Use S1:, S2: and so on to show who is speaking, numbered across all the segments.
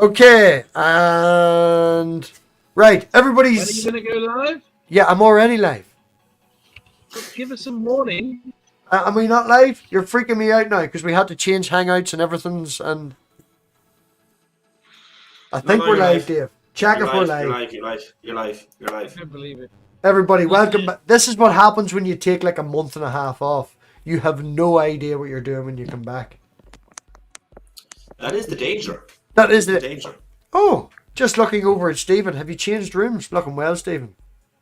S1: Okay, and right, everybody's.
S2: When are you going to go live?
S1: Yeah, I'm already live.
S2: Give us some warning.
S1: Am we not live? You're freaking me out now because we had to change Hangouts and everything's and. I think we're live, Dave. Check if we're live.
S2: You're live. I can't believe it.
S1: Everybody, welcome back. This is what happens when you take like a month and a half off. You have no idea what you're doing when you come back.
S3: That is the danger.
S1: That is the
S3: danger.
S1: Oh, just looking over at Stephen. Have you changed rooms? Looking well, Stephen.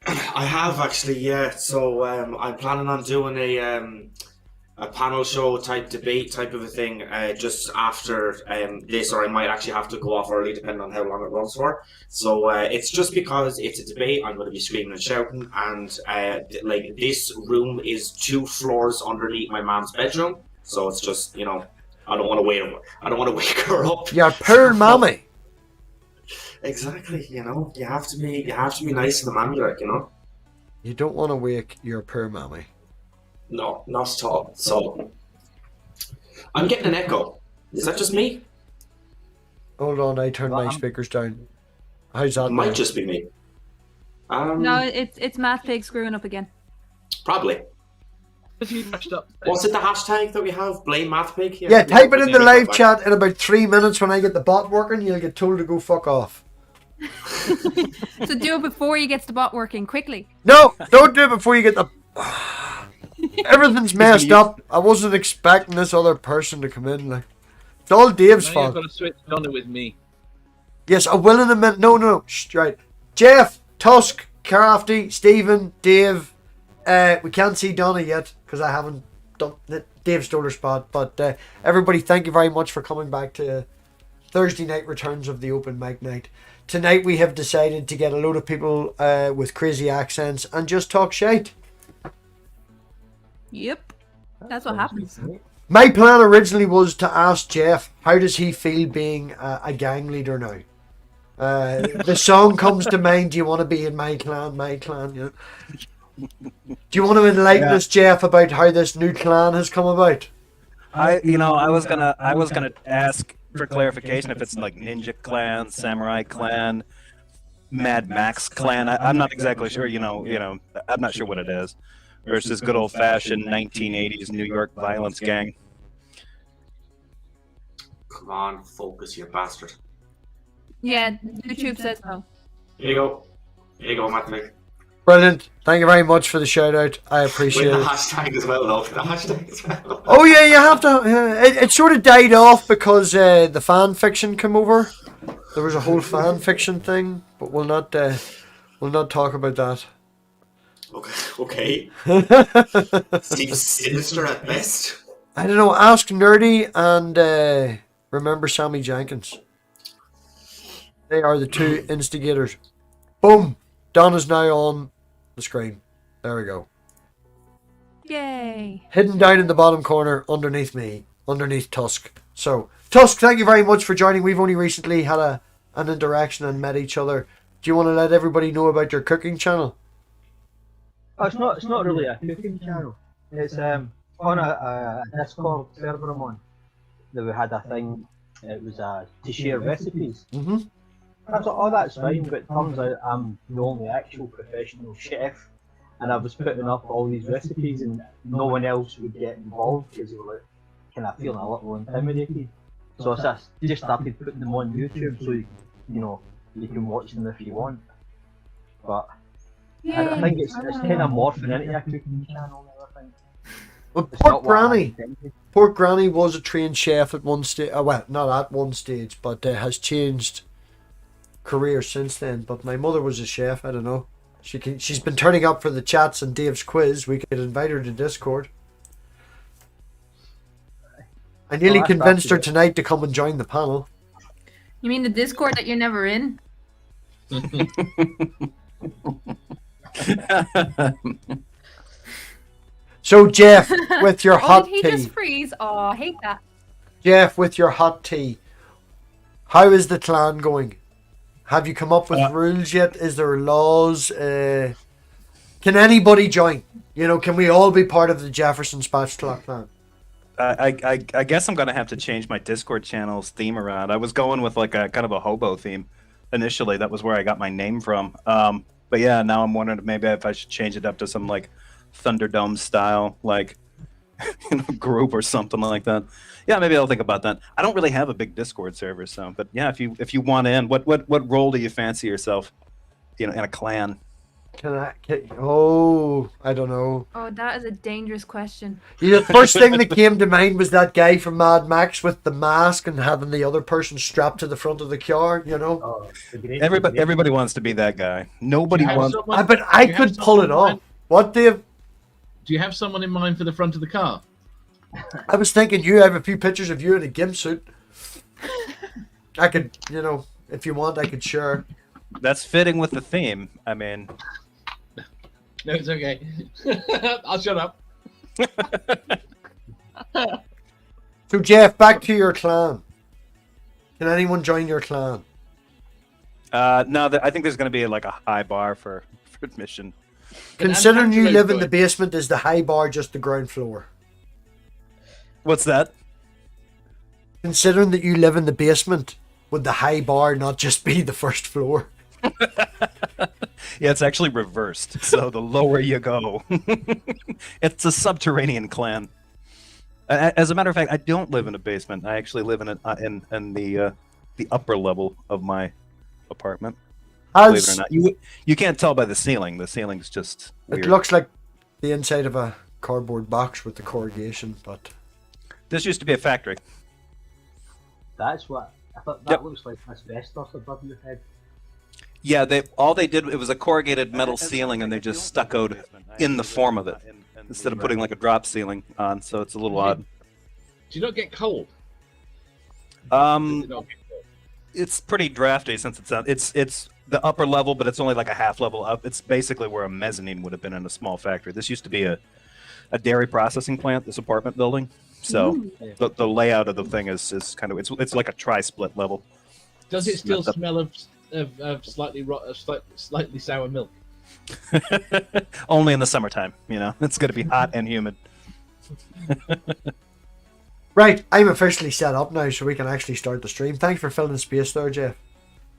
S3: I have actually, yeah. So I'm planning on doing a panel show type debate type of a thing just after this, or I might actually have to go off early depending on how long it runs for. So it's just because it's a debate. I'm going to be screaming and shouting, and like this room is 2 floors underneath my mom's bedroom. So it's just, you know, I don't want to wake her up.
S1: You're poor mommy.
S3: Exactly, you know, you have to be nice to the mommy, like, you know.
S1: You don't want to wake your poor mommy.
S3: No, not at all. So I'm getting an echo. Is that just me?
S1: Hold on, I turned my speakers down. How's that?
S3: It might just be me.
S4: No, it's MathPig screwing up again.
S3: Probably. What's it, the hashtag that we have? Blame MathPig?
S1: Yeah, type it in the live chat in about 3 minutes. When I get the bot working, you'll get told to go fuck off.
S4: So do it before he gets the bot working, quickly.
S1: No, don't do it before you get the... Everything's messed up. I wasn't expecting this other person to come in. Like, it's all Dave's fault.
S2: You've got to switch on it with me.
S1: Yes, I will in a minute. No. Shh, right. Jeff, Tusk, Crafty, Stephen, Dave. We can't see Donna yet because I haven't done it. Dave stole her spot. But everybody, thank you very much for coming back to Thursday night returns of the open mic night. Tonight we have decided to get a load of people with crazy accents and just talk shite.
S4: Yep, that's what happens.
S1: My plan originally was to ask Jeff, how does he feel being a gang leader now? The song comes to mind, do you want to be in my clan, you know? Do you want to enlighten us, Jeff, about how this new clan has come about?
S5: I was gonna ask for clarification if it's like Ninja Clan, Samurai Clan, Mad Max Clan. I'm not exactly sure. You know, I'm not sure what it is. Versus good old-fashioned 1980s New York violence gang.
S3: Come on, focus, you bastard.
S4: Yeah, YouTube says no.
S3: Here you go, MathPig.
S1: Brilliant. Thank you very much for the shout out. I appreciate it.
S3: The hashtag as well, though. The hashtag as well.
S1: Oh yeah, you have to. It sort of died off because the fan fiction came over. There was a whole fan fiction thing, but we'll not talk about that.
S3: Okay. Seems sinister at best.
S1: I don't know. Ask Nerdy and remember Sammy Jenkins. They are the 2 instigators. Boom. Donna's now on the screen. There we go.
S4: Yay.
S1: Hidden down in the bottom corner underneath me, underneath Tusk. So, Tusk, thank you very much for joining. We've only recently had an interaction and met each other. Do you want to let everybody know about your cooking channel?
S6: Oh, it's not really a cooking channel. It's on a Discord server I'm on. That we had a thing. It was to share recipes.
S1: Mm-hmm.
S6: I thought, oh, that's fine, but it turns out I'm the only actual professional chef, and I was putting up all these recipes, and no one else would get involved because they were like, kind of feeling a little intimidated. So I just started putting them on YouTube, so you can watch them if you want. But I think it's kind of morphing into a cooking channel now, I think.
S1: Well, Pork Granny was a trained chef at one stage. Well, not at one stage, but has changed career since then. But my mother was a chef. I don't know. She's been turning up for the chats and Dave's quiz. We could invite her to Discord. I nearly convinced her tonight to come and join the panel.
S4: You mean the Discord that you're never in?
S1: So Jeff, with your hot tea.
S4: Did he just freeze? Oh, I hate that.
S1: Jeff, with your hot tea, how is the clan going? Have you come up with rules yet? Is there laws? Can anybody join? Can we all be part of the Jefferson Spatchcock clan?
S5: I guess I'm gonna have to change my Discord channel's theme around. I was going with like a kind of a hobo theme initially. That was where I got my name from. But yeah, now I'm wondering maybe if I should change it up to some like Thunderdome style, like group or something like that. Yeah, maybe I'll think about that. I don't really have a big Discord server, so but yeah, if you want in, what role do you fancy yourself? In a clan.
S1: I don't know.
S4: Oh, that is a dangerous question.
S1: Yeah, the first thing that came to mind was that guy from Mad Max with the mask and having the other person strapped to the front of the car,
S6: Oh,
S5: Everybody wants to be that guy. Nobody wants.
S1: But I could pull it off. What, Dave?
S2: Do you have someone in mind for the front of the car?
S1: I was thinking you have a few pictures of you in a gimp suit. I could, if you want, I could share.
S5: That's fitting with the theme. I mean,
S2: No, it's okay. I'll shut up.
S1: So Jeff, back to your clan. Can anyone join your clan?
S5: no, I think there's going to be like a high bar for admission.
S1: Considering you live in the basement, is the high bar just the ground floor?
S5: What's that?
S1: Considering that you live in the basement, would the high bar not just be the first floor?
S5: Yeah, it's actually reversed. So the lower you go, it's a subterranean clan. As a matter of fact, I don't live in a basement. I actually live in the upper level of my apartment. Believe it or not, you can't tell by the ceiling. The ceiling's just weird.
S1: It looks like the inside of a cardboard box with the corrugation, but
S5: This used to be a factory.
S6: That's what I thought. That looks like asbestos above your head.
S5: Yeah, all they did, it was a corrugated metal ceiling, and they just stuccoed in the form of it instead of putting like a drop ceiling on. So it's a little odd.
S2: Do you not get cold?
S5: It's pretty drafty since it's the upper level, but it's only like a half level up. It's basically where a mezzanine would have been in a small factory. This used to be a dairy processing plant, this apartment building. So the layout of the thing is kind of it's like a tri-split level.
S2: Does it still smell of slightly sour milk?
S5: Only in the summertime, It's going to be hot and humid.
S1: right, I'm officially set up now, so we can actually start the stream. Thanks for filling space there, Jeff.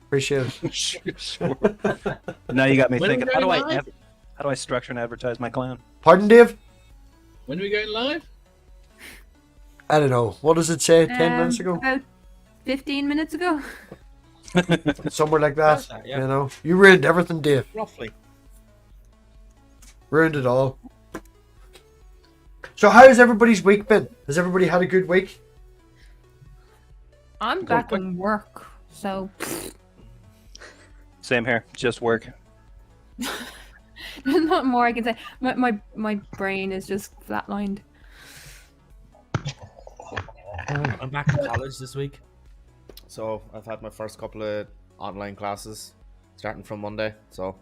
S1: Appreciate it.
S5: Sure. Now you got me
S2: When are we
S5: thinking, how
S2: going live?
S5: do I structure and advertise my clan?
S1: Pardon, Dave?
S2: When are we going live?
S1: I don't know. What does it say? 10 minutes ago?
S4: About 15 minutes ago.
S1: Somewhere like that.
S3: Yeah.
S1: You ruined everything, Dave.
S3: Roughly.
S1: Ruined it all. So how has everybody's week been? Has everybody had a good week?
S4: I'm back on work, so
S5: Same here, just work.
S4: there's not more I can say. My brain is just flatlined.
S7: I'm back in college this week, so I've had my first couple of online classes starting from Monday. So,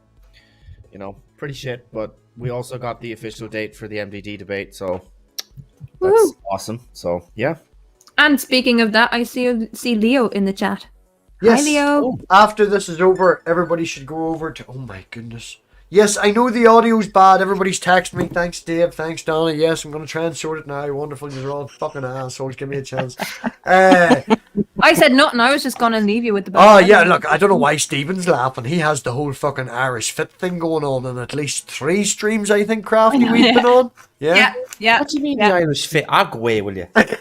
S7: pretty shit. But we also got the official date for the MDD debate, so that's awesome. So yeah.
S4: And speaking of that, I see Leo in the chat.
S1: Yes.
S4: Hi, Leo.
S1: After this is over, everybody should go over to... Oh my goodness. Yes, I know the audio's bad. Everybody's texting me. Thanks, Dave. Thanks, Donna. Yes, I'm going to try and sort it now. Wonderful. You're all fucking assholes. Give me a chance.
S4: I said nothing. I was just going to leave you with the...
S1: Oh, yeah, look, I don't know why Stephen's laughing. He has the whole fucking Irish Fit thing going on in at least 3 streams, I think, Crafty, we've been on. Yeah?
S4: Yeah.
S3: What do you mean the Irish Fit? I'll go away, will you?
S4: And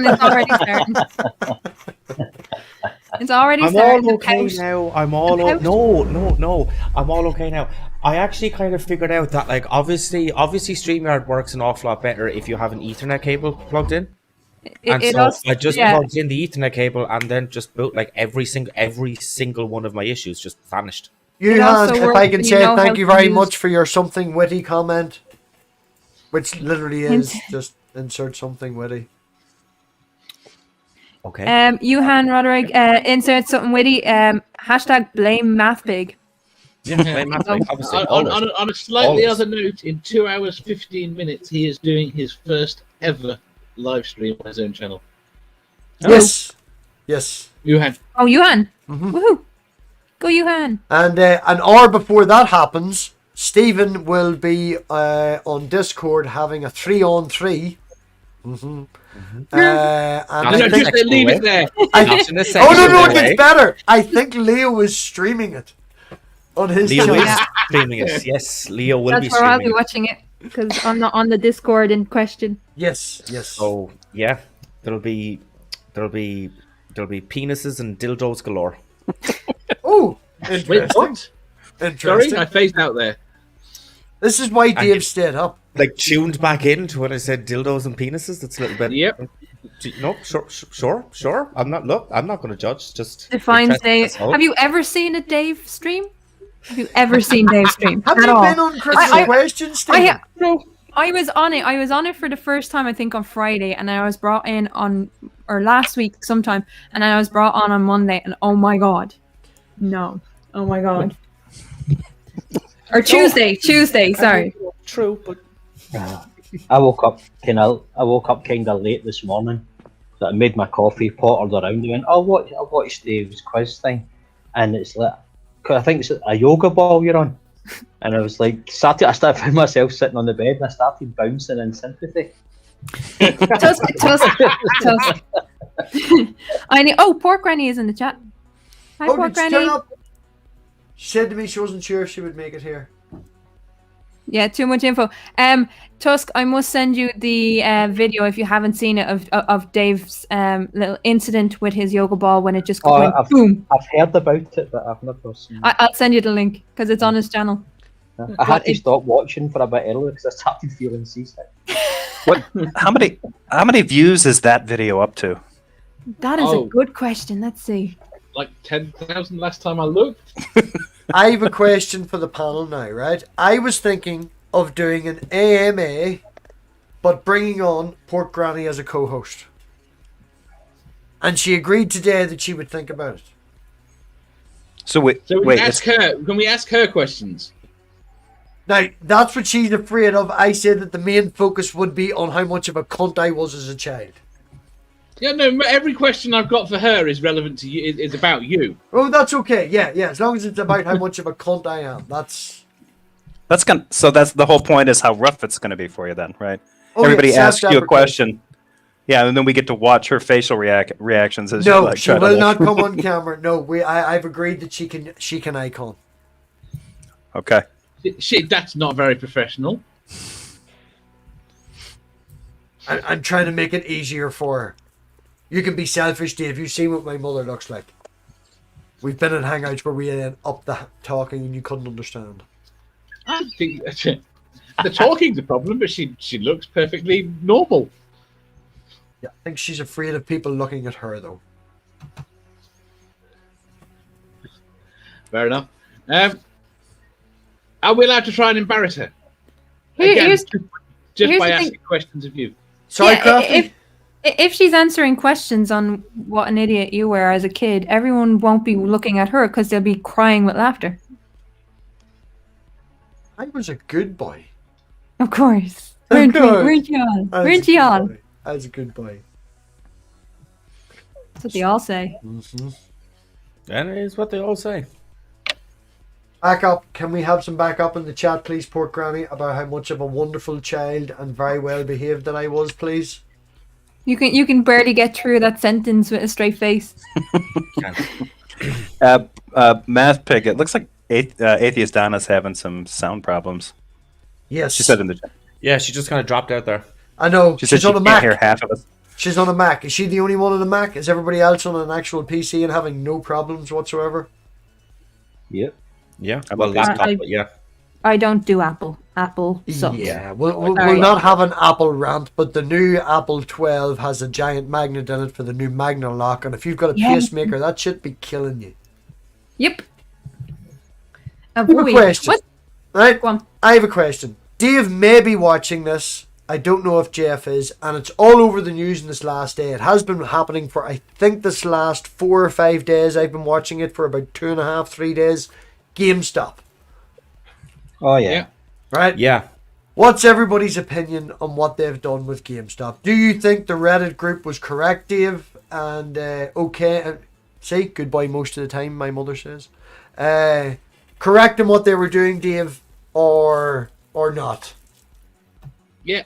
S4: it's already starting. It's already
S3: I'm
S4: starting
S3: all
S4: to
S3: okay
S4: pout.
S3: now. I'm all no. I'm all okay now. I actually kind of figured out that, like, obviously StreamYard works an awful lot better if you have an Ethernet cable plugged in. I just plugged in the Ethernet cable and then just built like every single one of my issues just vanished.
S1: Yuhan, if I can say thank you very much for your something witty comment, which literally is just insert something witty.
S3: Okay.
S4: Yuhan Roderick, insert something witty. Hashtag blame MathPig.
S3: Yeah, obviously,
S2: on a slightly other note, in 2 hours 15 minutes, he is doing his first ever live stream on his own channel.
S1: Yes.
S2: Yuhan.
S4: Oh, Yuhan.
S1: Mm-hmm.
S4: Woohoo. Go, Yuhan.
S1: And an hour before that happens, Stephen will be on Discord having a 3-on-3 And
S7: Not
S1: I
S2: No,
S7: in a
S1: think,
S2: just leave it there.
S7: Not in a
S1: oh
S7: sexual
S1: no, it
S7: way.
S1: gets better. I think Leo is streaming it on his
S7: Leo
S1: channel.
S7: is streaming it. Yes, Leo will be
S4: That's where I'll be
S7: streaming it.
S4: watching it because I'm not on the Discord in question.
S1: Yes.
S7: So yeah, there'll be penises and dildos galore.
S1: Oh,
S2: Wait,
S1: interesting.
S2: what? Sorry,
S1: Interesting.
S2: I phased out there.
S1: This is why Dave stayed up.
S7: Like tuned back into when I said dildos and penises. That's a little bit.
S2: Yep.
S7: No, sure. I'm not going to judge. Just
S4: Defines
S7: interested,
S4: Dave.
S7: that's all.
S4: Have you ever seen a Dave stream? Have you ever seen Dave stream?
S1: Have
S4: at
S1: you
S4: all?
S1: been on Critical Questions, Stephen?
S4: I was on it. I was on it for the first time, I think, on Friday, and I was brought in on, or last week sometime, and I was brought on Monday, and oh my god, no, oh my god, or Tuesday, sorry.
S7: True, but
S6: I woke up kind of late this morning. So I made my coffee, pottered around, and went, I'll watch Dave's quiz thing, and it's like, 'cause I think it's a yoga ball you're on, and I was like, I found myself sitting on the bed, and I started bouncing in sympathy.
S4: Tusk. I need. Oh, Pork Granny is in the chat. Hi,
S1: Oh,
S4: Pork
S1: did she
S4: Granny.
S1: turn up? She said to me she wasn't sure if she would make it here.
S4: Yeah, too much info. Tusk, I must send you the video if you haven't seen it of Dave's little incident with his yoga ball when it just went boom.
S6: I've heard about it, but I've never seen it.
S4: I'll send you the link because it's on his channel.
S6: I had to stop watching for a bit earlier because I started feeling seasick.
S5: What? How many views is that video up to?
S4: That is
S2: Oh.
S4: a good question. Let's see.
S2: Like 10,000 last time I looked.
S1: I have a question for the panel now, right? I was thinking of doing an AMA, but bringing on Pork Granny as a co-host. And she agreed today that she would think about it.
S5: So wait,
S2: So we
S5: wait.
S2: can ask her. Can we ask her questions?
S1: Now, that's what she's afraid of. I said that the main focus would be on how much of a cunt I was as a child.
S2: Yeah, no. Every question I've got for her is relevant to you. Is about you.
S1: Oh, that's okay. Yeah. As long as it's about how much of a cunt I am. That's
S5: So that's the whole point, is how rough it's going to be for you then, right?
S1: Oh,
S5: Everybody
S1: yeah,
S5: asks you a
S1: self-deprecation.
S5: question. Yeah, and then we get to watch her facial reactions as
S1: No,
S5: you like
S1: she
S5: try to,
S1: will
S5: like-
S1: not come on camera. No, I've agreed that she can icon.
S5: Okay.
S2: Shit, that's not very professional.
S1: I'm trying to make it easier for her. You can be selfish, Dave. You've seen what my mother looks like. We've been in hangouts where we end up the talking and you couldn't understand.
S2: I think the talking's a problem, but she looks perfectly normal.
S1: Yeah, I think she's afraid of people looking at her, though.
S2: Fair enough. Are we allowed to try and embarrass her?
S4: Here's
S2: just
S4: here's
S2: by
S4: the thing.
S2: asking questions of you.
S1: Sorry,
S4: Yeah,
S1: Crafty.
S4: if she's answering questions on what an idiot you were as a kid, everyone won't be looking at her because they'll be crying with laughter.
S1: I was a good boy.
S4: Of course.
S1: Of
S4: Weren't
S1: course.
S4: you all?
S1: I was a
S4: Weren't you
S1: good
S4: all?
S1: boy. I was a good boy.
S4: That's what they all say.
S7: that is what they all say.
S1: Back up. Can we have some backup in the chat, please, Pork Granny, about how much of a wonderful child and very well behaved that I was, please?
S4: You can barely get through that sentence with a straight face.
S5: MathPig, it looks like Atheist Donna's having some sound problems.
S1: Yes.
S5: She said in the chat.
S7: Yeah, she just kind of dropped out there.
S1: I know.
S5: She said
S1: She's
S5: she
S1: on a
S5: can't
S1: Mac.
S5: hear half of us.
S1: She's on a Mac. Is she the only one on a Mac? Is everybody else on an actual PC and having no problems whatsoever?
S6: Yep.
S7: Yeah,
S5: How
S7: well,
S5: about
S7: laptop,
S4: I-
S7: but yeah.
S4: I don't do Apple. Apple sucks.
S1: Yeah, we'll
S4: Sorry.
S1: not have an Apple rant, but the new Apple 12 has a giant magnet in it for the new Magna lock, and if you've got a
S4: Yeah.
S1: pacemaker, that should be killing you.
S4: Yep.
S1: I have a
S4: Avoid.
S1: question.
S4: What?
S1: Right?
S4: Go on.
S1: I have a question. Dave may be watching this. I don't know if Jeff is, and it's all over the news in this last day. It has been happening for, I think, this last 4 or 5 days. I've been watching it for about 2.5, 3 days. GameStop.
S6: Oh yeah.
S2: Yeah.
S1: Right?
S7: Yeah.
S1: What's everybody's opinion on what they've done with GameStop? Do you think the Reddit group was correct, Dave? And okay, say goodbye most of the time, my mother says. Correct in what they were doing, Dave, or not?
S2: Yeah.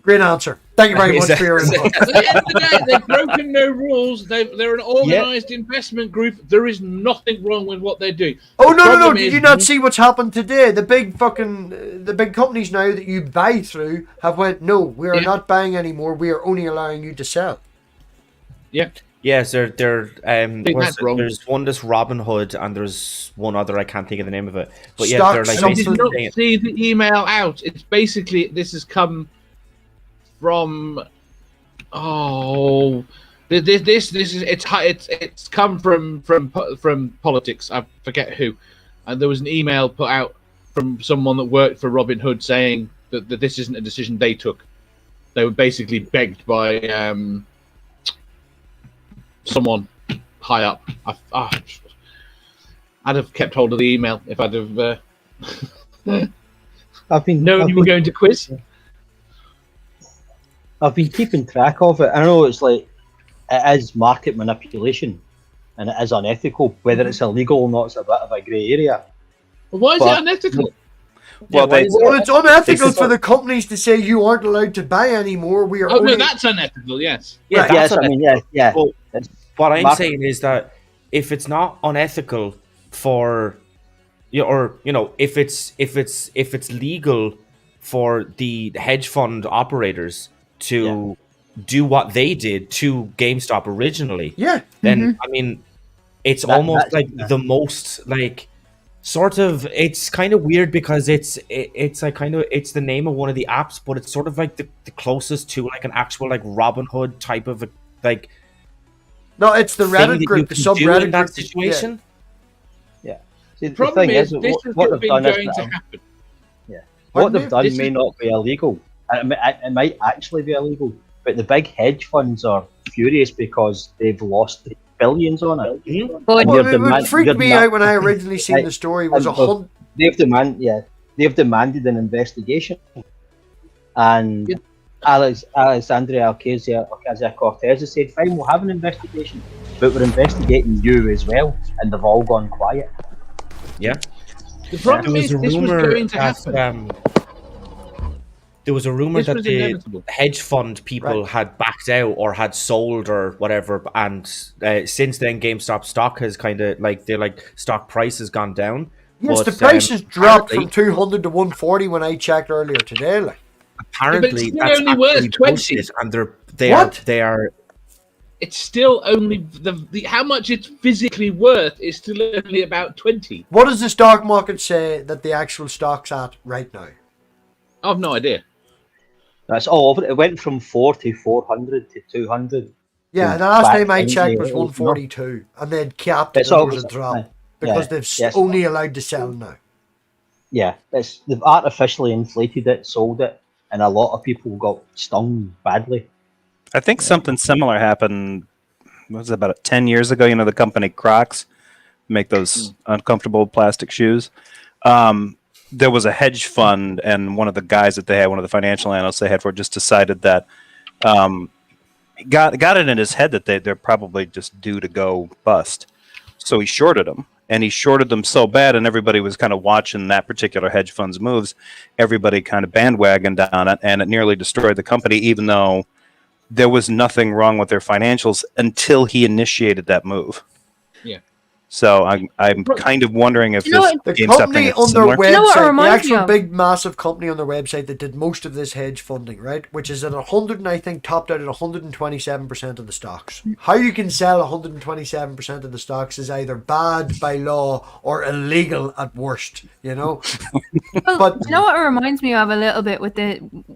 S1: Great answer. Thank you very much for your input.
S2: At the end of the day, they've broken no rules. They're an organised investment group. There is nothing wrong with what they're doing.
S1: Oh,
S2: The
S1: no.
S2: problem
S1: Did
S2: is-
S1: you not see what's happened today? The big companies now that you buy through have went, no, we are not buying anymore. We are only allowing you to sell.
S2: Yeah.
S3: Yes, they're
S2: think that's wrong.
S3: there's one that's Robin Hood and there's one other I can't think of the name of it. But yeah,
S1: Stock
S3: they're like
S1: something.
S2: I did
S3: basically
S2: not
S3: saying it.
S2: see the email out. It's basically this has come from. Oh, this is it's come from politics. I forget who, and there was an email put out from someone that worked for Robin Hood saying that this isn't a decision they took. They were basically begged by someone high up. I'd have kept hold of the email if I'd have
S6: I've been
S2: known you were going to quiz.
S6: I've been keeping track of it. I know it's like it is market manipulation and it is unethical. Whether it's illegal or not, it's a bit of a grey area.
S2: Well, why is
S6: But-
S2: it unethical?
S5: Well, they,
S1: Well, it's unethical for the companies to say you aren't allowed to buy anymore. We are
S2: Oh
S1: only...
S2: no, that's unethical. Yes.
S3: Yeah,
S1: Right.
S3: that's
S6: Yes, I mean, yeah.
S3: Well,
S6: It's
S3: what I'm
S6: market-
S3: saying is that if it's not unethical for if it's legal for the hedge fund operators to do what they did to GameStop originally,
S1: Yeah.
S3: then I mean it's
S6: That-
S3: almost
S6: that's-
S3: like the most like sort of it's kind of weird because it's like kind of it's the name of one of the apps, but it's sort of like the closest to like an actual like Robin Hood type of like
S1: No, it's the
S3: thing
S1: Reddit
S3: that you
S1: group, the
S3: can do
S1: subreddit
S3: in that
S1: group.
S3: situation.
S6: See,
S2: The problem
S6: thing
S2: is, this
S6: what
S2: has
S6: they've
S2: been
S6: done is
S2: going to
S6: that-
S2: happen.
S6: what
S1: Pardon
S6: they've
S1: me?
S6: done
S2: This
S6: may
S2: is-
S6: not be illegal. It might actually be illegal, but the big hedge funds are furious because they've lost billions on it.
S3: Mhm.
S4: But
S6: And
S1: Well,
S6: they're
S1: what freaked
S6: they're
S1: me out when I originally seen
S6: Right.
S1: the story was
S6: And
S1: $100.
S6: they've demanded an investigation, and
S2: Yeah.
S6: Alexandria Ocasio-Cortez has said, "Fine, we'll have an investigation, but we're investigating you as well," and they've all gone quiet.
S3: Yeah.
S2: The problem
S3: There
S2: is,
S3: was a
S2: this was
S3: rumor
S2: going to
S3: that
S2: happen.
S3: there was a rumor
S2: This
S3: that
S2: was
S3: the
S2: inevitable.
S3: hedge fund people
S1: Right.
S3: had backed out or had sold or whatever, and since then GameStop stock has kind of like their stock price has gone down.
S1: Yes,
S3: But,
S1: the price has dropped from
S3: apparently-
S1: 200 to 140 when I checked earlier today. Like,
S3: Apparently,
S2: still
S3: that's
S2: only worth
S3: actually
S2: 20.
S3: bullshit, and
S1: What?
S3: they are
S2: It's still only the how much it's physically worth is still only about 20.
S1: what does the stock market say that the actual stock's at right now?
S2: I have no idea.
S6: That's all over. It went from 400 to 200.
S1: Yeah,
S6: So
S1: the last
S6: back
S1: time I
S6: in
S1: checked
S6: the
S1: was
S6: days,
S1: 142, and then capped it
S6: It's
S1: and there
S6: all-
S1: was a drop
S6: yeah,
S1: because they've
S6: yes.
S1: only allowed to sell now.
S6: Yeah, they've artificially inflated it, sold it, and a lot of people got stung badly.
S5: I think something similar happened. What was it, about 10 years ago? You know, the company Crocs make those uncomfortable plastic shoes. There was a hedge fund, and one of the guys that they had, one of the financial analysts they had for, just decided that got it in his head that they're probably just due to go bust. So he shorted them, and he shorted them so bad, and everybody was kind of watching that particular hedge fund's moves. Everybody kind of bandwagoned on it, and it nearly destroyed the company, even though there was nothing wrong with their financials until he initiated that move.
S2: Yeah.
S5: So I'm kind of wondering if
S4: You know
S5: this
S4: what?
S1: The
S5: GameStop
S1: company
S5: thing is
S1: on their
S5: similar.
S4: You know what it
S1: website, the
S4: reminds me
S1: actual
S4: of?
S1: big massive company on their website that did most of this hedge funding, right? Which is at 100 and I think topped out at 127% of the stocks. How you can sell 127% of the stocks is either bad by law or illegal at worst, you know?
S4: Well,
S1: But-
S4: you know what it reminds me of a little bit with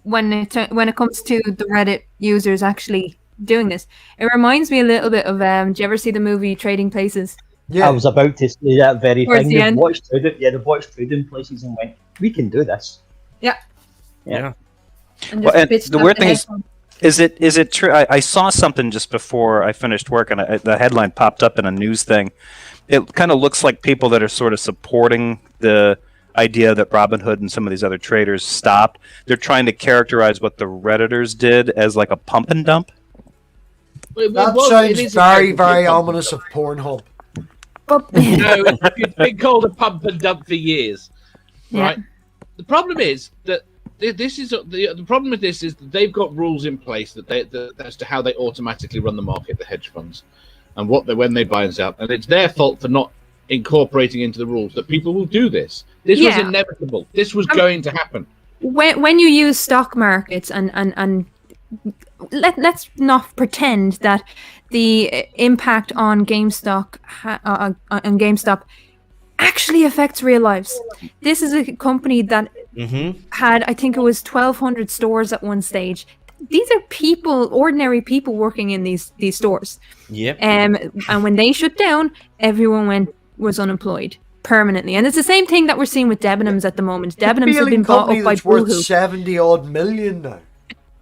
S4: when it comes to the Reddit users actually doing this. It reminds me a little bit of do you ever see the movie Trading Places?
S1: Yeah.
S6: I was about to say that very
S4: Towards
S6: thing.
S4: the end.
S6: They've watched Trading Places and went, "We can do this."
S3: yeah.
S4: And
S5: Well, and
S4: bitched
S5: the
S4: at
S5: weird
S4: the
S5: thing
S4: hedge
S5: is-
S4: fund.
S5: Is it true? I saw something just before I finished work, and the headline popped up in a news thing. It kind of looks like people that are sort of supporting the idea that Robinhood and some of these other traders stopped. They're trying to characterize what the Redditors did as like a pump and dump.
S1: That
S2: It
S1: sounds
S2: is
S1: very,
S2: a
S1: very
S2: pump and
S1: ominous
S2: dump.
S1: of Pornhub.
S4: But-
S2: No, it's been called a pump and dump for years.
S4: Yeah.
S2: Right. The problem is that this is the problem with this is that they've got rules in place that as to how they automatically run the market, the hedge funds, and when they buy and sell, and it's their fault for not incorporating into the rules that people will do this. This was inevitable. This was going to happen.
S4: When you use stock markets and let's not pretend that the impact on GameStop actually affects real lives. This is a company that had, I think it was 1,200 stores at one stage. These are people, ordinary people working in these stores.
S7: Yep.
S4: And when they shut down, everyone was unemployed permanently. And it's the same thing that we're seeing with Debenhams at the moment. Debenhams have been bought up by
S1: worth
S4: Boohoo.
S1: 70-odd million now.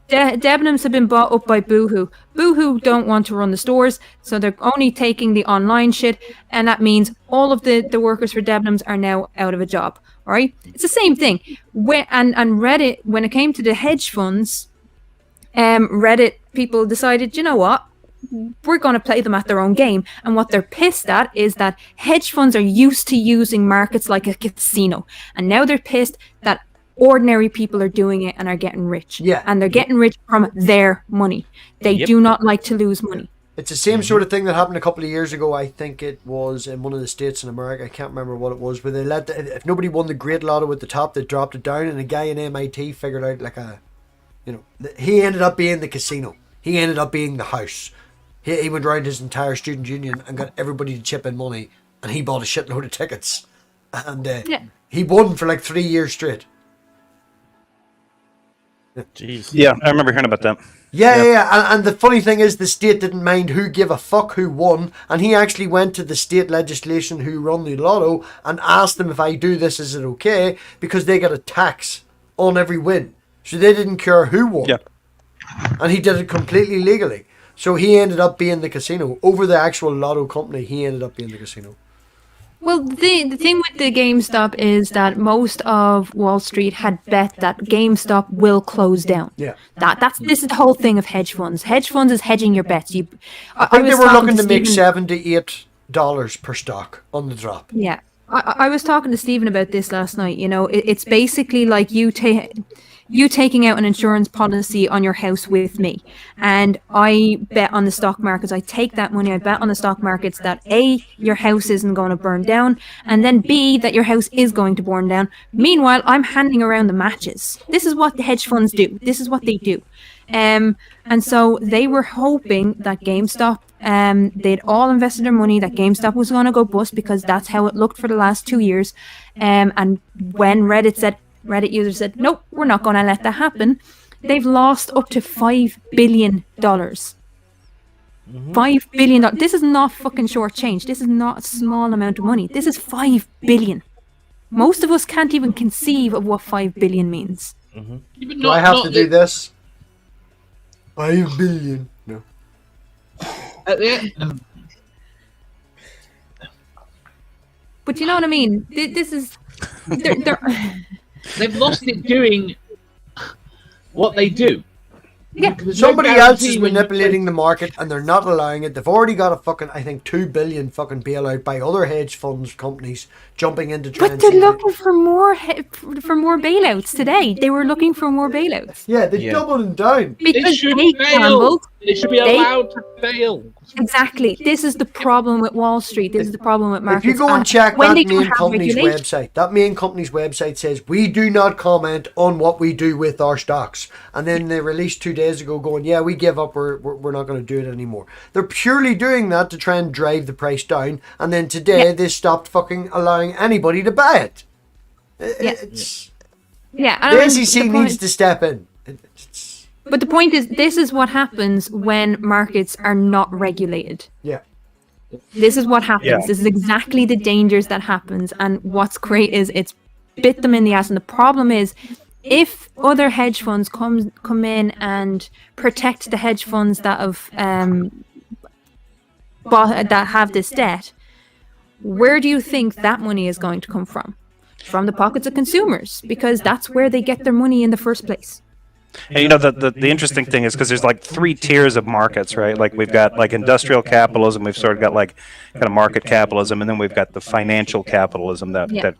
S4: Debenhams have been bought up by Boohoo. Boohoo don't want to run the stores, so they're only taking the online shit, and that means all of the workers for Debenhams are now out of a job. All right, it's the same thing. And Reddit, when it came to the hedge funds, Reddit people decided, you know what, we're going to play them at their own game. And what they're pissed at is that hedge funds are used to using markets like a casino, and now they're pissed that ordinary people are doing it and are getting rich.
S1: Yeah.
S4: And they're getting rich from their money. They do not like to lose money.
S1: It's the same sort of thing that happened a couple of years ago. I think it was in one of the states in America. I can't remember what it was, where they if nobody won the Great Lotto at the top, they dropped it down, and a guy in MIT figured out he ended up being the casino. He ended up being the house. He went around his entire student union and got everybody to chip in money, and he bought a shitload of tickets. And he won for like 3 years straight.
S7: Jeez.
S5: Yeah, I remember hearing about that.
S1: Yeah. And the funny thing is, the state didn't mind who gave a fuck who won, and he actually went to the state legislation who run the lotto and asked them, if I do this, is it okay? Because they got a tax on every win, so they didn't care who won.
S5: Yeah.
S1: And he did it completely legally. So he ended up being the casino over the actual lotto company. He ended up being the casino.
S4: Well, the thing with the GameStop is that most of Wall Street had bet that GameStop will close down.
S1: Yeah.
S4: This is the whole thing of hedge funds. Hedge funds is hedging your bets.
S1: I think they were looking to make $7 to $8 per stock on the drop.
S4: Yeah. I was talking to Stephen about this last night. You know, it's basically like you taking out an insurance policy on your house with me, and I bet on the stock markets. I take that money, I bet on the stock markets that A, your house isn't going to burn down, and then B, that your house is going to burn down. Meanwhile, I'm handing around the matches. This is what the hedge funds do. This is what they do. And so they were hoping that GameStop, they'd all invested their money, that GameStop was going to go bust, because that's how it looked for the last 2 years. And when Reddit users said, nope, we're not going to let that happen, they've lost up to $5 billion. $5 billion. This is not fucking short change. This is not a small amount of money. This is $5 billion. Most of us can't even conceive of what $5 billion means.
S1: Do I have to do this? $5 billion. No.
S4: But you know what I mean? This is...
S2: They've lost it doing what they do.
S4: Yeah.
S1: Somebody else is manipulating the market, and they're not allowing it. They've already got a fucking, I think, $2 billion fucking bailout by other hedge funds companies jumping into.
S4: But they're looking for more bailouts today. They were looking for more bailouts.
S1: Yeah, they doubled them down.
S4: Because they gambled.
S2: They should be allowed to fail.
S4: Exactly. This is the problem with Wall Street. This is the problem with markets.
S1: If you go and check that main company's website says, we do not comment on what we do with our stocks. And then they released 2 days ago going, yeah, we give up, we're not going to do it anymore. They're purely doing that to try and drive the price down. And then today they stopped fucking allowing anybody to buy it. It's...
S4: Yeah.
S1: The SEC needs to step in.
S4: But the point is, this is what happens when markets are not regulated.
S1: Yeah.
S4: This is what happens.
S5: Yeah.
S4: This is exactly the dangers that happens. And what's great is it's bit them in the ass. And the problem is, if other hedge funds come in and protect the hedge funds that have this debt, where do you think that money is going to come from? From the pockets of consumers, because that's where they get their money in the first place.
S5: And you know, the interesting thing is because there's like 3 tiers of markets, right? Like we've got like industrial capitalism, we've sort of got like kind of market capitalism, and then we've got the financial capitalism that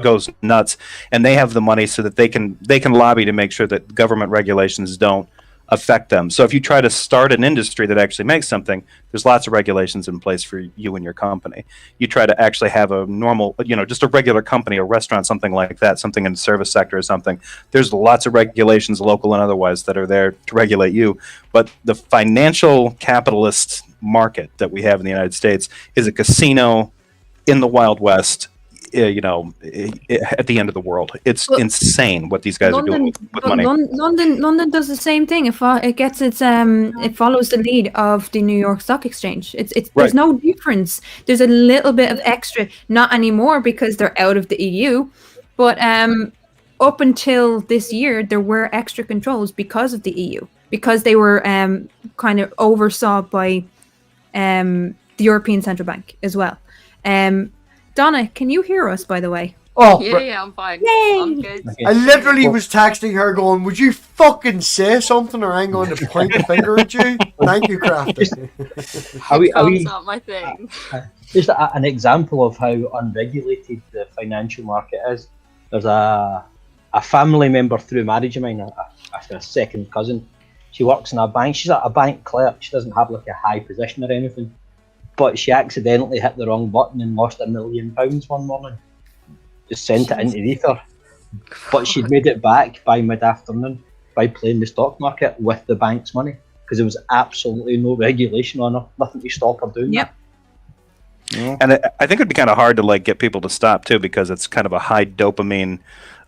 S5: goes nuts, and they have the money so that they can lobby to make sure that government regulations don't affect them. So if you try to start an industry that actually makes something, there's lots of regulations in place for you and your company. You try to actually have a normal, just a regular company, a restaurant, something like that, something in the service sector or something. There's lots of regulations, local and otherwise, that are there to regulate you. But the financial capitalist market that we have in the United States is a casino in the Wild West. At the end of the world, it's insane what these guys are doing with money.
S4: London does the same thing. It follows the lead of the New York Stock Exchange. There's no difference. There's a little bit of extra, not anymore because they're out of the EU, but up until this year there were extra controls because of the EU, because they were kind of oversaw by the European Central Bank as well. Donna, can you hear us, by the way?
S1: Oh,
S8: yeah, I'm fine.
S4: Yay!
S8: I'm good.
S1: I literally was texting her going, would you fucking say something or I'm going to point the finger at you? Thank you, Crafty.
S8: That's not my thing.
S6: Just an example of how unregulated the financial market is. There's a family member through marriage of mine, a second cousin. She works in a bank. She's a bank clerk. She doesn't have like a high position or anything. But she accidentally hit the wrong button and lost £1 million one morning. Just sent it into the ether. But she'd made it back by mid-afternoon by playing the stock market with the bank's money, because there was absolutely no regulation on her, nothing to stop her doing that.
S5: Yeah. And I think it'd be kind of hard to like get people to stop too, because it's kind of a high dopamine,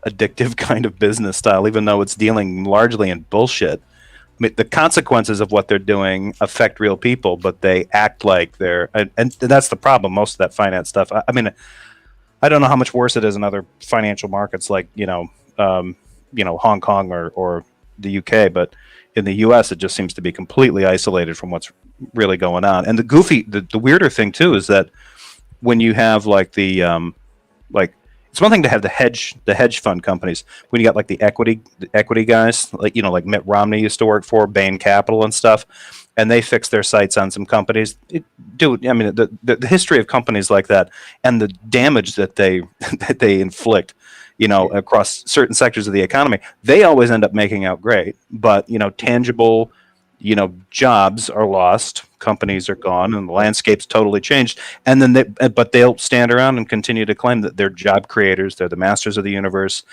S5: addictive kind of business style, even though it's dealing largely in bullshit. I mean, the consequences of what they're doing affect real people, but they act like they're, and that's the problem. Most of that finance stuff. I mean, I don't know how much worse it is in other financial markets like Hong Kong or the UK, but in the US it just seems to be completely isolated from what's really going on. And the weirder thing too is that when you have like it's one thing to have the hedge fund companies. When you got like the equity guys, like like Mitt Romney used to work for Bain Capital and stuff, and they fix their sights on some companies. The history of companies like that and the damage that they inflict, across certain sectors of the economy, they always end up making out great. But tangible, jobs are lost, companies are gone, and the landscape's totally changed. And then they'll stand around and continue to claim that they're job creators, they're the masters of the universe.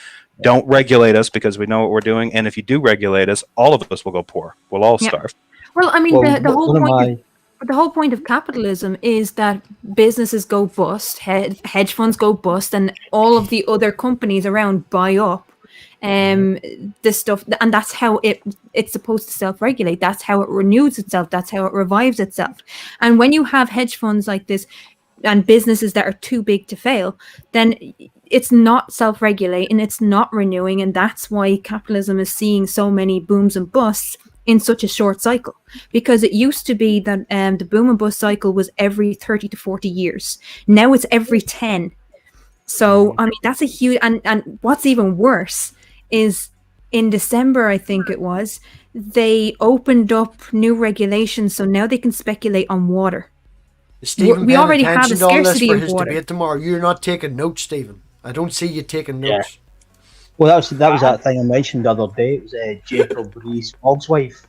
S5: Don't regulate us because we know what we're doing. And if you do regulate us, all of us will go poor. We'll all starve.
S4: Well, I mean, the whole point of capitalism is that businesses go bust, hedge funds go bust, and all of the other companies around buy up this stuff, and that's how it's supposed to self-regulate. That's how it renews itself. That's how it revives itself. And when you have hedge funds like this and businesses that are too big to fail, then it's not self-regulating, it's not renewing, and that's why capitalism is seeing so many booms and busts in such a short cycle. Because it used to be that the boom and bust cycle was every 30 to 40 years. Now it's every 10. So I mean, that's a huge, and what's even worse is in December, I think it was, they opened up new regulations, so now they can speculate on water.
S1: We
S4: already have a scarcity of water.
S1: Debate tomorrow. You're not taking notes, Stephen. I don't see you taking notes.
S6: Yeah. Well, that was that thing I mentioned the other day. It was Jacob Rees-Mogg's wife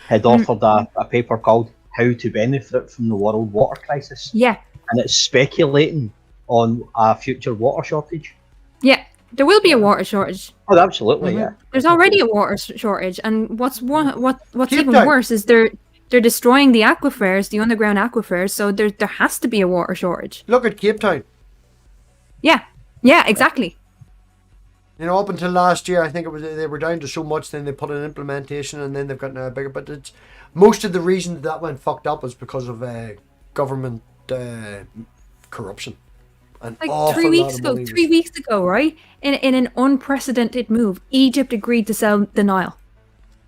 S6: had offered a paper called "How to Benefit from the World Water Crisis."
S4: Yeah,
S6: and it's speculating on a future water shortage.
S4: Yeah, there will be a water shortage.
S6: Oh, absolutely, yeah.
S4: There's already a water shortage, and what's even worse is they're destroying the aquifers, the underground aquifers. So there has to be a water shortage.
S1: Look at Cape Town.
S4: Yeah, exactly.
S1: Up until last year, I think they were down to so much. Then they put an implementation, and then they've gotten a bigger. But it's most of the reason that went fucked up was because of government corruption.
S4: Like 3 weeks ago, right? In an unprecedented move, Egypt agreed to sell the Nile.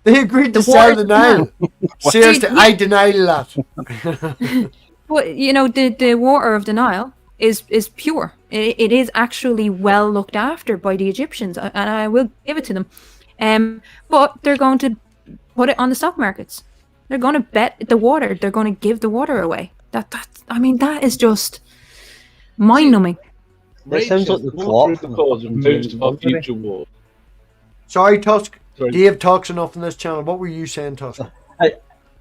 S1: They agreed to sell the Nile. Seriously, I deny that.
S4: But the water of the Nile is pure. It is actually well looked after by the Egyptians, and I will give it to them. But they're going to put it on the stock markets. They're going to bet the water. They're going to give the water away. That is just mind-numbing.
S6: That sounds like the plot.
S2: The cause of most of our future war.
S1: Sorry, Tusk.
S2: Sorry.
S1: Dave talks enough on this channel. What were you saying, Tusk?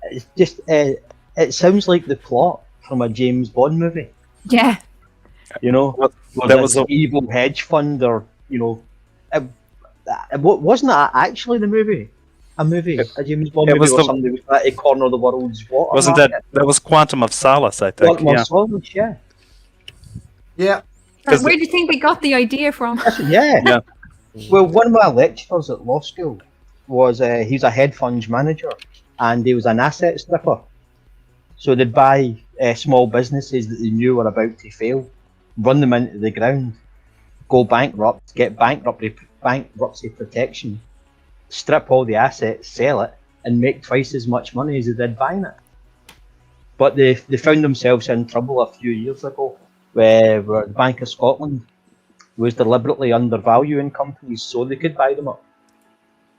S6: It's just, it sounds like the plot from a James Bond movie.
S4: Yeah.
S6: You know,
S5: that was
S6: an evil hedge fund, or wasn't that actually the movie? A James Bond movie where somebody was trying to corner the world's water.
S5: Wasn't
S6: market?
S5: that was Quantum of Solace? I think.
S6: Quantum of Solace, yeah.
S1: Yeah.
S4: Where do you think they got the idea from?
S6: Yeah. Well, one of my lecturers at law school was he's a hedge fund manager, and he was an asset stripper. So they'd buy small businesses that they knew were about to fail, run them into the ground, go bankrupt, get bankruptcy protection, strip all the assets, sell it, and make twice as much money as they did buying it. But they found themselves in trouble a few years ago, where the Bank of Scotland was deliberately undervaluing companies so they could buy them up.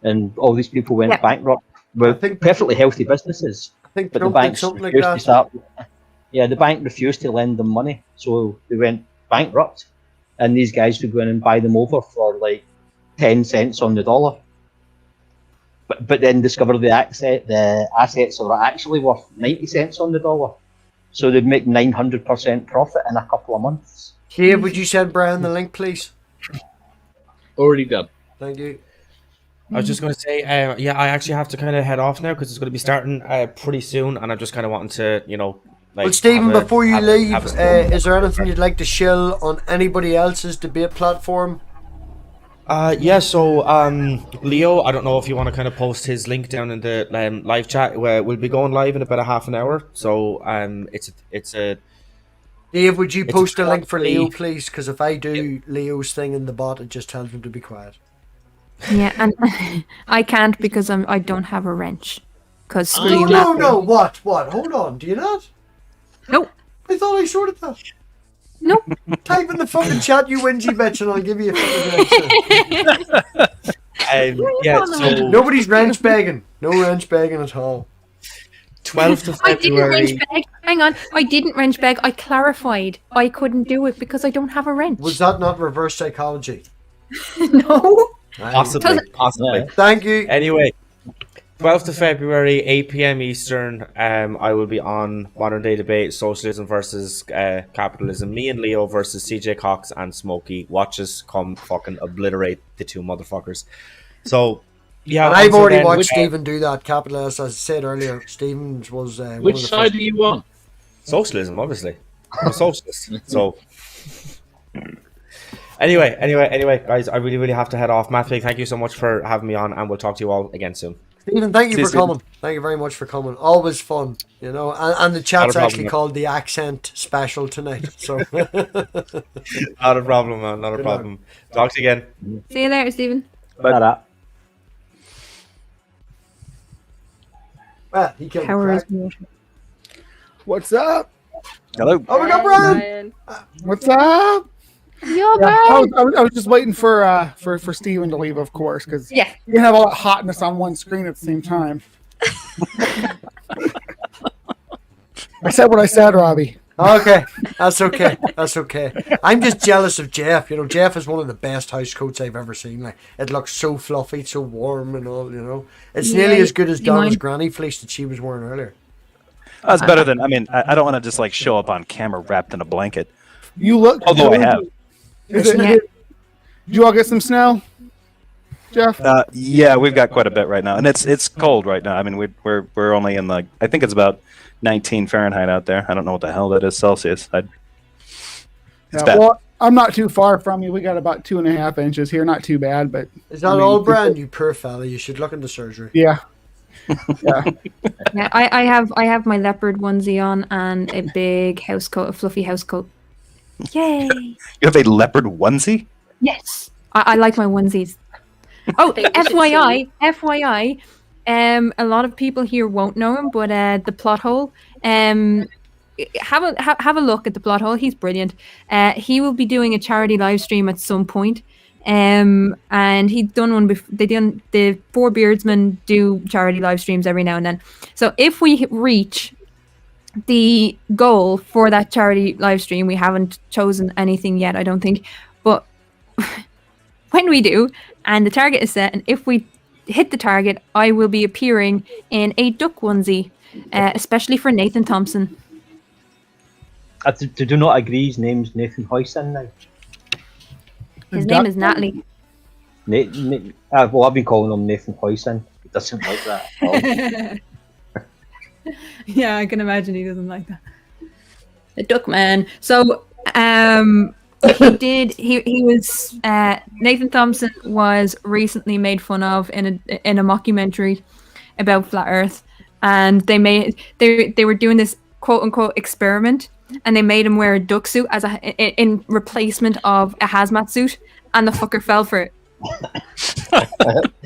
S6: And all these people went bankrupt with perfectly healthy businesses.
S1: But
S6: the banks refused the bank refused to lend them money, so they went bankrupt. And these guys would go in and buy them over for like 10 cents on the dollar. But then discover the assets are actually worth 90 cents on the dollar. So they'd make 900% profit in a couple of months.
S1: Dave, would you send Brian the link, please?
S2: Already done.
S1: Thank you.
S7: I was just going to say, I actually have to kind of head off now because it's going to be starting pretty soon, and I'm just kind of wanting to,
S1: Well, Stephen, before you leave, is there anything you'd like to shill on anybody else's debate platform?
S7: So Leo, I don't know if you want to kind of post his link down in the live chat. Where we'll be going live in about a half an hour. So it's a.
S1: Dave, would you post a link for Leo, please? Because if I do Leo's thing in the bot, it just tells him to be quiet.
S4: Yeah, and I can't because I don't have a wrench. Because
S1: No, what? Hold on, do you not?
S4: Nope.
S1: I thought I sorted that.
S4: Nope.
S1: Type in the fucking chat, you whingy bitch, and I'll give you a fucking
S7: so
S1: nobody's wrench begging. No wrench begging at all.
S7: 12th of
S4: I didn't
S7: February.
S4: wrench bag. Hang on, I didn't wrench bag. I clarified I couldn't do it because I don't have a wrench.
S1: Was that not reverse psychology?
S4: No.
S7: Possibly.
S1: Thank you.
S7: Anyway, 12th of February, 8 p.m. Eastern. I will be on Modern Day Debate, Socialism versus Capitalism. Me and Leo versus CJ Cox and Smokey. Watch us come fucking obliterate the two motherfuckers. So, yeah.
S1: And I've already watched Stephen do that. Capitalist, as I said earlier, Stephen's was.
S2: Which side are you on?
S7: Socialism, obviously. I'm a socialist. So. Anyway, guys, I really have to head off. MathPig, thank you so much for having me on, and we'll talk to you all again soon.
S1: Stephen, thank you for coming. Thank you very much for coming. Always fun, and the chat's actually called the Accent Special tonight. So
S7: Not a problem, man. Not a problem. Talk to you again.
S4: See you later, Stephen.
S6: Bye.
S1: Well, he killed
S4: Power is
S1: the
S4: water.
S9: What's up?
S5: Hello.
S1: Oh, we got Brian.
S9: What's up?
S4: Yo,
S9: Yeah,
S4: Brian.
S9: I was just waiting for Steven to leave, of course, because
S4: Yeah.
S9: you can have all that hotness on one screen at the same time. I said what I said, Robbie.
S1: Okay, that's okay. That's okay. I'm just jealous of Jeff. Jeff is one of the best house coats I've ever seen. Like, it looks so fluffy, so warm, and all. It's nearly as good as Donna's granny fleece that she was wearing earlier.
S5: That's better than. I mean, I don't want to just like show up on camera wrapped in a blanket.
S9: You look.
S5: Although I have.
S9: Did you all get some snow, Jeff?
S5: Yeah, we've got quite a bit right now, and it's cold right now. I mean, we're only in I think it's about 19 Fahrenheit out there. I don't know what the hell that is Celsius. It's bad.
S9: Well, I'm not too far from you. We got about 2.5 inches here. Not too bad, but
S1: Is that all, Brian? You poor fella. You should look into surgery.
S9: Yeah. Yeah.
S4: Yeah, I have my leopard onesie on and a big house coat, a fluffy house coat. Yay!
S5: You have a leopard onesie?
S4: Yes, I like my onesies. Oh, FYI, a lot of people here won't know him, but the plot hole. Have a look at the plot hole. He's brilliant. He will be doing a charity live stream at some point And he'd done one before. The Four Beardsmen do charity live streams every now and then. So if we reach the goal for that charity live stream, we haven't chosen anything yet, I don't think, but when we do, and the target is set, and if we hit the target, I will be appearing in a duck onesie, especially for Nathan Thompson.
S6: I do not agree. His name's Nathan Hoyson now.
S4: His name is Natalie.
S6: Well, I've been calling him Nathan Hoyson. He doesn't like that at all.
S4: Yeah, I can imagine he doesn't like that. The duck man. So, he was Nathan Thompson was recently made fun of in a mockumentary about flat Earth, and they were doing this quote unquote experiment, and they made him wear a duck suit in replacement of a hazmat suit, and the fucker fell for it.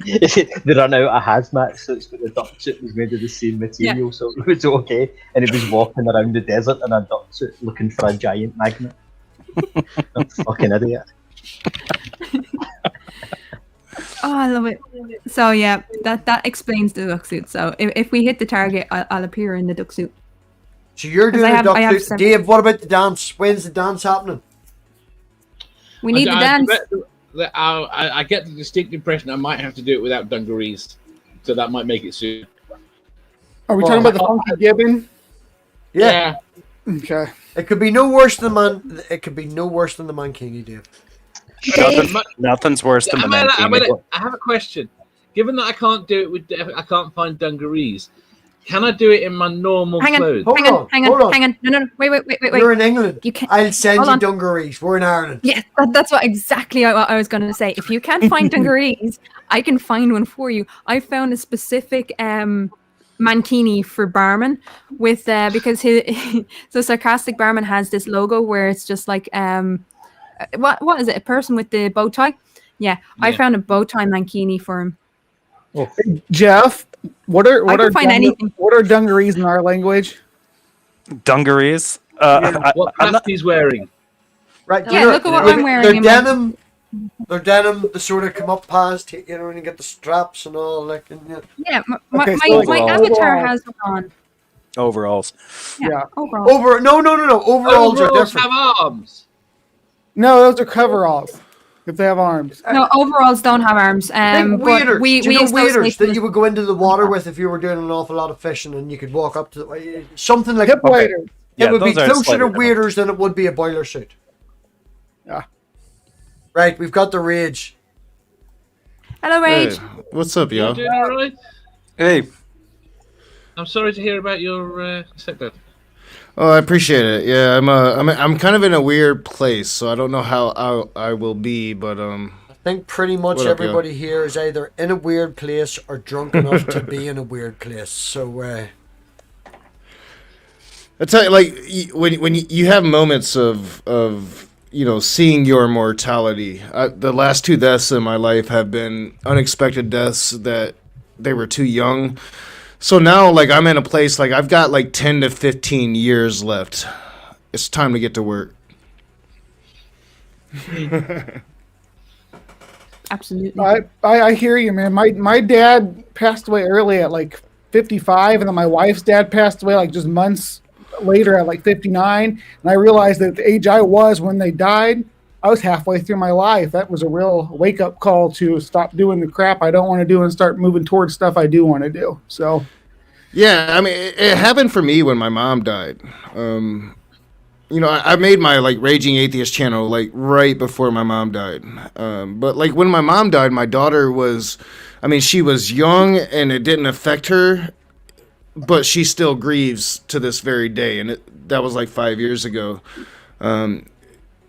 S6: They ran out of hazmat suits, but the duck suit was made of the same material, so it was okay. And he was walking around the desert in a duck suit looking for a giant magnet. I'm a fucking idiot.
S4: Oh, I love it. So yeah, that explains the duck suit. So if we hit the target, I'll appear in the duck suit.
S1: So you're doing a duck suit. Dave, what about the dance? When's the dance happening?
S4: We need the dance.
S2: I get the distinct impression I might have to do it without dungarees, so that might make it soon.
S9: Are we talking about the funky gibbon?
S1: Yeah.
S9: Okay.
S1: It could be no worse than the Mankini, Dave.
S5: Nothing's worse than the Mankini.
S2: I have a question. Given that I can't do it I can't find dungarees. Can I do it in my normal clothes?
S4: Hang on. No. Wait.
S1: You're in England.
S4: You can't.
S1: I'll send you dungarees. We're in Ireland.
S4: Yeah, that's what I was going to say. If you can't find dungarees, I can find one for you. I found a specific mankini for barman with because so Sarcastic Barman has this logo where it's just like what is it? A person with the bow tie? Yeah. I found a bow tie mankini for him.
S9: Oh. Jeff, what are dungarees in our language?
S5: Dungarees?
S2: What pants he's wearing?
S1: Right.
S4: Yeah, look at what I'm wearing.
S1: They're denim. They're denim. They sort of come up past, when you get the straps and all. Like,
S4: yeah. My avatar has them on.
S5: Overalls.
S4: Yeah.
S1: Overalls. No. Overalls are different.
S2: Have arms.
S9: No, those are coveralls. If they have arms.
S4: No, overalls don't have arms.
S1: Waders.
S4: We
S1: waders that you would go into the water with if you were doing an awful lot of fishing, and you could walk up to something like
S9: waders.
S1: It would be closer to waders than it would be a boiler suit.
S9: Yeah.
S1: Right, we've got the Rage.
S4: Hello, Rage.
S10: Hey, what's up, y'all?
S2: You doing all right?
S5: Hey.
S2: I'm sorry to hear about your stepdad.
S10: Oh, I appreciate it. Yeah, I'm kind of in a weird place, so I don't know how I will be, but
S1: I think pretty much everybody here is either in a weird place or drunk enough to be in a weird place. So
S10: I tell you, like when you have moments of seeing your mortality. The last 2 deaths in my life have been unexpected deaths that they were too young. So now, like, I'm in a place, like, I've got, like, 10 to 15 years left. It's time to get to work.
S4: Absolutely.
S9: I hear you, man. My dad passed away early at, like, 55, and then my wife's dad passed away, like, just months later at, like, 59. And I realized that at the age I was when they died, I was halfway through my life. That was a real wake-up call to stop doing the crap I don't want to do and start moving towards stuff I do want to do. So,
S10: yeah, I mean, it happened for me when my mom died. I made my, like, Raging Atheist channel, like, right before my mom died. But, like, when my mom died, my daughter she was young and it didn't affect her, but she still grieves to this very day. And that was, like, 5 years ago.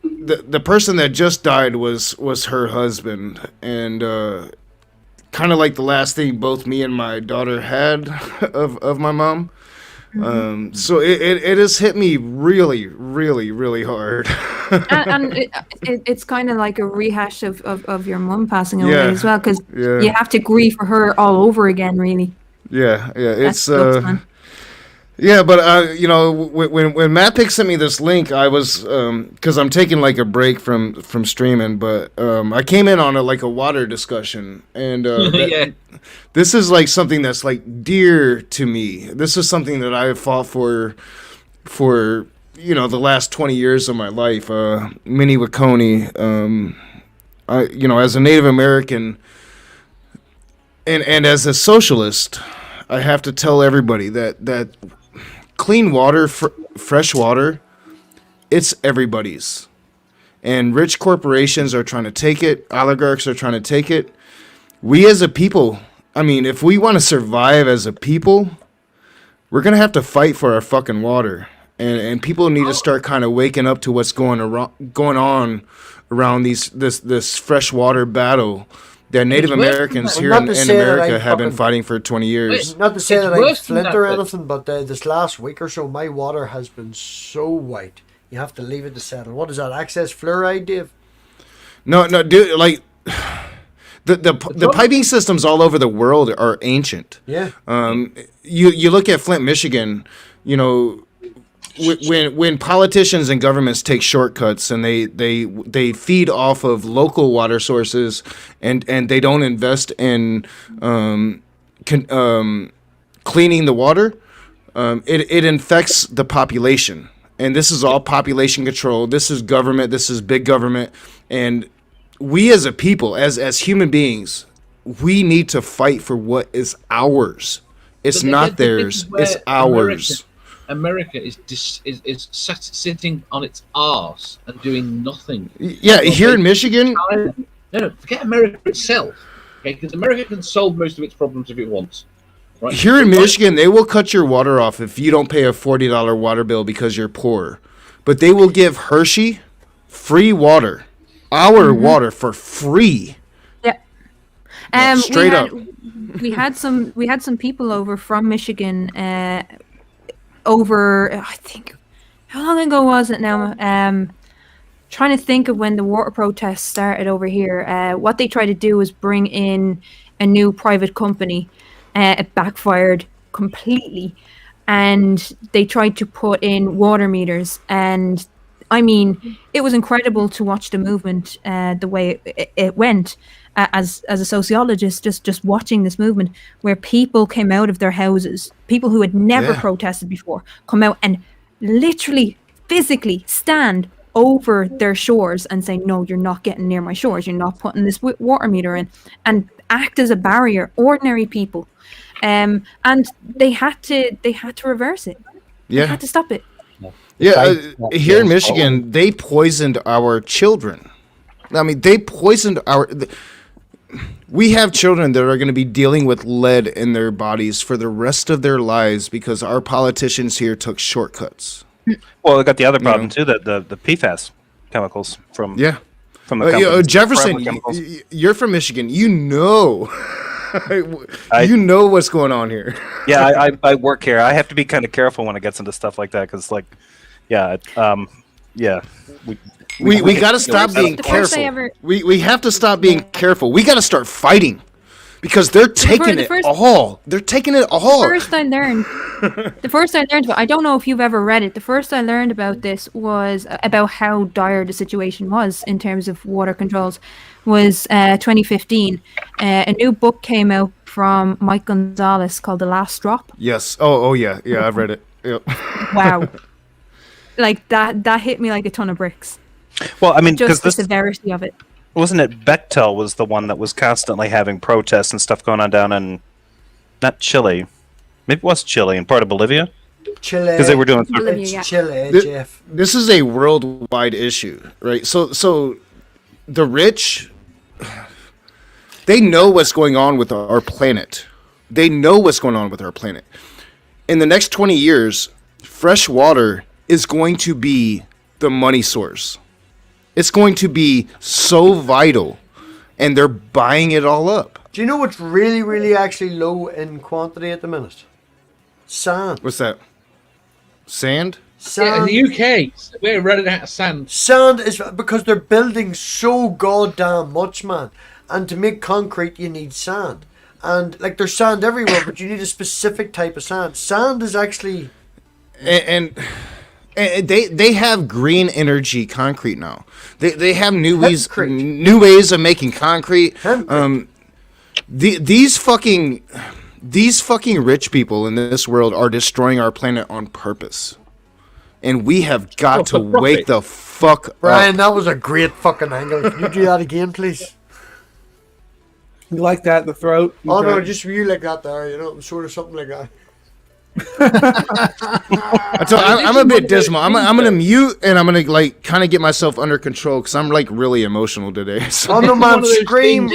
S10: The person that just died was her husband, and kind of like the last thing both me and my daughter had of my mom. So it has hit me really, really, really hard.
S4: and it's kind of like a rehash of your mom passing away as well, because you have to grieve for her all over again, really.
S10: Yeah, it's Yeah, but you know, when MathPig sent me this link, I was because I'm taking like a break from streaming, but I came in on a water discussion, and
S2: Yeah.
S10: this is like something that's like dear to me. This is something that I have fought for the last 20 years of my life. Minnie Waconey, as a Native American and as a socialist, I have to tell everybody that clean water, fresh water, it's everybody's. And rich corporations are trying to take it. Oligarchs are trying to take it. We as a people, I mean, if we want to survive as a people, we're going to have to fight for our fucking water. And people need to start kind of waking up to what's going on around this freshwater battle that Native Americans here in America have been fighting for 20 years.
S1: Not to say that I'm
S2: worse than
S1: flint
S2: that,
S1: or
S2: but-
S1: anything, but this last week or so, my water has been so white. You have to leave it to settle. What is that? Access fluoride, Dave?
S10: No, dude, like the piping systems all over the world are ancient.
S1: Yeah.
S10: You look at Flint, Michigan, you know, when politicians and governments take shortcuts and they feed off of local water sources and they don't invest in cleaning the water, it infects the population. And this is all population control. This is government. This is big government. And we as a people, as human beings, we need to fight for what is ours. It's not theirs. It's ours.
S2: America is sitting on its arse and doing nothing.
S10: Yeah, here in Michigan.
S2: No, forget America itself. Okay, because America can solve most of its problems if it wants. Right?
S10: Here in Michigan, they will cut your water off if you don't pay a $40 water bill because you're poor. But they will give Hershey free water, our water for free.
S4: Yeah.
S10: Straight up.
S4: We had some people over from Michigan. Over, I think, how long ago was it now? Trying to think of when the water protests started over here. What they tried to do was bring in a new private company. It backfired completely, and they tried to put in water meters. And I mean, it was incredible to watch the movement, the way it went. As a sociologist, just watching this movement where people came out of their houses, people who had never protested before, come out and literally, physically stand over their shores and say, "No, you're not getting near my shores. You're not putting this water meter in," and act as a barrier. Ordinary people, and they had to reverse it.
S10: Yeah,
S4: they had to stop it.
S10: Yeah, here in Michigan, they poisoned our children. I mean, they poisoned our. We have children that are going to be dealing with lead in their bodies for the rest of their lives because our politicians here took shortcuts.
S5: Well, they got the other problem too, that the PFAS chemicals from the
S10: Jefferson, you're from Michigan. You know, you know what's going on here.
S5: Yeah, I work here. I have to be kind of careful when it gets into stuff like that because, like,
S10: We got to stop being careful. We have to stop being careful. We got to start fighting because they're taking it all. They're taking it all.
S4: The first I learned about, I don't know if you've ever read it. The first I learned about this was about how dire the situation was in terms of water controls. Was 2015. A new book came out from Mike Gonzalez called The Last Drop.
S10: Yes. Oh yeah. I've read it. Yep.
S4: Wow. Like that hit me like a ton of bricks.
S5: Well, I mean,
S4: just the severity of it.
S5: Wasn't it Bechtel was the one that was constantly having protests and stuff going on down in, not Chile, maybe it was Chile, in part of Bolivia?
S1: Chile.
S5: Because they were doing
S1: Chile, Jeff.
S10: This is a worldwide issue, right? So the rich, they know what's going on with our planet. They know what's going on with our planet. In the next 20 years, fresh water is going to be the money source. It's going to be so vital, and they're buying it all up.
S1: Do you know what's really, really actually low in quantity at the minute? Sand.
S10: What's that? Sand?
S2: Yeah, in the UK, we're running out of sand.
S1: Sand is because they're building so goddamn much, man. And to make concrete, you need sand. And like there's sand everywhere, but you need a specific type of sand. Sand is actually
S10: and they have green energy concrete now. They have new ways of making concrete. These fucking rich people in this world are destroying our planet on purpose. And we have got to wake the fuck up.
S1: Brian, that was a great fucking angle. Can you do that again, please?
S9: You like that, the throat?
S1: Oh, no, just you like that there, sort of something like that.
S10: I'm a bit dismal. I'm gonna mute and I'm gonna like kind of get myself under control because I'm like really emotional today. So.
S1: Oh no, man! Scream,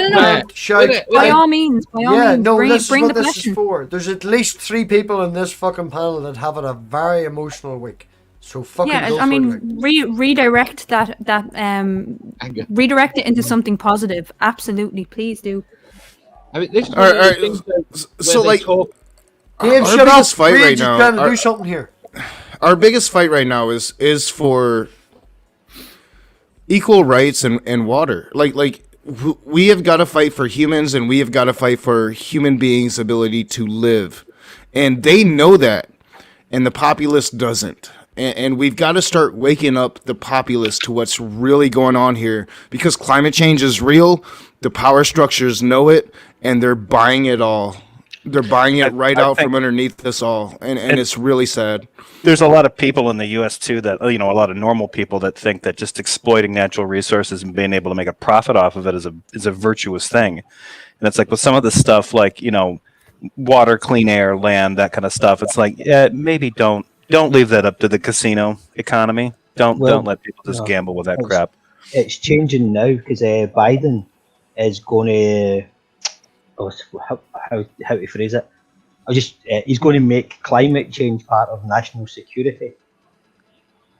S1: shout!
S4: By all means, bring the
S1: this
S4: passion.
S1: is for. There's at least 3 people in this fucking panel that have had a very emotional week. So fucking go for it.
S4: Redirect that redirect it into something positive. Absolutely, please do.
S2: I mean, this is
S10: all right. So like.
S1: Dave,
S10: our
S1: shut
S10: biggest
S1: up.
S10: fight
S1: Reed,
S10: right now.
S1: trying to do something here.
S10: Our biggest fight right now is for equal rights and water. Like we have got to fight for humans, and we have got to fight for human beings' ability to live, and they know that, and the populace doesn't. And we've got to start waking up the populace to what's really going on here, because climate change is real. The power structures know it, and they're buying it all. They're buying it out from underneath us all, and it's really sad.
S5: There's a lot of people in the U.S. too that, a lot of normal people that think that just exploiting natural resources and being able to make a profit off of it is a virtuous thing. And it's like with some of the stuff, like water, clean air, land, that kind of stuff. It's like, maybe don't leave that up to the casino economy. Don't let people just gamble with that crap.
S6: It's changing now because Biden is going to. How to phrase it? He's going to make climate change part of national security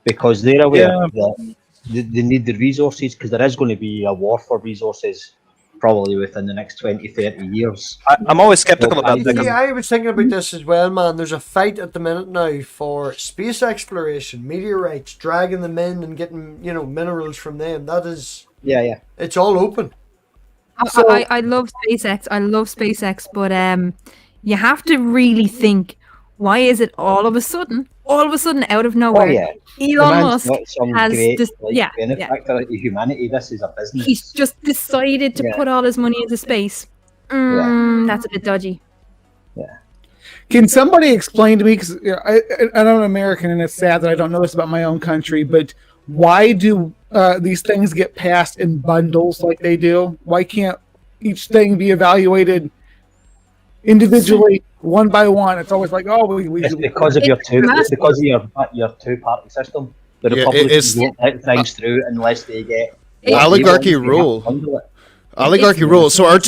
S6: because they're aware that they need the resources, because there is going to be a war for resources probably within the next 20, 30 years.
S5: I'm always skeptical about that.
S1: Yeah, I was thinking about this as well, man. There's a fight at the minute now for space exploration, meteorites, dragging them in and getting, minerals from them. That is...
S6: Yeah.
S1: It's all open.
S4: I love SpaceX, but you have to really think, why is it all of a sudden out of nowhere, Elon Musk has
S6: benefactor to humanity. This is a business.
S4: He's just decided to put all his money into space. That's a bit dodgy.
S6: Yeah.
S9: Can somebody explain to me, because I'm an American and it's sad that I don't know this about my own country, but why do these things get passed in bundles like they do? Why can't each thing be evaluated individually, one by one? It's always like,
S6: it's because of your two-party system. The Republicans won't put things through unless they get
S10: oligarchy rule. Oligarchy rule. So our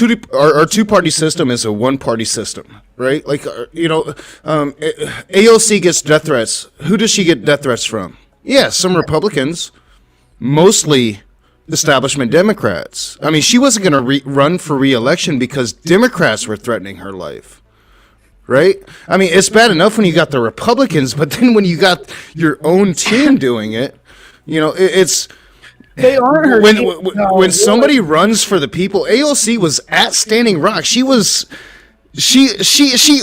S10: two-party system is a one-party system, right? Like AOC gets death threats. Who does she get death threats from? Yeah, some Republicans, mostly establishment Democrats. I mean, she wasn't going to run for re-election because Democrats were threatening her life, right? I mean, it's bad enough when you got the Republicans, but then when you got your own team doing it, it's...
S9: They aren't her
S10: when somebody runs for the people. AOC was at Standing Rock. She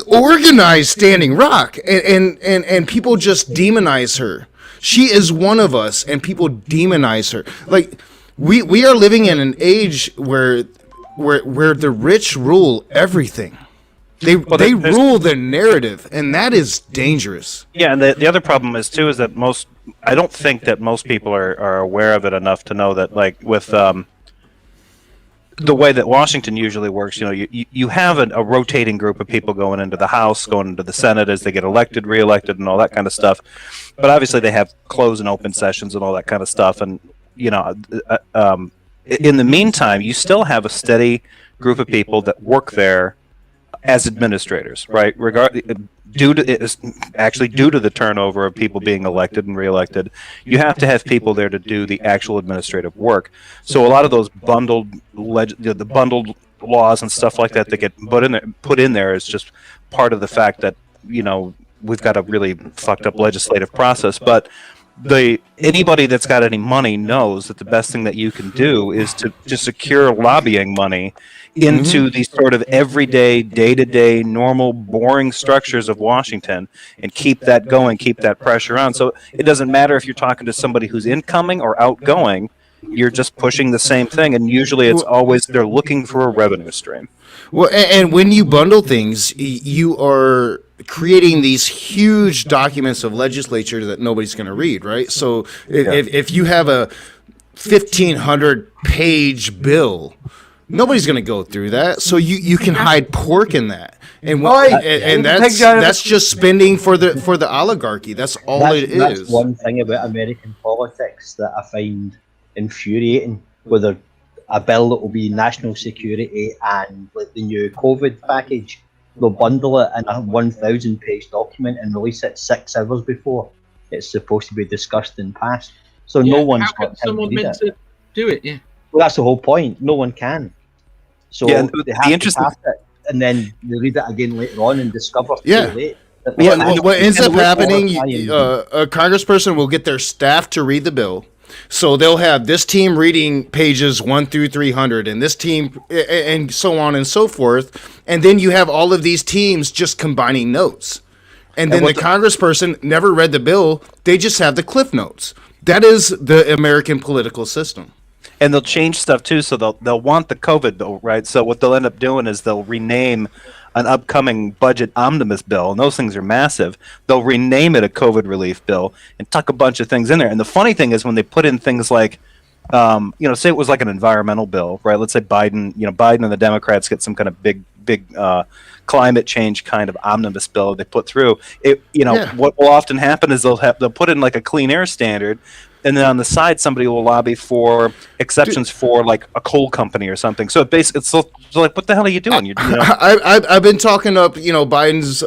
S10: organized Standing Rock, and people just demonize her. She is one of us, and people demonize her. Like we are living in an age where the rich rule everything. They rule the narrative, and that is dangerous.
S5: Yeah, and the other problem is that I don't think that most people are aware of it enough to know that, like, with the way that Washington usually works, you have a rotating group of people going into the House, going into the Senate as they get elected, reelected, and all that kind of stuff. But obviously they have closed and open sessions and all that kind of stuff. And, in the meantime, you still have a steady group of people that work there as administrators, right? Due to the turnover of people being elected and reelected, you have to have people there to do the actual administrative work. So a lot of those bundled laws and stuff like that get put in there is just part of the fact that we've got a really fucked up legislative process. But anybody that's got any money knows that the best thing that you can do is to secure lobbying money into these sort of everyday, day-to-day, normal, boring structures of Washington and keep that going, keep that pressure on. So it doesn't matter if you're talking to somebody who's incoming or outgoing, you're just pushing the same thing, and usually it's always they're looking for a revenue stream.
S10: Well, and when you bundle things, you are creating these huge documents of legislature that nobody's going to read, right? So if you have a 1,500-page bill, nobody's going to go through that. So you can hide pork in that. And that's just spending for the oligarchy. That's all it is.
S6: That's one thing about American politics that I find infuriating, whether a bill that will be national security and like the new COVID package, they'll bundle it in a 1,000-page document and release it 6 hours before it's supposed to be discussed and passed. So no one's
S2: how
S6: got
S2: can someone
S6: time to read
S2: meant
S6: it.
S2: to do it? Yeah.
S6: Well, that's the whole point. No one can. So
S5: Yeah, and
S6: they
S5: the
S6: have to
S5: interesting-
S6: pass it, and then they read it again later on and discover
S10: Yeah.
S6: too late. that
S10: What,
S6: they-
S10: what ends
S6: and
S10: up
S6: look
S10: happening,
S6: horrifying.
S10: a congressperson will get their staff to read the bill. So they'll have this team reading pages 1 through 300 and this team and so on and so forth. And then you have all of these teams just combining notes. And then the congressperson never read the bill. They just have the cliff notes. That is the American political system.
S5: And they'll change stuff too, so they'll want the COVID bill, right? So what they'll end up doing is they'll rename an upcoming budget omnibus bill, and those things are massive. They'll rename it a COVID relief bill and tuck a bunch of things in there. And the funny thing is when they put in things like, say it was like an environmental bill, right? Let's say Biden and the Democrats get some kind of big climate change kind of omnibus bill they put through. What will often happen is they'll put in like a clean air standard, and then on the side somebody will lobby for exceptions for like a coal company or something. So it's like, what the hell are you doing?
S10: I've been talking up Biden's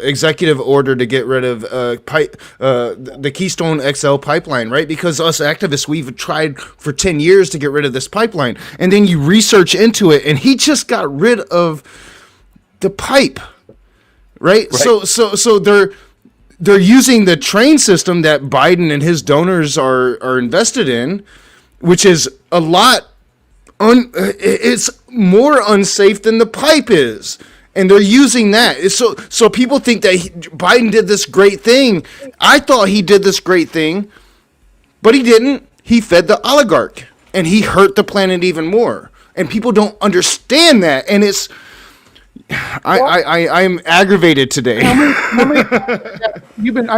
S10: executive order to get rid of the Keystone XL pipeline, right? Because us activists, we've tried for 10 years to get rid of this pipeline, and then you research into it, and he just got rid of the pipe, right? So they're using the train system that Biden and his donors are invested in, which is a lot. It's more unsafe than the pipe is, and they're using that. So people think that Biden did this great thing. I thought he did this great thing, but he didn't. He fed the oligarch, and he hurt the planet even more. And people don't understand that, and it's. I'm aggravated today.
S9: I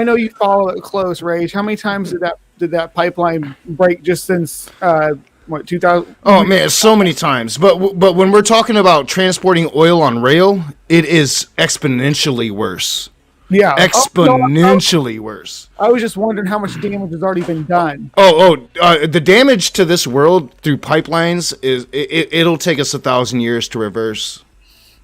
S9: know you follow it close, Rage. How many times did that pipeline break just since 2000?
S10: Oh man, so many times. But when we're talking about transporting oil on rail, it is exponentially worse.
S9: Yeah,
S10: exponentially worse.
S9: I was just wondering how much damage has already been done.
S10: The damage to this world through pipelines it'll take us 1,000 years to reverse.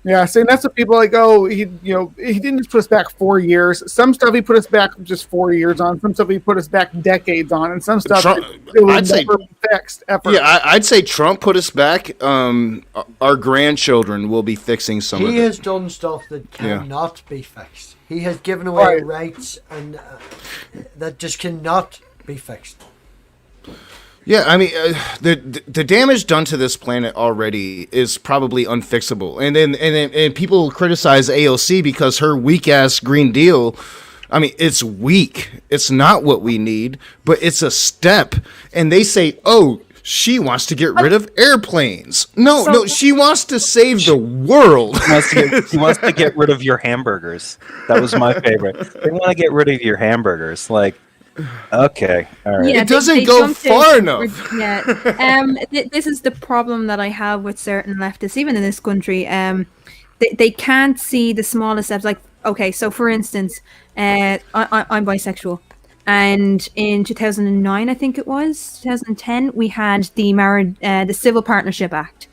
S9: Yeah, saying that's what people are like. Oh, he didn't just put us back 4 years. Some stuff he put us back just 4 years on. Some stuff he put us back decades on, and some stuff it was never fixed ever.
S10: Yeah, I'd say Trump put us back. Our grandchildren will be fixing some of it.
S1: He has done stuff that cannot be fixed. He has given away rights and that just cannot be fixed.
S10: Yeah, I mean, the damage done to this planet already is probably unfixable, and people criticize AOC because her weak ass Green Deal. I mean, it's weak. It's not what we need, but it's a step. And they say, "Oh, she wants to get rid of airplanes." No, she wants to save the world.
S5: She wants to get rid of your hamburgers. That was my favorite. They want to get rid of your hamburgers, like. Okay, all right.
S4: Yeah,
S10: it doesn't go far enough.
S4: Yeah, this is the problem that I have with certain leftists, even in this country. They can't see the smallest steps. Like, okay, so for instance, I'm bisexual, and in 2009, I think it was 2010, we had the Civil Partnership Act,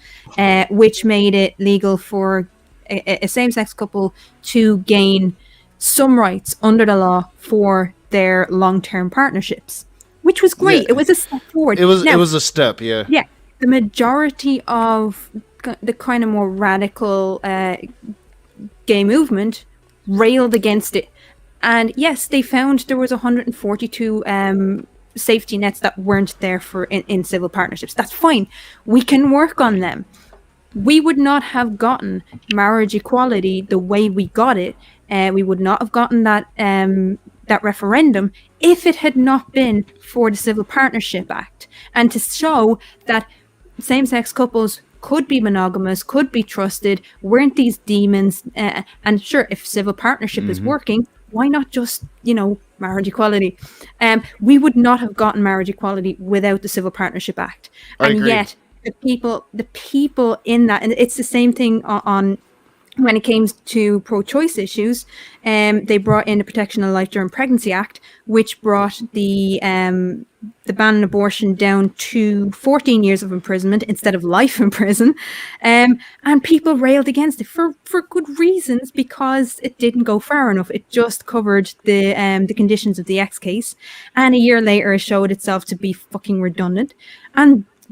S4: which made it legal for a same-sex couple to gain some rights under the law for their long-term partnerships, which was great. It was a step forward.
S10: It was a step, yeah.
S4: Yeah, the majority of the kind of more radical gay movement railed against it, And yes, they found there was 142 safety nets that weren't there for in civil partnerships. That's fine. We can work on them. We would not have gotten marriage equality the way we got it. We would not have gotten that referendum if it had not been for the Civil Partnership Act, and to show that same-sex couples could be monogamous, could be trusted, weren't these demons. And sure, if civil partnership is working, why not just, marriage equality? We would not have gotten marriage equality without the Civil Partnership Act.
S10: I agree.
S4: Yet the people in that, and it's the same thing on when it came to pro-choice issues, they brought in the Protection of Life During Pregnancy Act, which brought the ban on abortion down to 14 years of imprisonment instead of life in prison. And people railed against it for good reasons, because it didn't go far enough. It just covered the conditions of the X case. And a year later, it showed itself to be fucking redundant.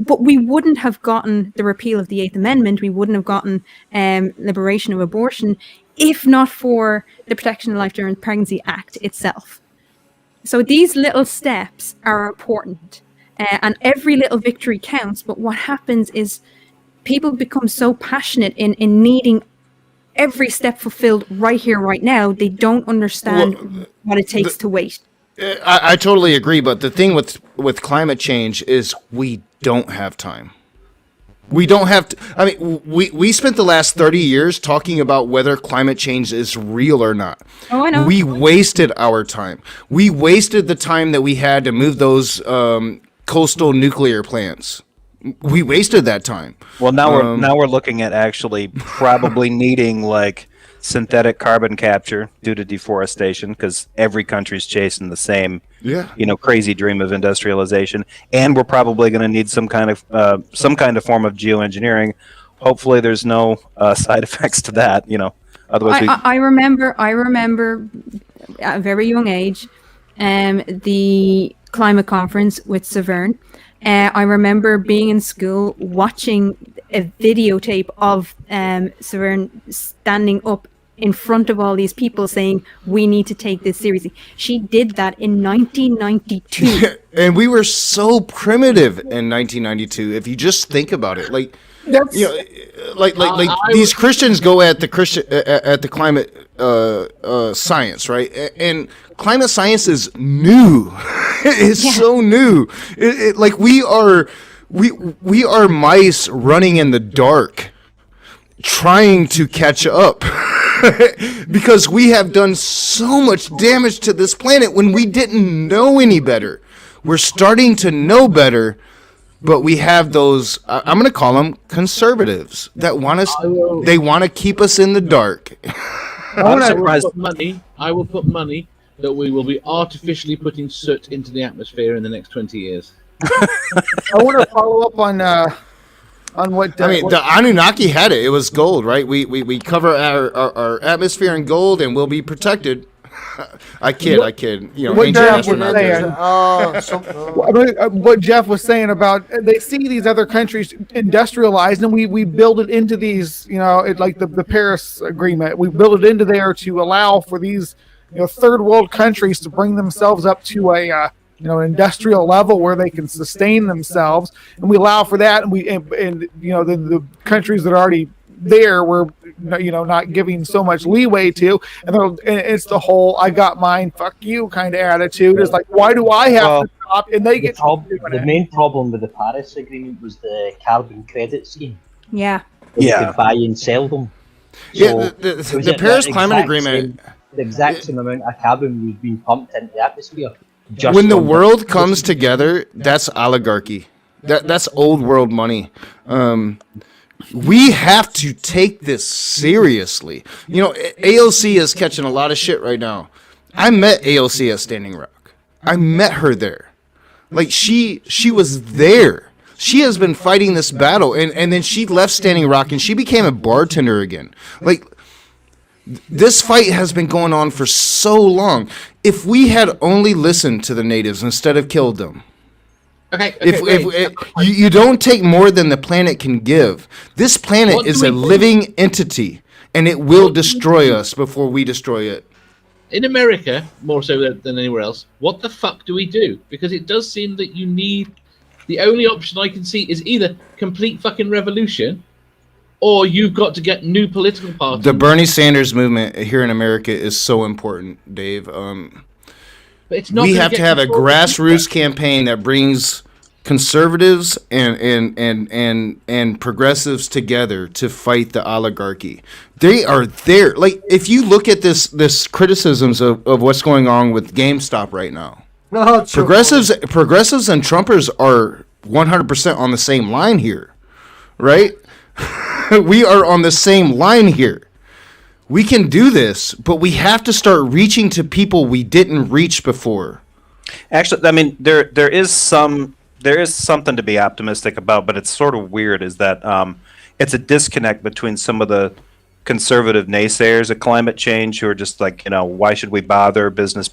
S4: But we wouldn't have gotten the repeal of the 8th Amendment. We wouldn't have gotten liberation of abortion if not for the Protection of Life During Pregnancy Act itself. So these little steps are important, and every little victory counts. But what happens is people become so passionate in needing every step fulfilled right here, right now. They don't understand what it takes to wait.
S10: I totally agree, but the thing with climate change is we don't have time. We don't have to. I mean, we spent the last 30 years talking about whether climate change is real or not.
S4: Oh, I know.
S10: We wasted our time. We wasted the time that we had to move those coastal nuclear plants. We wasted that time.
S5: Well, now we're looking at actually probably needing like synthetic carbon capture due to deforestation, because every country's chasing the same crazy dream of industrialization, and we're probably going to need some kind of form of geoengineering. Hopefully there's no side effects to that, otherwise
S4: I remember at a very young age the climate conference with Severn. I remember being in school watching a videotape of Severn standing up in front of all these people saying, we need to take this seriously. She did that in 1992.
S10: And we were so primitive in 1992, if you just think about it. Like, these Christians go at the climate science, right? And climate science is new. It's so new. Like we are mice running in the dark, trying to catch up. Because we have done so much damage to this planet when we didn't know any better. We're starting to know better, but we have those, I'm going to call them conservatives, that want us, they want to keep us in the dark.
S2: I will put money that we will be artificially putting soot into the atmosphere in the next 20 years.
S9: I want to follow up on what
S10: the Anunnaki had it. It was gold, right? We cover our atmosphere in gold, and we'll be protected. I kid.
S9: What Jeff was saying. What Jeff was saying about they see these other countries industrialized, and we build it into these. Like the Paris Agreement. We build it into there to allow for these third world countries to bring themselves up to a industrial level where they can sustain themselves, and we allow for that, and the countries that are already there we're not giving so much leeway to, and it's the whole I got mine, fuck you kind of attitude. It's like, why do I have to stop? And they get
S6: the main problem with the Paris Agreement was the carbon credit scheme.
S4: Yeah.
S6: You could buy and sell them.
S10: So the Paris Climate Agreement,
S6: the exact same amount of carbon was being pumped into the atmosphere.
S10: When the world comes together, that's oligarchy. That's old world money. We have to take this seriously. AOC is catching a lot of shit right now. I met AOC at Standing Rock. I met her there. Like she was there. She has been fighting this battle, and then she left Standing Rock and she became a bartender again. Like, this fight has been going on for so long. If we had only listened to the natives instead of killed them. If you don't take more than the planet can give. This planet is a living entity, and it will destroy us before we destroy it.
S2: in America, more so than anywhere else, what the fuck do we do? Because it does seem that you need... The only option I can see is either complete fucking revolution, or you've got to get new political parties.
S10: The Bernie Sanders movement here in America is so important, Dave.
S2: But it's not
S10: we
S2: gonna
S10: have to
S2: get
S10: have a
S2: control of the
S10: grassroots campaign that brings conservatives and progressives together to fight the oligarchy. They are there. Like, if you look at this criticisms of what's going on with GameStop right now,
S1: No, it's
S10: progressives and Trumpers are 100% on the same line here, right? We are on the same line here. We can do this, but we have to start reaching to people we didn't reach before.
S5: Actually, I mean, there is something to be optimistic about, but it's sort of weird. Is that it's a disconnect between some of the conservative naysayers of climate change who are just like, why should we bother? Business.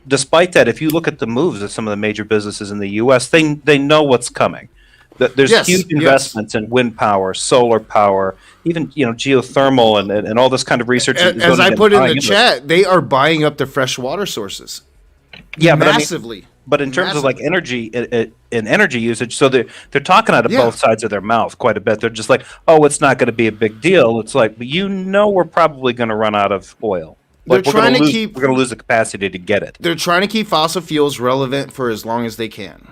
S5: Despite that, if you look at the moves of some of the major businesses in the U.S., they know what's coming. There's huge investments in wind power, solar power, even geothermal and all this kind of research.
S10: As I put in the chat, they are buying up the fresh water sources.
S5: Yeah,
S10: massively.
S5: But in terms of like energy in energy usage, so they're talking out of both sides of their mouth quite a bit. They're just like, oh, it's not going to be a big deal. It's like, but we're probably going to run out of oil. Like, we're going to lose the capacity to get it.
S10: They're trying to keep fossil fuels relevant for as long as they can.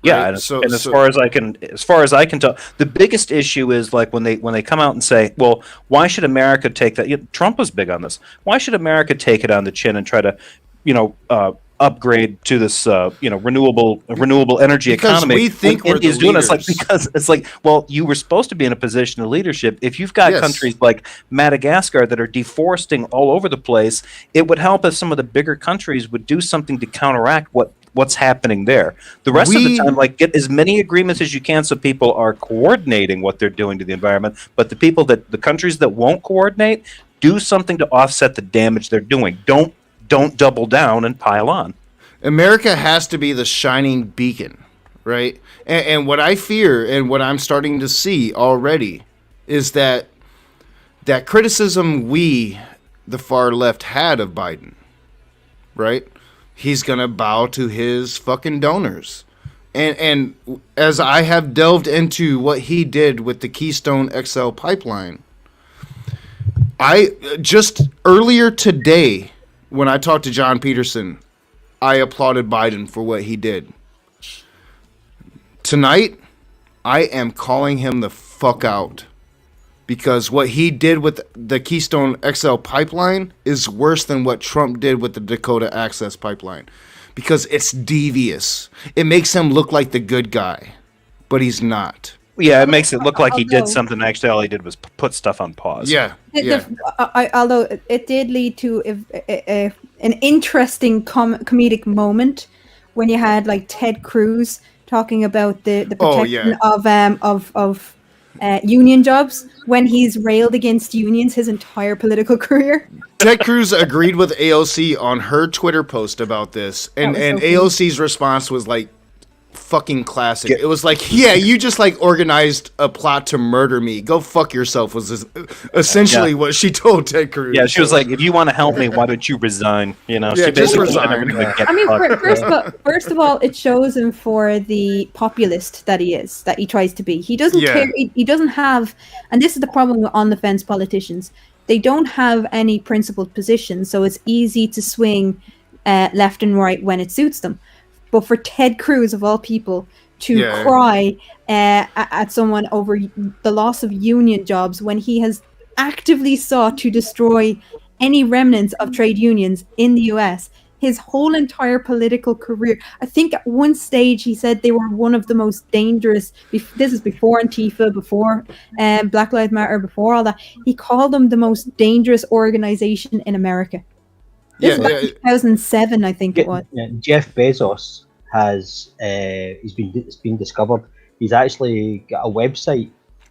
S5: Yeah,
S10: right?
S5: and as far as I can tell, the biggest issue is like when they come out and say, "Well, why should America take that?" Trump was big on this. Why should America take it on the chin and try to, upgrade to this, renewable energy economy?
S10: We think we're
S5: India's doing it. It's like, well, you were supposed to be in a position of leadership. If you've got countries like Madagascar that are deforesting all over the place, it would help if some of the bigger countries would do something to counteract what's happening there. The rest of the time, like, get as many agreements as you can so people are coordinating what they're doing to the environment. But the countries that won't coordinate, do something to offset the damage they're doing. Don't double down and pile on.
S10: America has to be the shining beacon, right? And what I fear and what I'm starting to see already is that criticism the far left, had of Biden, right? He's going to bow to his fucking donors. And as I have delved into what he did with the Keystone XL pipeline, I just earlier today, when I talked to John Peterson, I applauded Biden for what he did. Tonight, I am calling him the fuck out. Because what he did with the Keystone XL pipeline is worse than what Trump did with the Dakota Access pipeline. Because it's devious. It makes him look like the good guy. But he's not.
S5: Yeah, it makes it look like he did something. Actually, all he did was put stuff on pause.
S10: Yeah.
S4: Although it did lead to an interesting comedic moment when you had like Ted Cruz talking about the protection of union jobs when he's railed against unions his entire political career.
S10: Ted Cruz agreed with AOC on her Twitter post about this, and AOC's response was like fucking classic. It was like, yeah, you just like organized a plot to murder me. Go fuck yourself was essentially what she told Ted Cruz.
S5: Yeah, she was like, if you want to help me, why don't you resign? She
S10: just resign.
S4: I mean, first of all, it shows him for the populist that he tries to be. He doesn't care. He doesn't have, and this is the problem with on the fence politicians. They don't have any principled positions, so it's easy to swing left and right when it suits them. But for Ted Cruz, of all people, to cry at someone over the loss of union jobs when he has actively sought to destroy any remnants of trade unions in the US, his whole entire political career. I think at one stage he said they were one of the most dangerous. This is before Antifa, before Black Lives Matter, before all that. He called them the most dangerous organization in America. This was 2007, I think it was.
S6: Yeah, Jeff Bezos has it's been discovered. He's actually got a website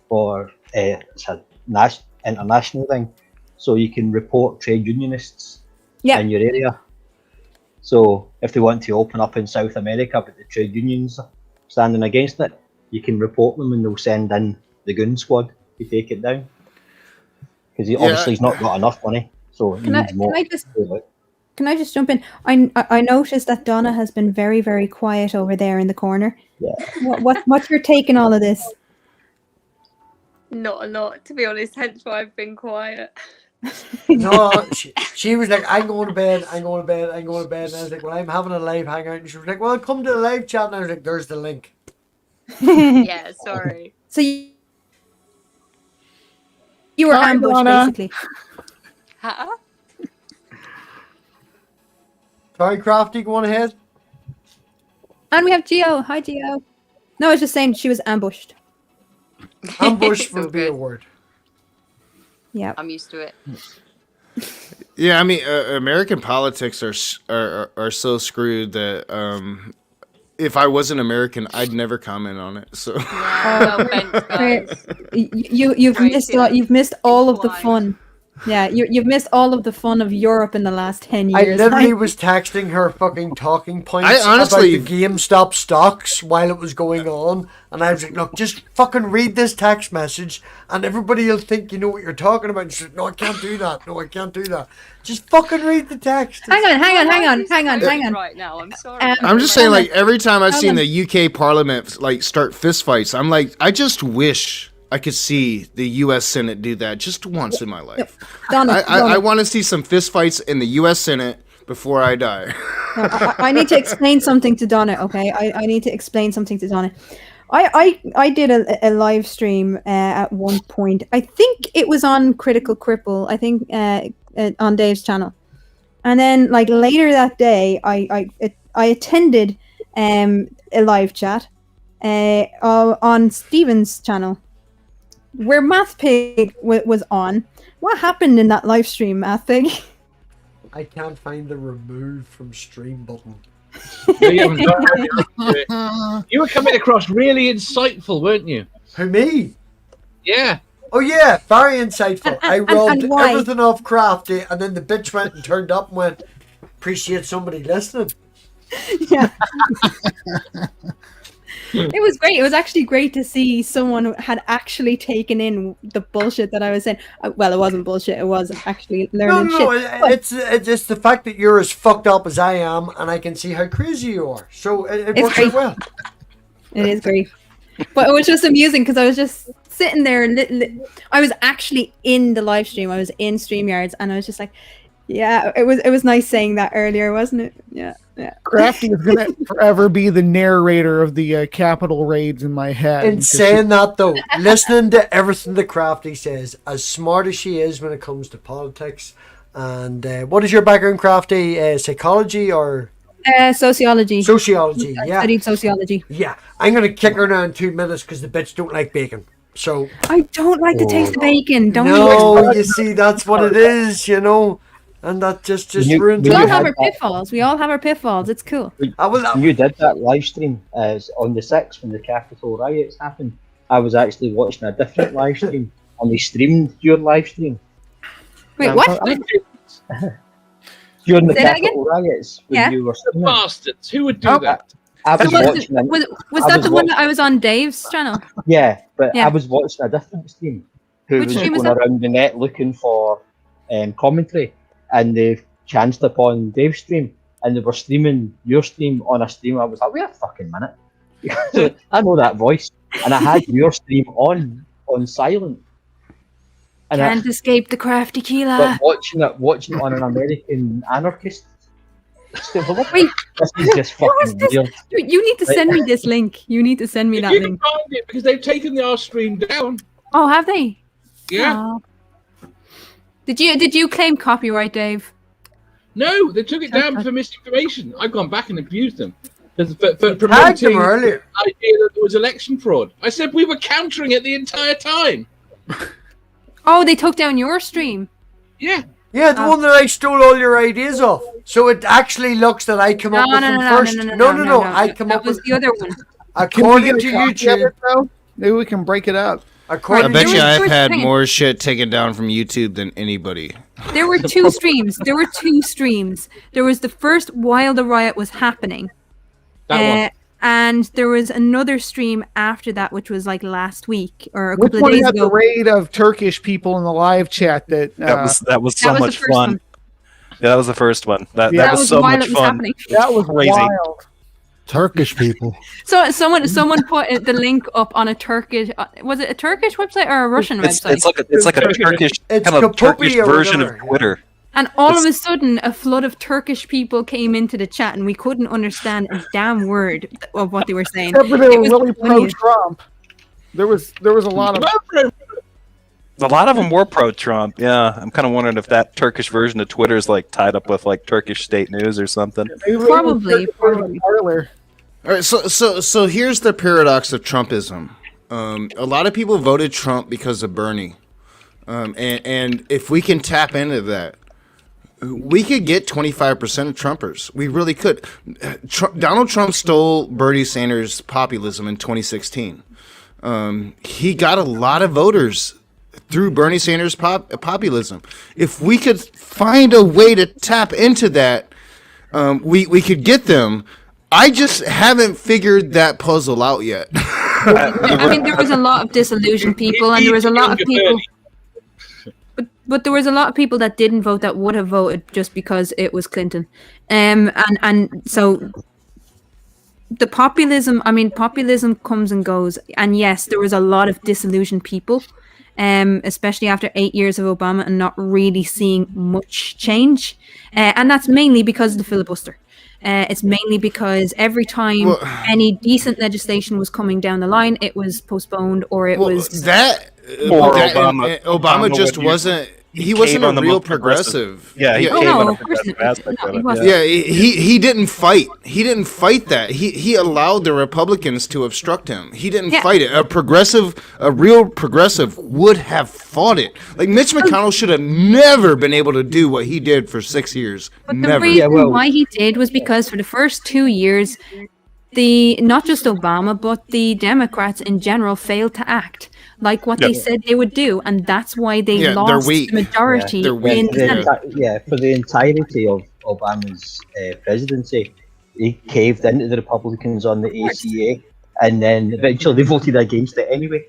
S6: for it's a international thing, so you can report trade unionists in your area. So if they want to open up in South America, but the trade unions standing against it, you can report them, and they'll send in the goon squad to take it down. Because obviously he's not got enough money. So he
S4: Can I,
S6: needs more.
S4: can I just jump in? I noticed that Donna has been very, very quiet over there in the corner.
S6: Yeah.
S4: What's your take on all of this?
S8: Not a lot, to be honest. Hence why I've been quiet.
S1: No, she was like, I'm going to bed, I'm going to bed, I'm going to bed. And I was like, well, I'm having a live hangout. And she was like, well, come to the live chat. And I was like, there's the link.
S8: Yeah, sorry.
S4: So you were
S9: Hi,
S4: ambushed,
S9: Donna.
S4: basically.
S8: Huh?
S1: Sorry, Crafty, go on ahead.
S4: And we have Geo. Hi, Geo. No, I was just saying she was ambushed.
S1: Ambush
S8: It's all
S1: would be a
S8: good.
S1: word.
S4: Yeah.
S8: I'm used to it.
S10: Yeah, I mean, American politics are so screwed that if I wasn't American, I'd never comment on it. So
S8: Yeah, no offense, guys.
S4: You've
S8: Right,
S4: missed
S8: yeah.
S4: you've missed all of the
S8: Quiet.
S4: fun. Yeah, you've missed all of the fun of Europe in the last 10
S1: I
S4: years.
S1: literally was texting her fucking talking points
S10: I honestly-
S1: about the GameStop stocks while it was going on, and I was like, "Look, just fucking read this text message, and everybody will think you know what you're talking about." And she's like, "No, I can't do that. No, I can't do that. Just fucking read the text."
S4: hang on.
S8: Right now, I'm sorry.
S10: I'm just saying, like, every time I've seen
S4: Ellen.
S10: the UK Parliament like start fistfights, I'm like, I just wish I could see the U.S. Senate do that just once in my life.
S4: Donna,
S10: I want to see some fistfights in the U.S. Senate before I die.
S4: No, I need to explain something to Donna, okay? I need to explain something to Donna. I did a live stream at one point. I think it was on Critical Cripple. I think on Dave's channel. And then like later that day, I attended a live chat on Steven's channel where MathPig was on. What happened in that live stream, MathPig?
S1: I can't find the remove from stream button.
S2: You were coming across really insightful, weren't you?
S1: Who, me?
S2: Yeah.
S1: Oh yeah, very insightful. I
S4: and
S1: rubbed
S4: why?
S1: everything off Crafty, and then the bitch went and turned up and went, "Appreciate somebody listening."
S4: Yeah. It was great. It was actually great to see someone who had actually taken in the bullshit that I was saying. Well, it wasn't bullshit. It was actually learning
S1: No,
S4: shit.
S1: it's just the fact that you're as fucked up as I am, and I can see how crazy you are. So it
S4: It's
S1: works
S4: great.
S1: out well.
S4: It is great. But it was just amusing because I was just sitting there. I was actually in the live stream. I was in StreamYards, and I was just like, yeah, it was nice saying that earlier, wasn't it? Yeah.
S9: Crafty is gonna forever be the narrator of the Capitol raids in my head.
S1: In saying that, though, listening to everything that Crafty says, as smart as she is when it comes to politics, and what is your background, Crafty? Psychology or
S4: Sociology.
S1: sociology?
S4: I
S1: Yeah,
S4: studied sociology.
S1: yeah. I'm gonna kick her now in 2 minutes because the bitch don't like bacon. So
S4: I don't like the taste of bacon. Don't
S1: no, you see, that's what it is, you know, and that just ruins
S4: We
S6: You
S4: all
S1: it.
S4: have
S6: had
S4: our
S6: that-
S4: pitfalls. We all have our pitfalls. It's cool.
S1: I will.
S6: When you did that live stream on the 6th when the Capitol riots happened, I was actually watching a different live stream, and they streamed your live stream
S4: Wait, what?
S6: during the
S4: Say that again?
S6: Capitol riots when
S4: Yeah.
S6: you were streaming.
S2: Bastards. Who would do
S9: Oh.
S2: that?
S6: I was
S4: So was
S6: watching it.
S4: was
S6: I
S4: that
S6: was
S4: the one
S6: watching-
S4: that I was on Dave's channel?
S6: Yeah, but
S4: Yeah.
S6: I was watching a different stream who
S4: Which
S6: was
S4: stream was
S6: going
S4: that?
S6: around the net looking for commentary, and they chanced upon Dave's stream, and they were streaming your stream on a stream. I was like, wait a fucking minute. Because I know that voice, and I had your stream on silent. And
S4: Can't escape the crafty
S6: but
S4: Keela.
S6: watching it on an American anarchist.
S4: Wait,
S6: This is just
S4: what was
S6: fucking
S4: this?
S6: weird.
S4: You need to send me this link. You need to send me
S2: If
S4: that
S2: you can
S4: link.
S2: find it, because they've taken the R stream down.
S4: Oh, have they?
S2: Yeah.
S4: Oh. Did you claim copyright, Dave?
S2: No, they took it down for misinformation. I've gone back and abused them. For
S1: Tagged them
S2: promoting
S1: earlier.
S2: the idea that there was election fraud. I said we were countering it the entire time.
S4: Oh, they took down your stream.
S2: Yeah.
S1: Yeah, the one that I stole all your ideas off. So it actually looks that I come up with them first. No, I come
S4: That
S1: up
S4: was
S1: with.
S4: the other one.
S9: Can we
S1: According
S9: get
S1: to
S9: a copy of
S1: YouTube,
S9: it, though? Maybe we can break it up.
S10: I
S1: according
S10: bet
S1: to
S10: you I've
S4: was-
S10: had
S4: hang on.
S10: more shit taken down from YouTube than anybody.
S4: There were two streams. There were two streams. There was the first while the riot was happening.
S2: That one.
S4: And there was another stream after that, which was like last week or a
S9: Which
S4: couple of
S9: one
S4: days
S9: had
S4: ago.
S9: the raid of Turkish people in the live chat? That
S5: That was so
S4: That was the
S5: much
S4: first
S5: fun.
S4: one.
S5: Yeah, that was the first one. That
S9: Yeah.
S5: was so
S4: while
S5: much
S4: it was
S5: fun.
S4: happening.
S9: that was
S5: Crazy.
S9: wild.
S1: Turkish people.
S4: So someone put the link up on a Turkish. Was it a Turkish website or a Russian website?
S5: It's like a Turkish
S1: It's
S5: kind of Turkish
S1: Kapupi or
S5: version of
S1: whatever.
S5: Twitter.
S4: And all of a sudden, a flood of Turkish people came into the chat, and we couldn't understand a damn word of what they were saying.
S9: Except for they
S4: It
S9: were
S4: was
S9: really
S4: the funniest.
S9: pro-Trump. There was a lot of.
S5: A lot of them were pro-Trump. Yeah, I'm kind of wondering if that Turkish version of Twitter is like tied up with like Turkish state news or something.
S4: Probably.
S9: Parlor.
S10: All right, so here's the paradox of Trumpism. A lot of people voted Trump because of Bernie, and if we can tap into that, we could get 25% of Trumpers. We really could. Donald Trump stole Bernie Sanders' populism in 2016. He got a lot of voters through Bernie Sanders' populism. If we could find a way to tap into that, we could get them. I just haven't figured that puzzle out yet.
S4: I mean, there was a lot of disillusioned people, and there was a lot of people. But there was a lot of people that didn't vote that would have voted just because it was Clinton, and so the populism. I mean, populism comes and goes, and yes, there was a lot of disillusioned people, especially after 8 years of Obama and not really seeing much change, and that's mainly because of the filibuster. It's mainly because every time any decent legislation was coming down the line, it was postponed or it was
S10: that. Obama just wasn't. He wasn't a real progressive.
S5: Yeah, he came on a progressive aspect of it.
S10: Yeah, he didn't fight. He didn't fight that. He allowed the Republicans to obstruct him. He didn't fight it. A real progressive would have fought it. Like Mitch McConnell should have never been able to do what he did for 6 years.
S4: But
S10: Never.
S4: the reason why he did was because for the first 2 years, not just Obama, but the Democrats in general failed to act like what they said they would do, and that's why they lost the majority in the Senate.
S6: For the entirety of Obama's presidency, he caved into the Republicans on the ACA, and then eventually they voted against it anyway.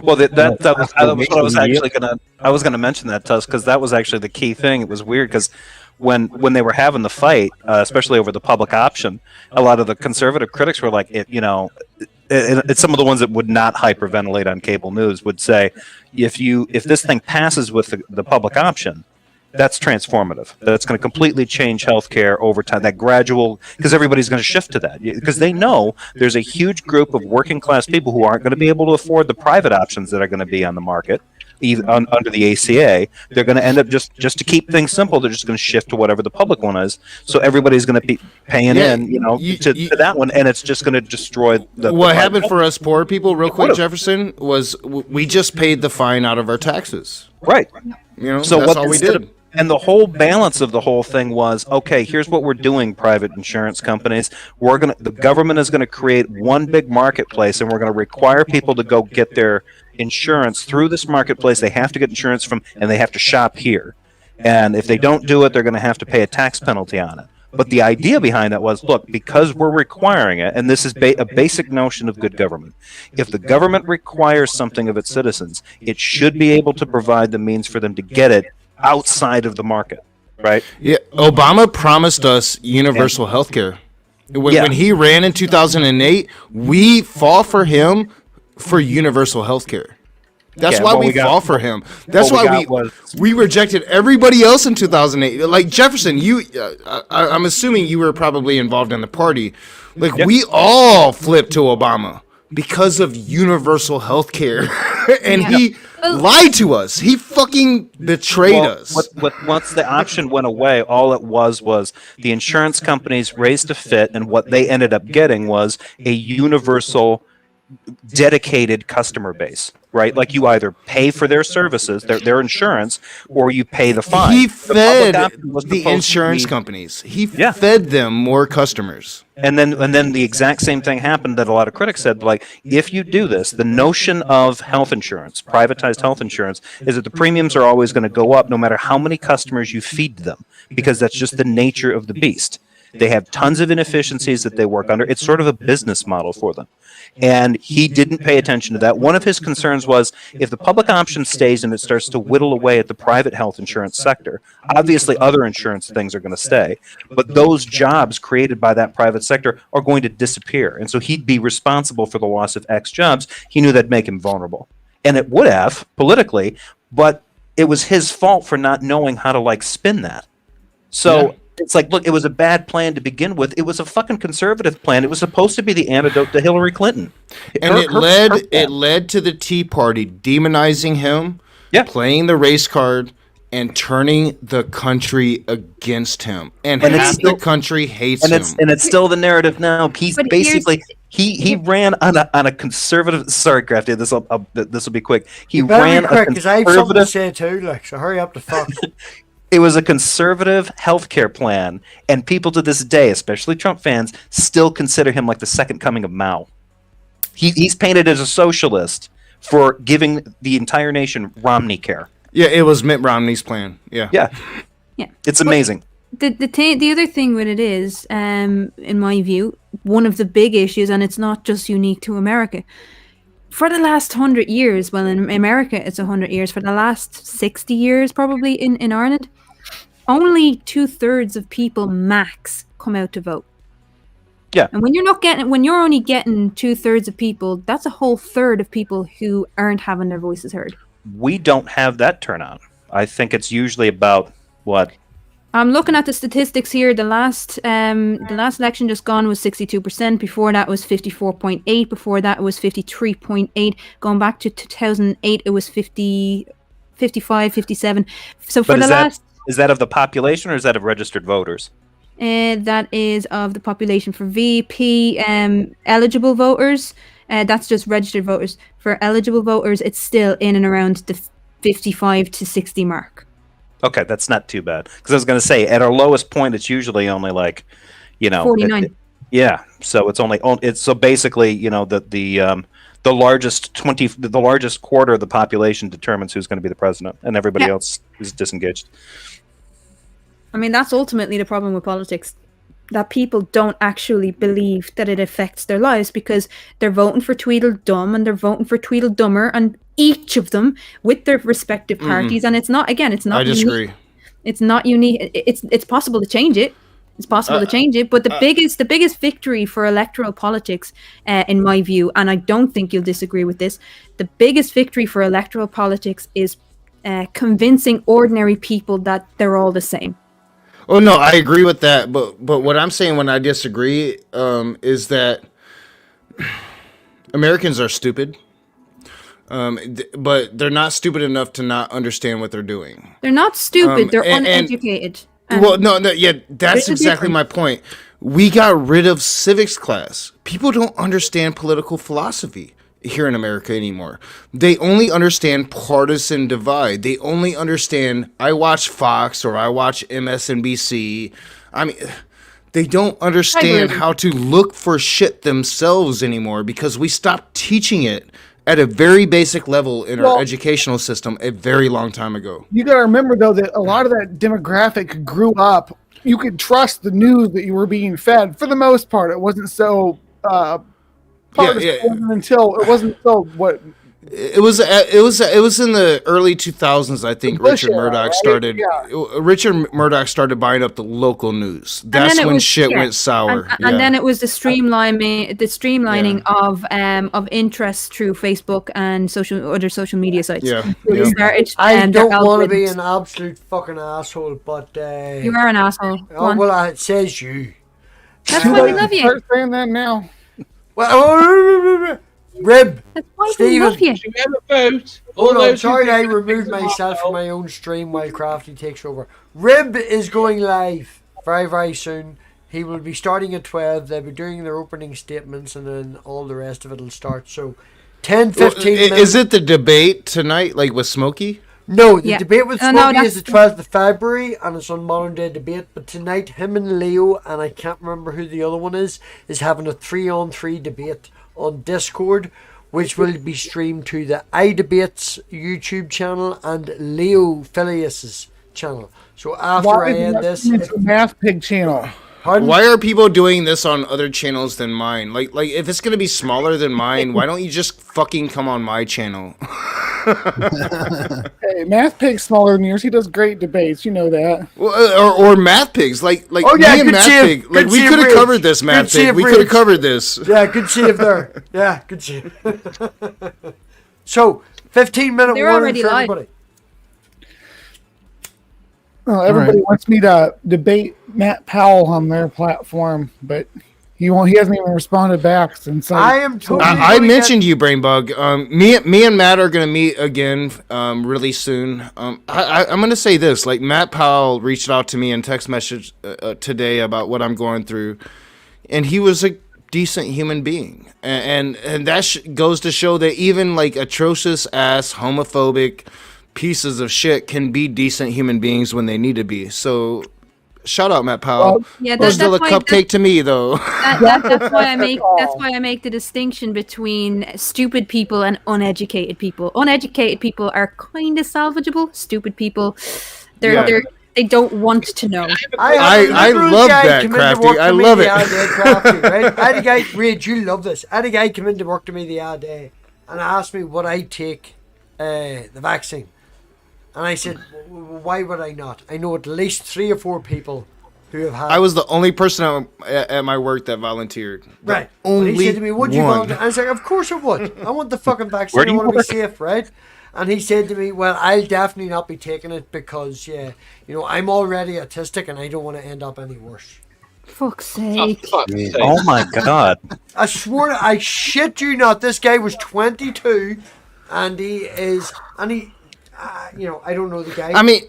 S5: Well, that was what I was actually gonna mention that, Tusk, because that was actually the key thing. It was weird because when they were having the fight, especially over the public option, a lot of the conservative critics were like, it's some of the ones that would not hyperventilate on cable news would say, if this thing passes with the public option, that's transformative. That's going to completely change healthcare over time. That gradual, because everybody's going to shift to that, because they know there's a huge group of working class people who aren't going to be able to afford the private options that are going to be on the market. Under the ACA, they're going to end up just to keep things simple. They're just going to shift to whatever the public one is. So everybody's going to be paying to that one, and it's just going to destroy the.
S10: What happened for us poor people, real quick, Jefferson, was we just paid the fine out of our taxes.
S5: Right. So
S10: that's all we did.
S5: And the whole balance of the whole thing was, okay, here's what we're doing, private insurance companies. The government is going to create one big marketplace, and we're going to require people to go get their insurance through this marketplace. They have to get insurance and they have to shop here. And if they don't do it, they're going to have to pay a tax penalty on it. But the idea behind that was, look, because we're requiring it, and this is a basic notion of good government, if the government requires something of its citizens, it should be able to provide the means for them to get it outside of the market, right?
S10: Yeah, Obama promised us universal health care. When he ran in 2008, we fought for him for universal health care. That's why we fought for him. That's why we rejected everybody else in 2008. Like Jefferson, I'm assuming you were probably involved in the party. Like we all flipped to Obama because of universal health care. And he lied to us. He fucking betrayed us.
S5: Once the option went away, all it was the insurance companies raised a fit, and what they ended up getting was a universal dedicated customer base, right? Like you either pay for their services, their insurance, or you pay the fine.
S10: He fed the insurance companies. He fed them more customers.
S5: And then the exact same thing happened that a lot of critics said, like, if you do this, the notion of health insurance, privatized health insurance, is that the premiums are always going to go up no matter how many customers you feed them, because that's just the nature of the beast. They have tons of inefficiencies that they work under. It's sort of a business model for them. And he didn't pay attention to that. One of his concerns was if the public option stays and it starts to whittle away at the private health insurance sector, obviously other insurance things are going to stay, but those jobs created by that private sector are going to disappear. And so he'd be responsible for the loss of X jobs. He knew that'd make him vulnerable. And it would have, politically, but it was his fault for not knowing how to, like, spin that. So it's like, look, it was a bad plan to begin with. It was a fucking conservative plan. It was supposed to be the antidote to Hillary Clinton.
S10: And it led to the Tea Party demonizing him, playing the race card, and turning the country against him. And half the country hates him.
S5: And it's still the narrative now. He's basically he ran on a conservative. Sorry, Crafty. This will be quick. He ran
S1: quick because I have something to say too. Like, so hurry up the fuck.
S5: It was a conservative healthcare plan, and people to this day, especially Trump fans, still consider him like the second coming of Mao. He's painted as a socialist for giving the entire nation Romney care.
S10: Yeah, it was Mitt Romney's plan. Yeah.
S5: It's amazing.
S4: The other thing with it is, in my view, one of the big issues, and it's not just unique to America. For the last 100 years, well, in America it's 100 years. For the last 60 years, probably in Ireland, only 2/3 of people max come out to vote.
S5: Yeah.
S4: And when you're only getting 2/3 of people, that's a whole third of people who aren't having their voices heard.
S5: We don't have that turnout. I think it's usually about what?
S4: I'm looking at the statistics here. The last election just gone was 62%. Before that was 54.8. Before that it was 53.8. Going back to 2008, it was 50, 55, 57. So for
S5: is that of the population or is that of registered voters?
S4: That is of the population. For VP eligible voters, that's just registered voters. For eligible voters, it's still in and around the 55 to 60 mark.
S5: Okay, that's not too bad. Because I was going to say, at our lowest point, it's usually only like,
S4: 49.
S5: So so basically, the largest quarter of the population determines who's going to be the president, and everybody else is disengaged.
S4: I mean, that's ultimately the problem with politics, that people don't actually believe that it affects their lives because they're voting for Tweedledum and they're voting for Tweedledummer, and each of them with their respective parties. And it's not
S10: I disagree.
S4: Unique. It's not unique. It's possible to change it. It's possible to change it. But the biggest victory for electoral politics, in my view, and I don't think you'll disagree with this, the biggest victory for electoral politics is convincing ordinary people that they're all the same.
S10: Oh no, I agree with that, but what I'm saying when I disagree is that Americans are stupid, but they're not stupid enough to not understand what they're doing.
S4: They're not stupid; they're uneducated.
S10: That's exactly my point. We got rid of civics class. People don't understand political philosophy here in America anymore. They only understand partisan divide. They only understand, I watch Fox or I watch MSNBC. I mean, they don't understand how to look for shit themselves anymore because we stopped teaching it at a very basic level in our educational system a very long time ago.
S9: You got to remember, though, that a lot of that demographic grew up. You could trust the news that you were being fed. For the most part, it wasn't so... until it wasn't so what
S10: it was in the early 2000s, I think. Richard Murdoch started buying up the local news. That's when shit went sour.
S4: And then it was the streamlining of interest through Facebook and other social media sites.
S1: I don't want to be an absolute fucking asshole, but
S4: you are an asshole.
S1: It says you.
S4: That's why we love you.
S9: Start saying that now.
S1: Well, Rib, Stephen.
S2: You have a vote.
S1: Hold on, sorry I removed myself from my own stream while Crafty takes over. Rib is going live very, very soon. He will be starting at 12. They'll be doing their opening statements and then all the rest of it will start. So 10-15 minutes.
S10: Is it the debate tonight, like with Smokey?
S1: No, the debate with Smokey is the 12th of February and it's on Modern Day Debate. But tonight, him and Leo, and I can't remember who the other one is having a 3-on-3 debate on Discord, which will be streamed to the iDebates YouTube channel and Leo Phileas's channel. So after I end this...
S9: It's the MathPig channel.
S1: Pardon?
S10: Why are people doing this on other channels than mine? Like if it's gonna be smaller than mine, why don't you just fucking come on my channel?
S9: Hey, MathPig's smaller than yours. He does great debates. You know that.
S10: Well, or MathPigs, like
S1: Oh, yeah,
S10: me and
S1: good save.
S10: MathPig, like
S1: Good
S10: we
S1: save,
S10: could have
S1: Rich.
S10: covered this,
S1: Good
S10: MathPig.
S1: save,
S10: We could have
S1: Rich.
S10: covered this.
S1: Yeah, good save there. Yeah, good save. So, 15-minute
S4: They're
S1: warning
S4: already
S1: for
S4: live.
S1: everybody.
S9: Everybody wants me to debate Matt Powell on their platform, but he won't. He hasn't even responded back since
S1: I am totally.
S10: I
S1: gonna
S10: mentioned you, Brainbug. Me and Matt are gonna meet again really soon. I'm gonna say this: like Matt Powell reached out to me in text message today about what I'm going through, and he was a decent human being, and that goes to show that even like atrocious ass homophobic pieces of shit can be decent human beings when they need to be. So. Shout out, Matt Powell.
S9: Well,
S4: Yeah,
S10: There's still a
S4: that's why-
S10: cupcake to me, though.
S4: That's why I make. That's why I make the distinction between stupid people and uneducated people. Uneducated people are kind of salvageable. Stupid people, they don't want to know.
S10: I love that, Crafty. I love it.
S1: Crafty, right? I had a guy, Reed, you love this. I had a guy come in to work to me the other day and asked me would I take the vaccine. And I said, why would I not? I know at least 3 or 4 people who have had.
S10: I was the only person at my work that volunteered.
S1: Right.
S10: Only
S1: And he said to me, would you
S10: one.
S1: volunteer? I was like, of course I would. I want the fucking vaccine.
S5: Where do
S1: I
S5: you
S1: want to be
S5: work?
S1: safe, right? And he said to me, well, I'll definitely not be taking it because, I'm already autistic and I don't want to end up any worse.
S4: Fuck's sake.
S5: Oh my god.
S1: I swear, I shit you not, this guy was 22 and I don't know the guy.
S10: I mean,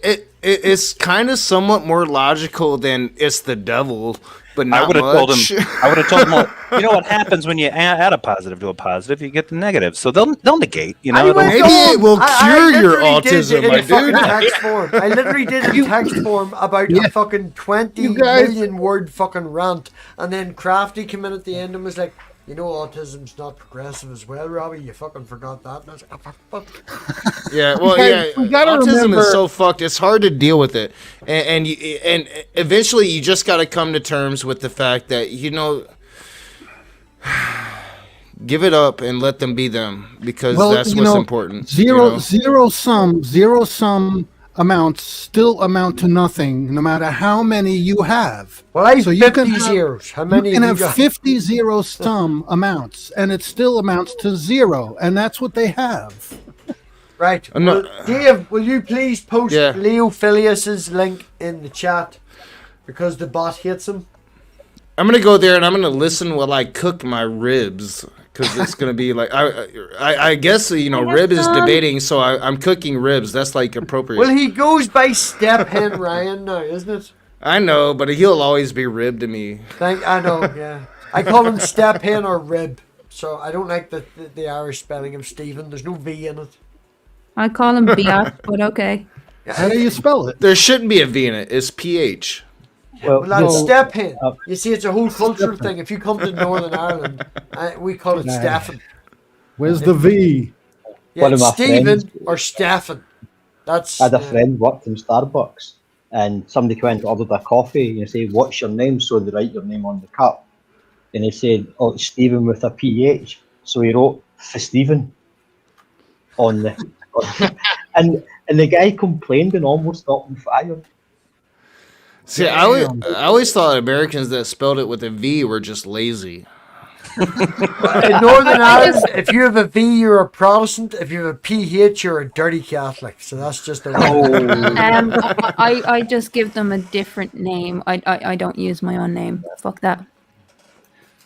S10: it's kind of somewhat more logical than it's the devil, but not
S5: I would have told
S10: much.
S5: him. I would have told him. Well, you know what happens when you add a positive to a positive? You get the negative. So they'll negate. You know.
S1: went
S10: Maybe it will
S1: I
S10: cure your
S1: literally did
S10: autism,
S1: it in
S10: my
S1: a fucking
S10: dude.
S1: text form. I literally did it in text form about a fucking 20
S9: You guys-
S1: million word fucking rant, and then Crafty came in at the end and was like, autism's not progressive as well, Robbie. You fucking forgot that. And I was like, oh, fuck.
S10: Yeah, well,
S9: Guys, we gotta
S10: autism
S9: remember-
S10: is so fucked. It's hard to deal with it, and eventually you just got to come to terms with the fact that give it up and let them be them because that's what's important.
S9: Zero sum amounts still amount to nothing, no matter how many you have.
S1: Well, I
S9: So
S1: have
S9: you can
S1: 50
S9: have-
S1: zeros. How many
S9: You can
S1: have
S9: have
S1: you got?
S9: 50 zero sum amounts, and it still amounts to 0, and that's what they have.
S1: Right.
S10: I'm
S1: Well,
S10: not-
S1: Dave, will you please post
S10: Yeah.
S1: Leo Phileas's link in the chat because the bot hates him?
S10: I'm gonna go there and I'm gonna listen while I cook my ribs because it's gonna be like I guess rib is debating, so I'm cooking ribs. That's like appropriate.
S1: Well, he goes by Step Hen Ryan now, isn't it?
S10: I know, but he'll always be rib to me.
S1: I know, yeah. I call him Step Hen or Rib, so I don't like the Irish spelling of Stephen. There's no V in it.
S4: I call him Biat, but okay.
S9: How do you spell it?
S10: There shouldn't be a V in it. It's PH.
S1: Well, that's
S9: no.
S1: Step Hen. You see, it's a whole cultural thing. If you come to Northern Ireland, we call it Stefan.
S9: Where's the V?
S1: Yeah,
S6: One of
S1: it's
S6: my
S1: Stephen
S6: friends-
S1: or Stefan. That's.
S6: I had a friend worked in Starbucks, and somebody came in to order their coffee, and you say, "What's your name?" So they write your name on the cup, and he said, "Oh, it's Stephen with a PH." So he wrote for Stephen on the, and the guy complained and almost got him fired.
S10: See, I always thought Americans that spelled it with a V were just lazy.
S1: In Northern Ireland, if you have a V, you're a Protestant. If you have a PH, you're a dirty Catholic. So that's just a.
S4: I just give them a different name. I don't use my own name. Fuck that.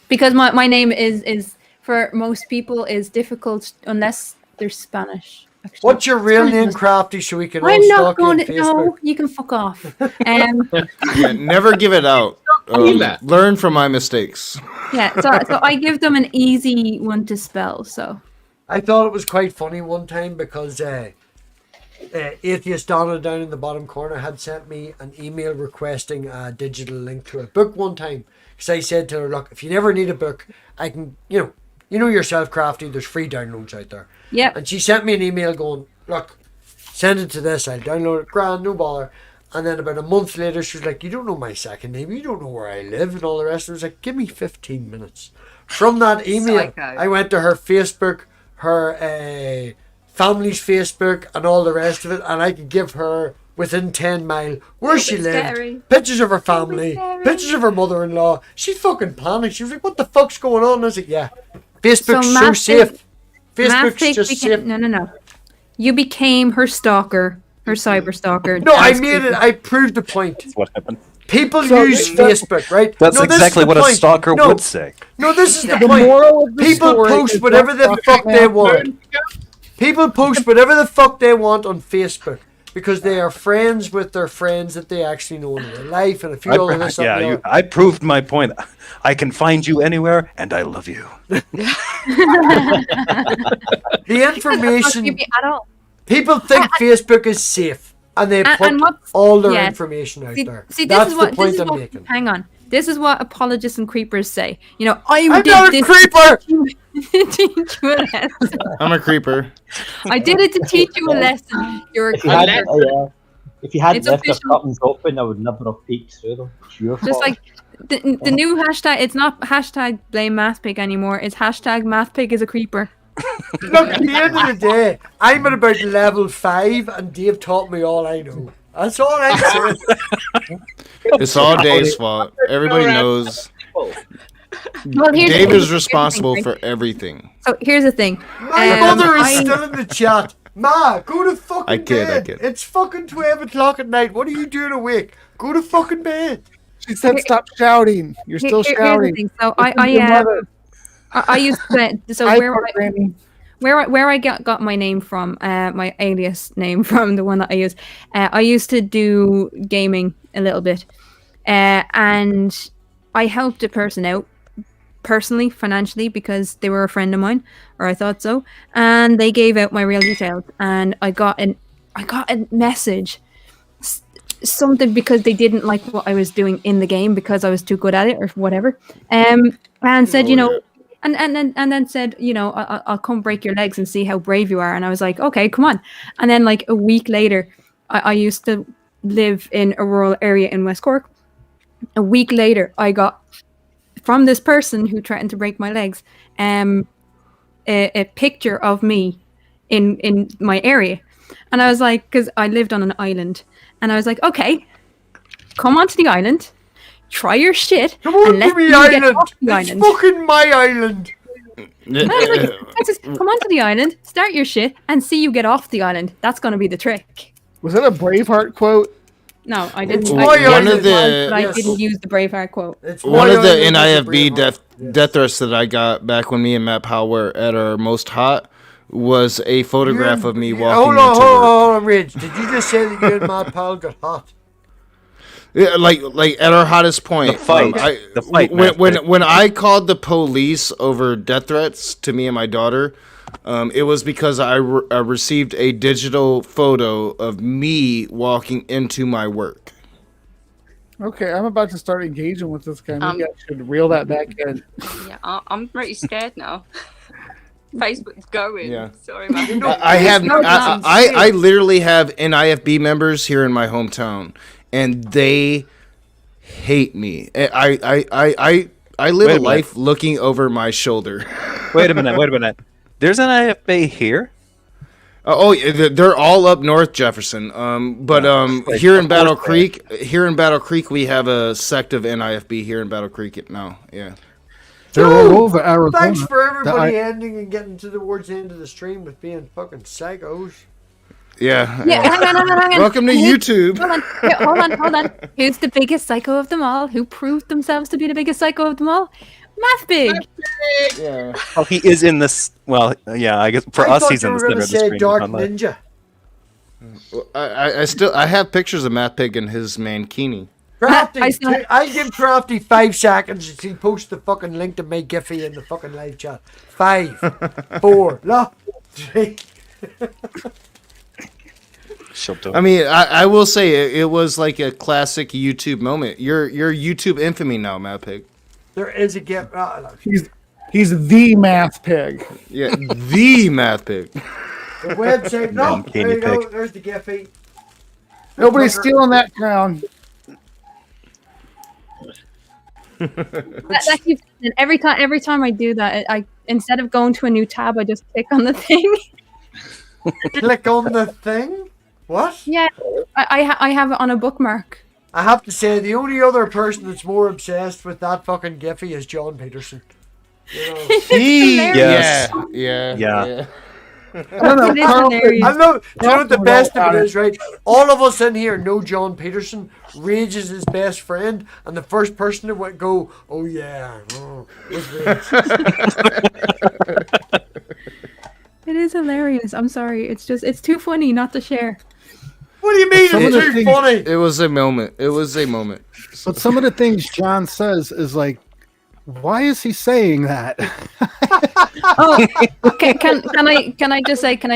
S4: Because my name is for most people is difficult unless they're Spanish. Actually.
S1: What's your real name, Crafty, so we can all
S4: I'm not
S1: stalk you on
S4: going to.
S1: Facebook?
S4: No, you can fuck off.
S10: Yeah, never give it out. Learn from my mistakes.
S4: Yeah, so I give them an easy one to spell. So
S1: I thought it was quite funny one time because Atheist Donna down in the bottom corner had sent me an email requesting a digital link to a book one time. Because I said to her, look, if you never need a book, I can, you know yourself, Crafty, there's free downloads out there.
S4: yeah,
S1: And she sent me an email going, look, send it to this, I'll download it, grand, no bother. And then about a month later, she was like, you don't know my second name. You don't know where I live and all the rest. I was like, give me 15 minutes. From that email,
S8: Psycho.
S1: I went to her Facebook, her family's Facebook, and all the rest of it. And I could give her, within 10 mile, where she lived,
S8: scary.
S1: pictures of her family,
S8: scary.
S1: pictures of her mother-in-law. She fucking panicked. She was like, what the fuck's going on? And I was like, yeah, Facebook's so
S4: MathPig-
S1: safe. Facebook's
S4: MathPig
S1: just
S4: became,
S1: safe.
S4: No. You became her stalker, her cyber stalker.
S1: No, I
S4: That's
S1: made
S4: creepy.
S1: it. I proved the point.
S5: That's what happened.
S1: People
S9: So
S1: use
S9: the-
S1: Facebook, right?
S5: That's
S1: No, this is
S5: exactly
S1: the
S5: what a
S1: point.
S5: stalker
S1: No,
S5: would say.
S1: No, this is the
S9: The
S1: point.
S9: moral of the
S1: People
S9: story
S1: post
S9: is
S1: whatever
S9: don't
S1: the
S9: fuck
S1: fuck they
S9: with
S1: want. People post whatever the fuck they want on Facebook because they are friends with their friends that they actually know in real life and a few other this. that, and the other.
S5: I proved my point. I can find you anywhere, and I love you.
S1: The
S4: Not
S1: information.
S4: creepy at all.
S1: People think Facebook is safe and they put
S4: and what's-
S1: all their
S4: yes.
S1: information out there.
S4: See, this
S1: That's
S4: is what.
S1: the point
S4: This is
S1: I'm
S4: what.
S1: making.
S4: Hang on. This is what apologists and creepers say. You know,
S1: I'm
S4: did
S1: not a
S4: this
S1: creeper.
S4: to teach you a lesson.
S10: I'm a creeper.
S4: I did it to teach you a lesson. You're a
S6: If you had,
S4: creeper.
S6: if you hadn't
S4: It's
S6: left the
S4: official.
S6: buttons open, I would never have peeked through them. It's your
S4: Just
S6: fault.
S4: like the new hashtag. It's not hashtag blame MathPig anymore. It's hashtag MathPig is a creeper.
S1: Look, at the end of the day, I'm at about level 5 and Dave taught me all I know. That's all I'm saying.
S10: It's all Dave's fault. Everybody knows.
S4: Well, here's
S10: Dave
S4: the
S10: is
S4: thing,
S10: responsible
S4: here's the thing.
S10: for everything.
S4: So here's the thing.
S1: My mother is
S4: I-
S1: still in the chat. Ma, go to fucking
S10: I kid, I
S1: bed.
S10: kid.
S1: It's fucking 12 o'clock at night. What are you doing awake? Go to fucking bed.
S9: She said, "Stop shouting. You're still
S4: Here's the
S9: shouting."
S4: thing. So
S9: Your mother.
S4: I used to. So
S9: Hi,
S4: where
S9: programming.
S4: where I got my name from, my alias name from, the one that I use. I used to do gaming a little bit, and I helped a person out personally, financially, because they were a friend of mine, or I thought so, and they gave out my real details, and I got a message, something because they didn't like what I was doing in the game because I was too good at it or whatever, and said, you know. And then said, you know, I'll come break your legs and see how brave you are. And I was like, okay, come on. And then like a week later, I used to live in a rural area in West Cork. A week later, I got from this person who threatened to break my legs, a picture of me in my area. And I was like, because I lived on an island, and I was like, okay, come onto the island. Try your shit.
S1: Come on
S4: and let
S1: to me
S4: me get
S1: island.
S4: off the
S1: It's
S4: island.
S1: fucking my island.
S4: And I was like, Texas, come onto the island, start your shit, and see you get off the island. That's going to be the trick.
S9: Was that a Braveheart quote?
S4: No, I didn't.
S1: It's
S4: I,
S1: my
S10: One
S1: island.
S10: of the-
S4: but I
S1: Yes.
S4: didn't use the Braveheart quote.
S1: It's
S10: One
S1: my
S10: of the
S1: island, it's a
S10: NIFB
S1: Braveheart. Yes.
S10: death threats that I got back when me and Matt Powell were at our most hot was a photograph of me walking
S1: Hold on,
S10: into
S1: hold on,
S10: work.
S1: hold on, Ridge. Did you just say that you and Matt Powell got hot?
S10: Yeah, like at our hottest point.
S5: The fight. The fight,
S10: When I called the police over death threats to me and my daughter, it was because I received a digital photo of me walking into my work.
S9: Okay, I'm about to start engaging with this guy. Maybe I should reel that back in.
S8: Yeah, I'm pretty scared now. Facebook's going.
S10: Yeah.
S8: Sorry, man.
S10: I literally have NIFB members here in my hometown, and they hate me. I live
S5: Wait
S10: a
S5: a
S10: life looking over my shoulder.
S5: Wait a minute. There's an IFB here?
S10: They're all up north, Jefferson. But here in Battle Creek, we have a sect of NIFB here in Battle Creek now. Yeah.
S9: They're all over Arizona.
S1: Thanks for everybody
S9: The
S1: ending and getting towards the end of the stream with being fucking psychos.
S10: Yeah.
S4: Yeah, hang on.
S10: Welcome to YouTube.
S4: Hold on. Who's the biggest psycho of them all? Who proved themselves to be the biggest psycho of them all? MathPig.
S10: Yeah.
S5: Oh, he is in this. Well, yeah, I guess for
S1: I
S5: us,
S1: thought
S5: he's
S1: you
S5: in
S1: were
S5: the
S1: going
S5: center
S1: to
S5: of the
S1: say
S5: screen.
S1: Dark
S5: not like-
S1: Ninja.
S10: I have pictures of MathPig in his mankini.
S1: I give Crafty 5 seconds if he posts the fucking link to my Giphy in the fucking live chat. 5, 4, 3.
S10: I mean, I will say it was like a classic YouTube moment. You're YouTube infamy now, MathPig.
S1: There is a GIF.
S9: He's the math pig.
S10: Yeah, the MathPig.
S1: The website. No,
S5: Mankini
S1: there you go.
S5: pig.
S1: There's the Giphy.
S9: Nobody's stealing that crown.
S4: That keeps, and every time I do that, I instead of going to a new tab, I just click on the thing.
S1: Click on the thing? What?
S4: Yeah, I have it on a bookmark.
S1: I have to say, the only other person that's more obsessed with that fucking Giphy is John Peterson. You know?
S10: Yes.
S5: Yeah.
S9: I don't know.
S4: It is
S9: Carl,
S4: hilarious.
S1: I know. Do you know what the
S9: Talk
S1: best
S9: about
S1: of it
S9: it.
S1: is, right? All of us in here know John Peterson. Rage is his best friend, and the first person to go, oh yeah, was Rage.
S4: It is hilarious. I'm sorry. It's too funny not to share.
S1: What do you mean
S9: Some of
S1: it's
S9: the
S1: too
S9: things-
S1: funny?
S10: It was a moment. It was a moment.
S9: But some of the things John says is like, why is he saying that?
S4: Oh, okay. Can I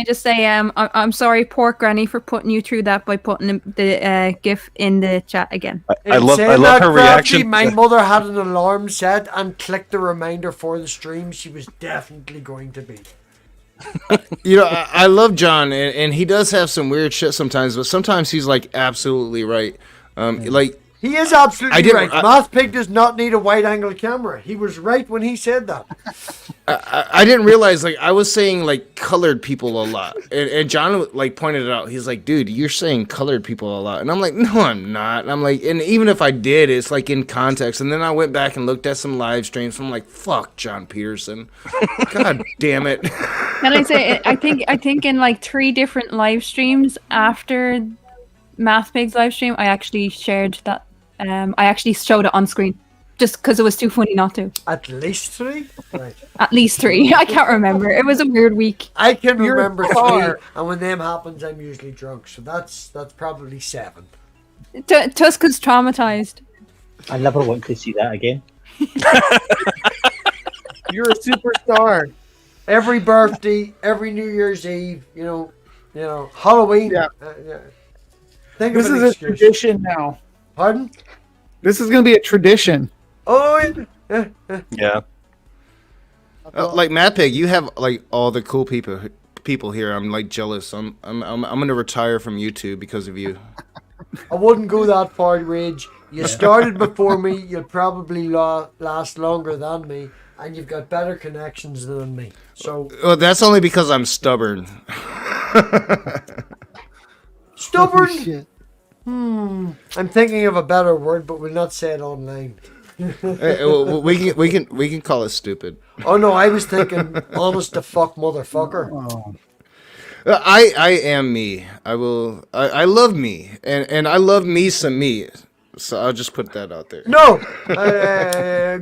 S4: just say I'm sorry, Pork Granny, for putting you through that by putting the GIF in the chat again.
S5: I love
S1: Saying
S5: her
S1: that, Crafty,
S5: reaction.
S1: my mother had an alarm set and clicked the reminder for the stream. She was definitely going to be.
S10: You know, I love John, and he does have some weird shit sometimes, but sometimes he's like absolutely right. Like
S1: He is absolutely
S10: I didn't-
S1: right. MathPig does not need a wide-angle camera. He was right when he said that.
S10: I didn't realize, like, I was saying like colored people a lot, and John like pointed it out. He's like, "Dude, you're saying colored people a lot," and I'm like, "No, I'm not." And I'm like, and even if I did, it's like in context. And then I went back and looked at some live streams. I'm like, "Fuck, John Peterson, God damn it!"
S4: Can I say? I think in like 3 different live streams after MathPig's live stream, I actually shared that. I actually showed it on screen, just because it was too funny not to.
S1: At least 3? Right.
S4: At least 3. I can't remember. It was a weird week.
S1: I can
S9: You're
S1: remember 3,
S9: far.
S1: and when them happens, I'm usually drunk. So that's probably 7.
S4: Tusk is traumatized.
S6: I never want to see that again.
S9: You're a superstar.
S1: Every birthday, every New Year's Eve, you know, Halloween.
S9: Yeah.
S1: Yeah. Think
S9: This
S1: of an
S9: is a
S1: excuse.
S9: tradition now.
S1: Pardon?
S9: This is going to be a tradition.
S1: Oh,
S5: Yeah.
S10: Like MathPig, you have like all the cool people here. I'm like jealous. I'm gonna retire from YouTube because of you.
S1: I wouldn't go that far, Rage. You started before me. You'll probably last longer than me, and you've got better connections than me. So
S10: Well, that's only because I'm stubborn.
S1: stubborn.
S9: Holy shit.
S1: I'm thinking of a better word, but we'll not say it online.
S10: Well, we can call it stupid.
S1: Oh no, I was thinking honest to fuck motherfucker.
S9: Oh.
S10: I am me. I love me, and I love me some me. So I'll just put that out there.
S1: No,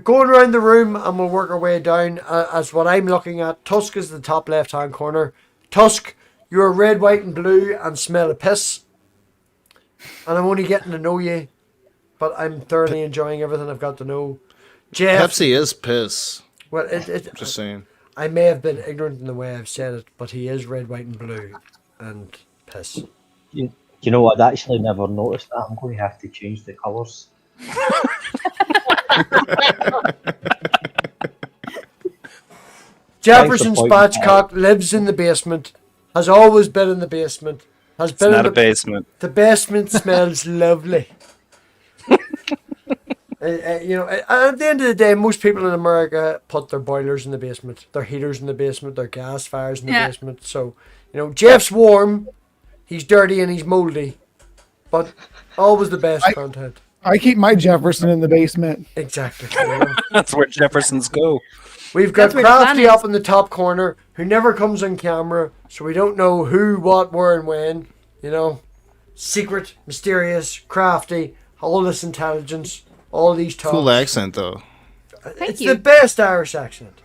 S1: going around the room and we'll work our way down. As what I'm looking at, Tusk is the top left-hand corner. Tusk, you're red, white, and blue, and smell of piss. And I'm only getting to know you, but I'm thoroughly enjoying everything I've got to know. Jeff,
S10: Pepsi is piss.
S1: well,
S10: Just saying.
S1: I may have been ignorant in the way I've said it, but he is red, white, and blue, and piss.
S6: You know, I'd actually never noticed that. I'm going to have to change the colours.
S1: Jefferson
S6: Thanks for pointing
S1: Spatchcock lives in the basement, has always been in the basement, has
S5: It's
S1: been in
S5: not a
S1: the
S5: basement.
S1: The basement smells lovely. You know, at the end of the day, most people in America put their boilers in the basement, their heaters in the basement, their gas fires in the
S4: Yeah.
S1: basement. So, you know, Jeff's warm, he's dirty and he's mouldy, but always the best content.
S9: I keep my Jefferson in the basement.
S1: Exactly. You know.
S5: That's where Jeffersons go.
S1: We've got
S4: That's where the
S1: Crafty
S4: plan is.
S1: up in the top corner, who never comes on camera, so we don't know who, what, where, and when. You know, secret, mysterious, Crafty, all this intelligence, all these talks.
S10: Cool accent though.
S1: It's
S4: you.
S1: the best Irish accent.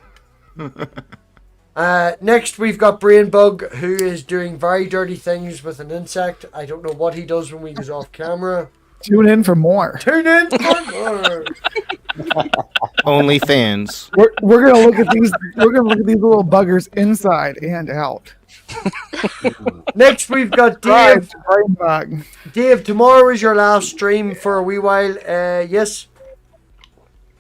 S1: Next, we've got BRAINBUG, who is doing very dirty things with an insect. I don't know what he does when he goes off camera.
S9: Tune in for more.
S1: Tune in for more.
S10: Only fans.
S9: We're gonna look at these. We're gonna look at these little buggers inside and out.
S1: Next, we've got
S9: Drive
S1: Dave.
S9: to BrainBug.
S1: Dave, tomorrow is your last stream for a wee while. Yes?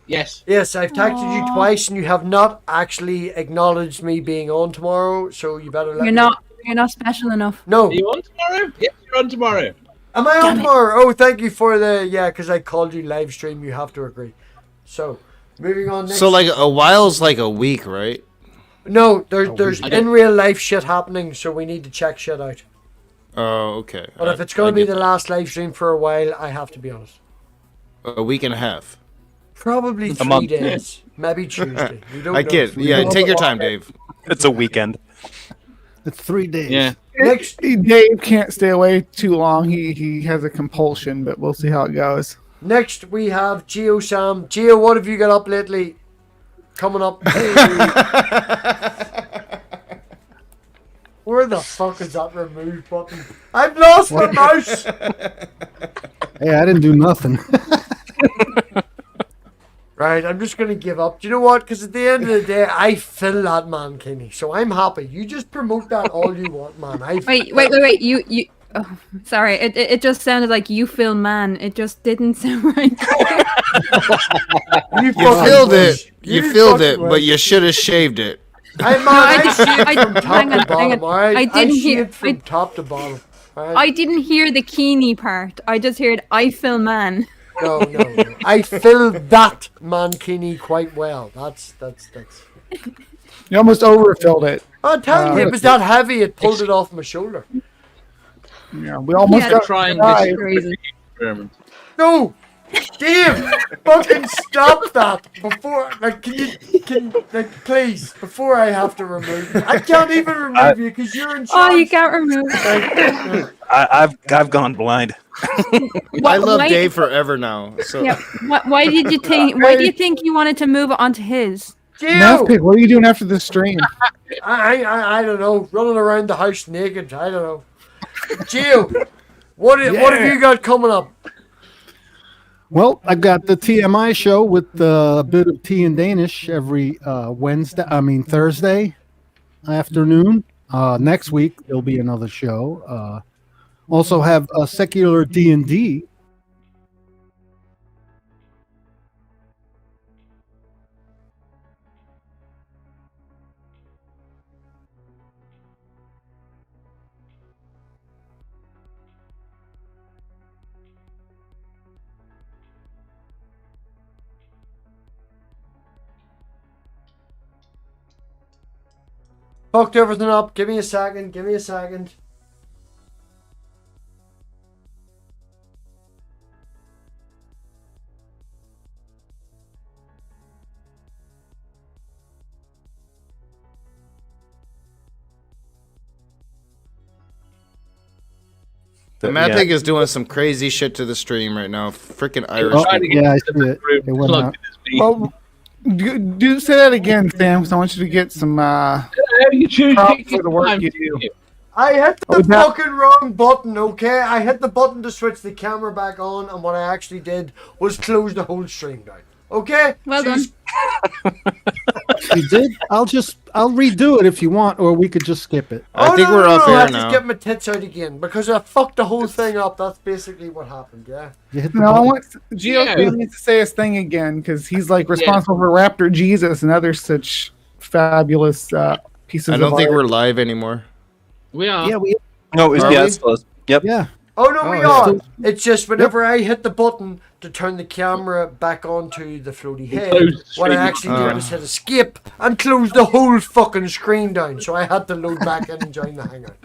S2: Yes.
S1: Yes, I've texted you twice and you have not actually acknowledged me being on tomorrow, so you better let
S4: You're
S1: me
S4: not special enough.
S1: No.
S2: Are you on tomorrow? Yes, you're on tomorrow.
S1: Am I on more? Oh, thank you for the because I called you live stream. You have to agree. So, moving on. Next.
S10: So like a while's like a week, right?
S1: No, there's in real life shit happening, so we need to check shit out.
S10: Oh, okay.
S1: But if it's going to be the last live stream for a while, I have to be honest.
S10: A week and a half.
S1: Probably 3 days, maybe Tuesday. We don't know.
S10: Get. Yeah, take your time, Dave.
S5: It's a weekend.
S9: It's 3 days.
S2: Yeah.
S1: Next,
S9: Dave can't stay away too long. He has a compulsion, but we'll see how it goes.
S1: next we have GeoSam. Geo, what have you got up lately? Coming up. Where the fuck is that remove button? I've lost my mouse.
S11: Hey, I didn't do nothing.
S1: Right, I'm just gonna give up. Do you know what? Because at the end of the day, I fill that man, Kenny. So I'm happy. You just promote that all you want, man.
S4: Wait. You. Oh, sorry. It just sounded like you fill man. It just didn't sound right.
S10: You filled it. You filled it, but you should have shaved it.
S1: I see it from top to bottom. I didn't hear it from top to bottom. Right?
S4: I didn't hear the Keeny part. I just heard I fill man.
S1: No. I filled that mankini quite well. That's.
S9: You almost overfilled it.
S1: I'm telling you, it was that heavy. It pulled it off my shoulder.
S9: Yeah, we almost got
S2: trying
S9: this
S2: crazy experiment.
S1: No, Dave, fucking stop that before. Like, please, before I have to remove you. I can't even remove you because you're in charge.
S4: Oh, you can't remove.
S5: I've gone blind.
S10: I love Dave forever now. So
S4: Yeah. Why did you think? Why do you think you wanted to move it onto his?
S9: MathPig, what are you doing after this stream?
S1: I don't know. Running around the house naked. I don't know. Gio, what have you got coming up?
S11: Well, I've got the TMI show with a bit of tea and Danish every Thursday afternoon. Next week there'll be another show. Also have a secular D&D.
S1: Fucked everything up. Give me a second.
S10: the MathPig is doing some crazy shit to the stream right now. Freaking Irish.
S11: I see it. It went out.
S9: Well, do say that again, Sam, because I want you to get some props for the work you do.
S1: I hit the fucking wrong button, okay? I hit the button to switch the camera back on, and what I actually did was close the whole stream down. Okay?
S4: Well done.
S11: You did? I'll redo it if you want, or we could just skip it.
S10: I think we're off
S1: I
S10: air
S1: have
S10: now.
S1: to get my tits out again because I fucked the whole thing up. That's basically what happened, yeah?
S11: You hit the
S9: No, I
S11: button.
S9: want Gio needs to say his thing again because he's like responsible for Raptor Jesus and other such fabulous pieces.
S10: I don't
S9: of
S10: think
S9: art.
S10: we're live anymore.
S2: We are.
S11: Yeah, we.
S5: No,
S10: Are we?
S5: it's close. Yep.
S11: Yeah.
S1: Oh, no, we
S10: yeah.
S1: are. It's just whenever I hit the button to turn the camera back onto the floaty head, what I actually did was hit escape and close the whole fucking screen down. So I had to load back in and join the hangout.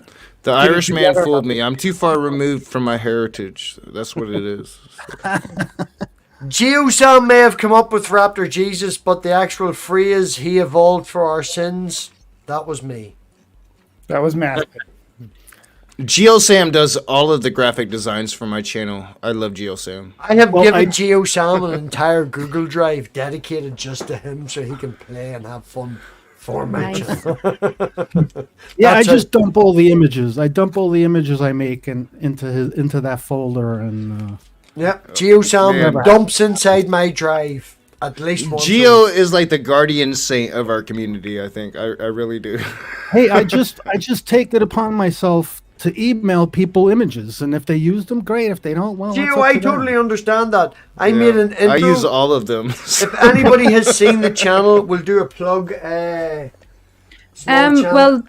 S10: The Irish man fooled me. I'm too far removed from my heritage. That's what it is.
S1: GeoSam may have come up with Raptor Jesus, but the actual phrase "He evolved for our sins," that was me.
S9: That was Matt.
S10: GeoSam does all of the graphic designs for my channel. I love GeoSam.
S1: I have given GeoSam an entire Google Drive dedicated just to him so he can play and have fun for my channel.
S11: Yeah, I just dump all the images. I dump all the images I make into that folder and.
S1: Yeah, GeoSam
S10: Man.
S1: dumps inside my drive at least once.
S10: Geo is like the guardian saint of our community. I think I really do.
S11: Hey, I just take it upon myself to email people images, and if they use them, great. If they don't, well,
S1: Geo,
S11: that's up
S1: I
S11: to them.
S1: totally understand that. I made an intro.
S10: I use all of them.
S1: If anybody has seen the channel, we'll do a plug. Small channel.
S4: Well,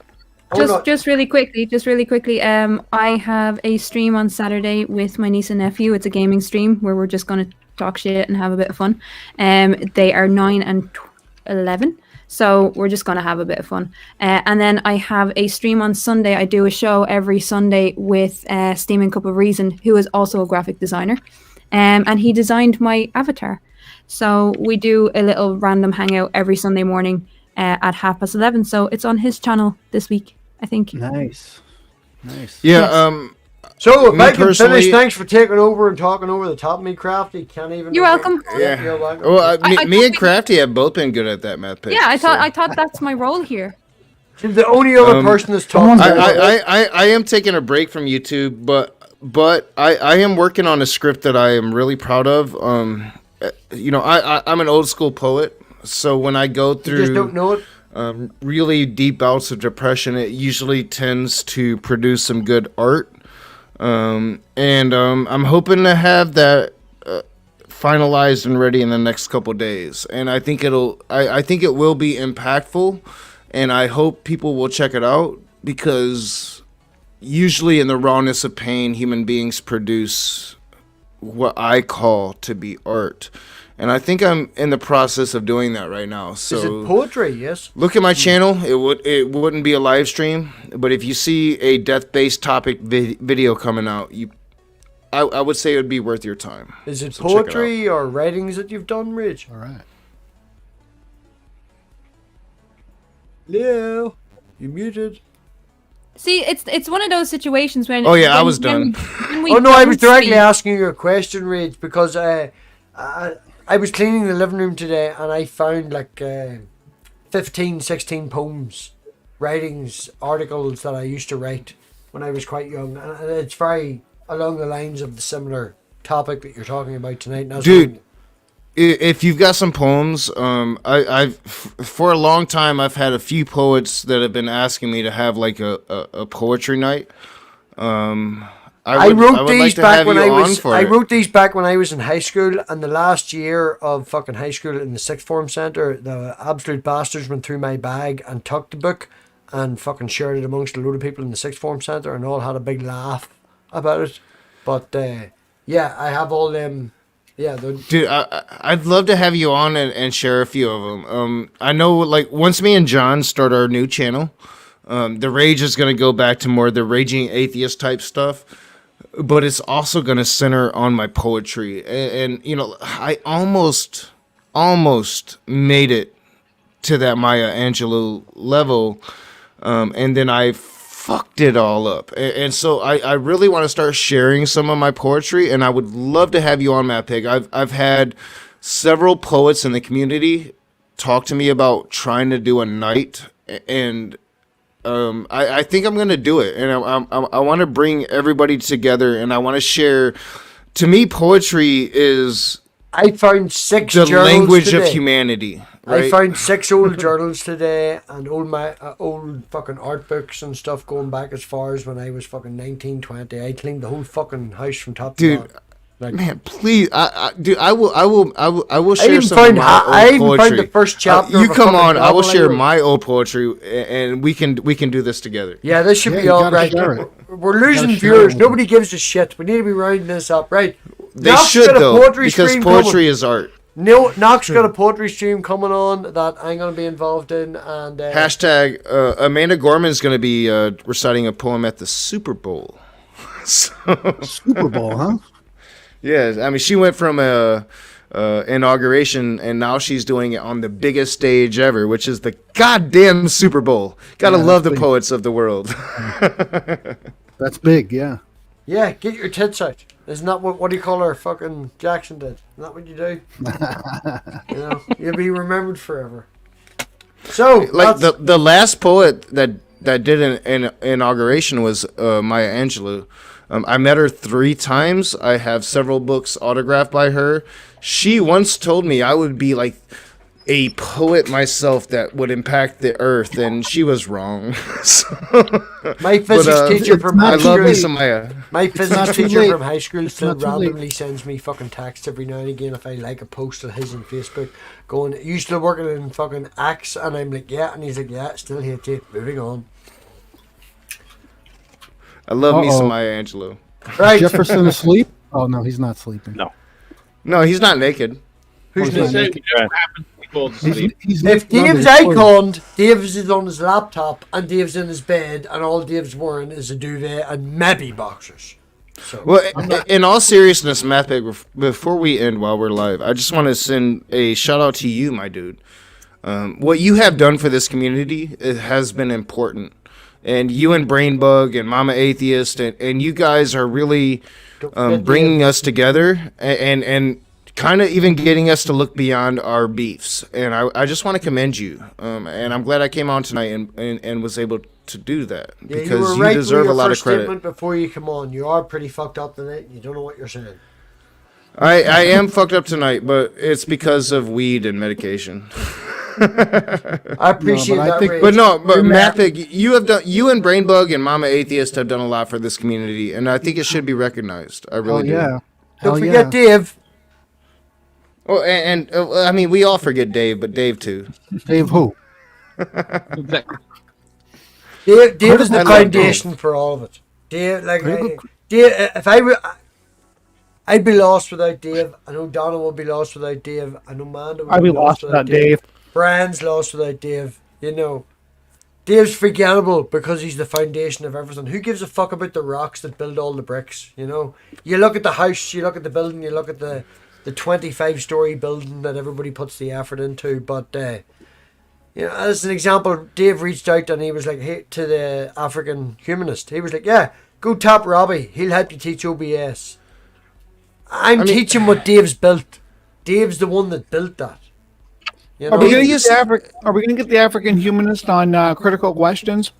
S4: Just really quickly. I have a stream on Saturday with my niece and nephew. It's a gaming stream where we're just gonna talk shit and have a bit of fun. They are 9 and 11, so we're just gonna have a bit of fun. And then I have a stream on Sunday. I do a show every Sunday with Steaming Cup of Reason, who is also a graphic designer, and he designed my avatar. So we do a little random hangout every Sunday morning at 11:30. So it's on his channel this week, I think.
S11: Nice.
S10: Yeah.
S4: Yes.
S1: So,
S10: Me
S1: if I can
S10: personally-
S1: finish, thanks for taking over and talking over the top of me, Crafty. Can't even.
S4: You're welcome.
S10: Yeah.
S1: You're welcome.
S10: Well, me
S4: I
S10: and
S4: thought
S10: Crafty have both been good at that MathPig.
S4: Yeah, I thought that's my role here.
S1: The only other person that's talking.
S10: I am taking a break from YouTube, but I am working on a script that I am really proud of. I'm an old school poet, so when I go through
S1: You just don't know it.
S10: really deep bouts of depression, it usually tends to produce some good art. I'm hoping to have that finalized and ready in the next couple days, and I think I think it will be impactful, and I hope people will check it out, because usually in the rawness of pain, human beings produce what I call to be art. And I think I'm in the process of doing that right now. So
S1: Is it poetry? Yes.
S10: look at my channel. It wouldn't be a live stream, but if you see a death-based topic video coming out, I would say it would be worth your time.
S1: Is it
S10: So check it
S1: poetry or writings that you've done, Rich?
S11: All right.
S1: Leo, you muted.
S4: See, it's one of those situations when.
S10: Oh, yeah, I was done.
S4: when we
S1: Oh no, I was
S4: don't
S1: directly
S4: speak-
S1: asking you a question, Rich, because I was cleaning the living room today and I found like 15, 16 poems, writings, articles that I used to write when I was quite young, and it's very along the lines of the similar topic that you're talking about tonight. And I was
S10: Dude,
S1: wondering-
S10: if you've got some poems, I've for a long time I've had a few poets that have been asking me to have like a poetry night. I
S1: wrote
S10: would
S1: these
S10: like to
S1: back
S10: have
S1: when
S10: you
S1: I
S10: on
S1: was.
S10: for
S1: I
S10: it.
S1: wrote these back when I was in high school, and the last year of fucking high school in the sixth form centre, the absolute bastards went through my bag and took the book, and fucking shared it amongst a load of people in the sixth form centre, and all had a big laugh about it. But yeah, I have all them. Yeah,
S10: Dude, I'd love to have you on and share a few of them. I know, like, once me and John start our new channel, the rage is going to go back to more the raging atheist type stuff, but it's also going to center on my poetry. And you know, I almost made it to that Maya Angelou level, and then I fucked it all up. And so I really want to start sharing some of my poetry, and I would love to have you on, MathPig. I've had several poets in the community talk to me about trying to do a night, and I think I'm gonna do it, and I want to bring everybody together, and I want to share. To me, poetry is
S1: I found 6
S10: the
S1: journals
S10: language
S1: today.
S10: of humanity. Right?
S1: I found 6 old journals today, and old fucking art books and stuff going back as far as when I was fucking 19, 20. I cleaned the whole fucking house from top to
S10: Dude,
S1: bottom. Like,
S10: man, please, dude, I will
S1: I
S10: share
S1: even
S10: some
S1: found
S10: of my
S1: I
S10: old
S1: even
S10: poetry.
S1: found the first chapter.
S10: You
S1: of a
S10: come
S1: fucking
S10: on, I will
S1: novel
S10: share
S1: wrote.
S10: my old poetry, and we can do this together.
S1: Yeah, this should
S11: Yeah,
S1: be
S11: you
S1: all
S11: gotta
S1: right.
S11: share it.
S1: We're losing
S11: share
S1: viewers.
S11: it.
S1: Nobody gives a shit. We need to be rounding this up, right?
S10: They
S1: Knox
S10: should
S1: got a
S10: though,
S1: poetry
S10: because
S1: stream
S10: poetry
S1: coming.
S10: is art.
S1: No, Knox got a poetry stream coming on that I'm going to be involved in, and
S10: Hashtag Amanda Gorman's going to be reciting a poem at the Super Bowl. So,
S11: Super Bowl, huh?
S10: yeah, I mean, she went from a inauguration, and now she's doing it on the biggest stage ever, which is the goddamn Super Bowl. Gotta
S11: Yeah,
S10: love the
S11: that's big.
S10: poets of the world.
S11: That's big, yeah.
S1: yeah, get your tits out. Isn't that what do you call her? Fucking Jackson did. Isn't that what you do? You know, you'll be remembered forever. So,
S10: Like
S1: that's-
S10: the last poet that did an inauguration was Maya Angelou. I met her 3 times. I have several books autographed by her. She once told me I would be like a poet myself that would impact the earth, and she was wrong. So,
S1: my physics teacher
S11: it's
S1: from
S11: not
S10: I
S1: high
S11: too
S10: love me
S11: late.
S10: some Maya.
S1: My
S11: not
S1: physics
S11: too
S1: teacher
S11: late.
S1: from high school still
S11: not too late.
S1: randomly sends me fucking texts every now and again if I like a post of his on Facebook going, "You still working in fucking Axe?" And I'm like, "Yeah," and he's like, "Yeah, still hate you." Moving on.
S10: I love me some
S11: Uh-oh.
S10: Maya Angelou.
S1: Right.
S11: Jefferson asleep? Oh no, he's not sleeping.
S5: No.
S10: No, he's not naked.
S1: Who's
S11: He's
S2: They
S11: not
S2: say
S11: naked.
S2: we know what happens before the sleep.
S11: He's
S1: If
S11: naked under
S1: Dave's
S11: his clothes.
S1: iconed, Dave's is on his laptop, and Dave's in his bed, and all Dave's wearing is a duvet and maybe boxers. So,
S10: Well, in all seriousness, MathPig, before we end while we're live, I just want to send a shout out to you, my dude. What you have done for this community, it has been important. And you and BrainBug and Mama Atheist, and you guys are really bringing us together and kind of even getting us to look beyond our beefs. And I just want to commend you. And I'm glad I came on tonight and was able to do that,
S1: yeah, you
S10: because
S1: were
S10: you
S1: right
S10: deserve
S1: with
S10: a
S1: your
S10: lot of
S1: first
S10: credit.
S1: statement before you come on. You are pretty fucked up tonight. You don't know what you're saying.
S10: I am fucked up tonight, but it's because of weed and medication.
S1: I appreciate
S11: but I
S1: that.
S11: think-
S1: Rage.
S10: But MathPig, you and BrainBug and Mama Atheist have done a lot for this community, and I think it should be recognized. I
S11: Hell
S10: really do.
S11: yeah.
S1: Don't
S11: Hell
S1: forget
S11: yeah.
S1: Dave.
S10: Oh, and I mean, we all forget Dave, but Dave too.
S11: Dave who?
S2: Exactly.
S1: Dave is
S10: I
S1: the
S10: love
S1: foundation for all of it. Dave, like, Dave, if I were, I'd be lost without Dave. I know Donna will be lost without Dave. I know Amanda will
S9: I'd be lost without Dave.
S1: Brian's lost without Dave. You know, Dave's forgettable because he's the foundation of everything. Who gives a fuck about the rocks that build all the bricks? You know, you look at the house, you look at the building, you look at the 25-story building that everybody puts the effort into. But you know, as an example, Dave reached out and he was like, hey, to the African humanist. He was like, yeah, go tap Robbie. He'll help you teach OBS. I mean, teaching what Dave's built. Dave's the one that built that. You know?
S9: Are we going to get the African humanist on Critical Questions?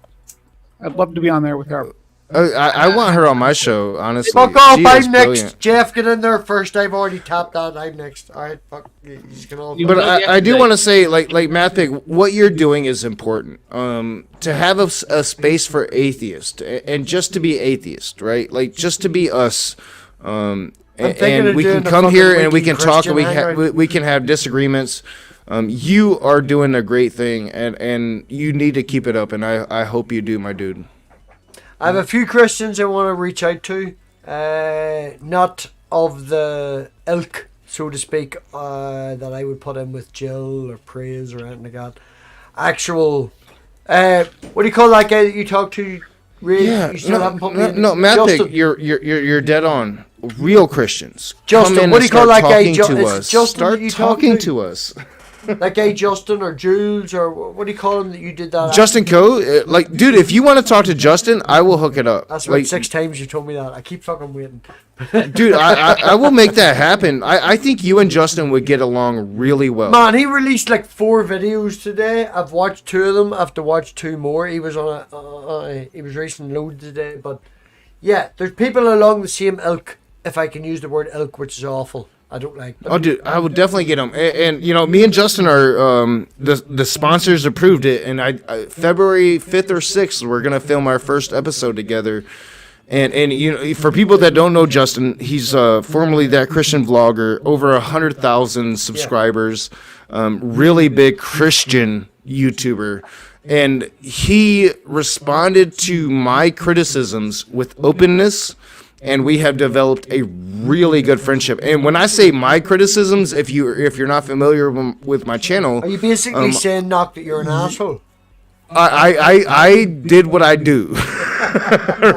S9: I'd love to be on there with her.
S10: I want her on my show, honestly.
S1: Fuck off,
S10: She is
S1: I'm next.
S10: brilliant.
S1: Jeff, get in there first. I've already tapped that. I'm next. Alright, fuck. You just can all
S10: But I do want to say, like MathPig, what you're doing is important. To have a space for atheists and just to be atheist, right? Like just to be us. And we can come here and we can talk and we can have disagreements. You are doing a great thing, and you need to keep it up. And I hope you do, my dude.
S1: I have a few Christians I want to reach out to. Not of the ilk, so to speak, that I would put in with Jill or Praise or anything like that. Actual, what do you call that guy that you talk to? Ray?
S10: Yeah,
S1: You still haven't put me in?
S10: no, MathPig,
S1: Justin.
S10: you're dead on. Real Christians.
S1: Justin,
S10: Come in
S1: what do
S10: and
S1: you call
S10: start
S1: that guy?
S10: talking to
S1: Is it
S10: us.
S1: Justin that
S10: Start
S1: you talk
S10: talking
S1: to?
S10: to us.
S1: That guy Justin or Jules or what do you call him that you did that?
S10: Justin Coe, like, dude, if you want to talk to Justin, I will hook it up.
S1: That's
S10: like,
S1: like 6 times you told me that. I keep fucking waiting.
S10: dude, I will make that happen. I think you and Justin would get along really well.
S1: Man, he released like 4 videos today. I've watched 2 of them. I have to watch 2 more. He was on he was racing loads today. But yeah, there's people along the same ilk, if I can use the word ilk, which is awful. I don't like.
S10: Oh, dude, I would definitely get him. And you know, me and Justin are the sponsors approved it, and I February 5th or 6th we're gonna film our first episode together. And you know, for people that don't know Justin, he's formerly That Christian Vlogger, over 100,000 subscribers, really big Christian YouTuber. And he responded to my criticisms with openness, and we have developed a really good friendship. And when I say my criticisms, if you're not familiar with my channel,
S1: Are you basically saying, Knock, that you're an asshole?
S10: I did what I do,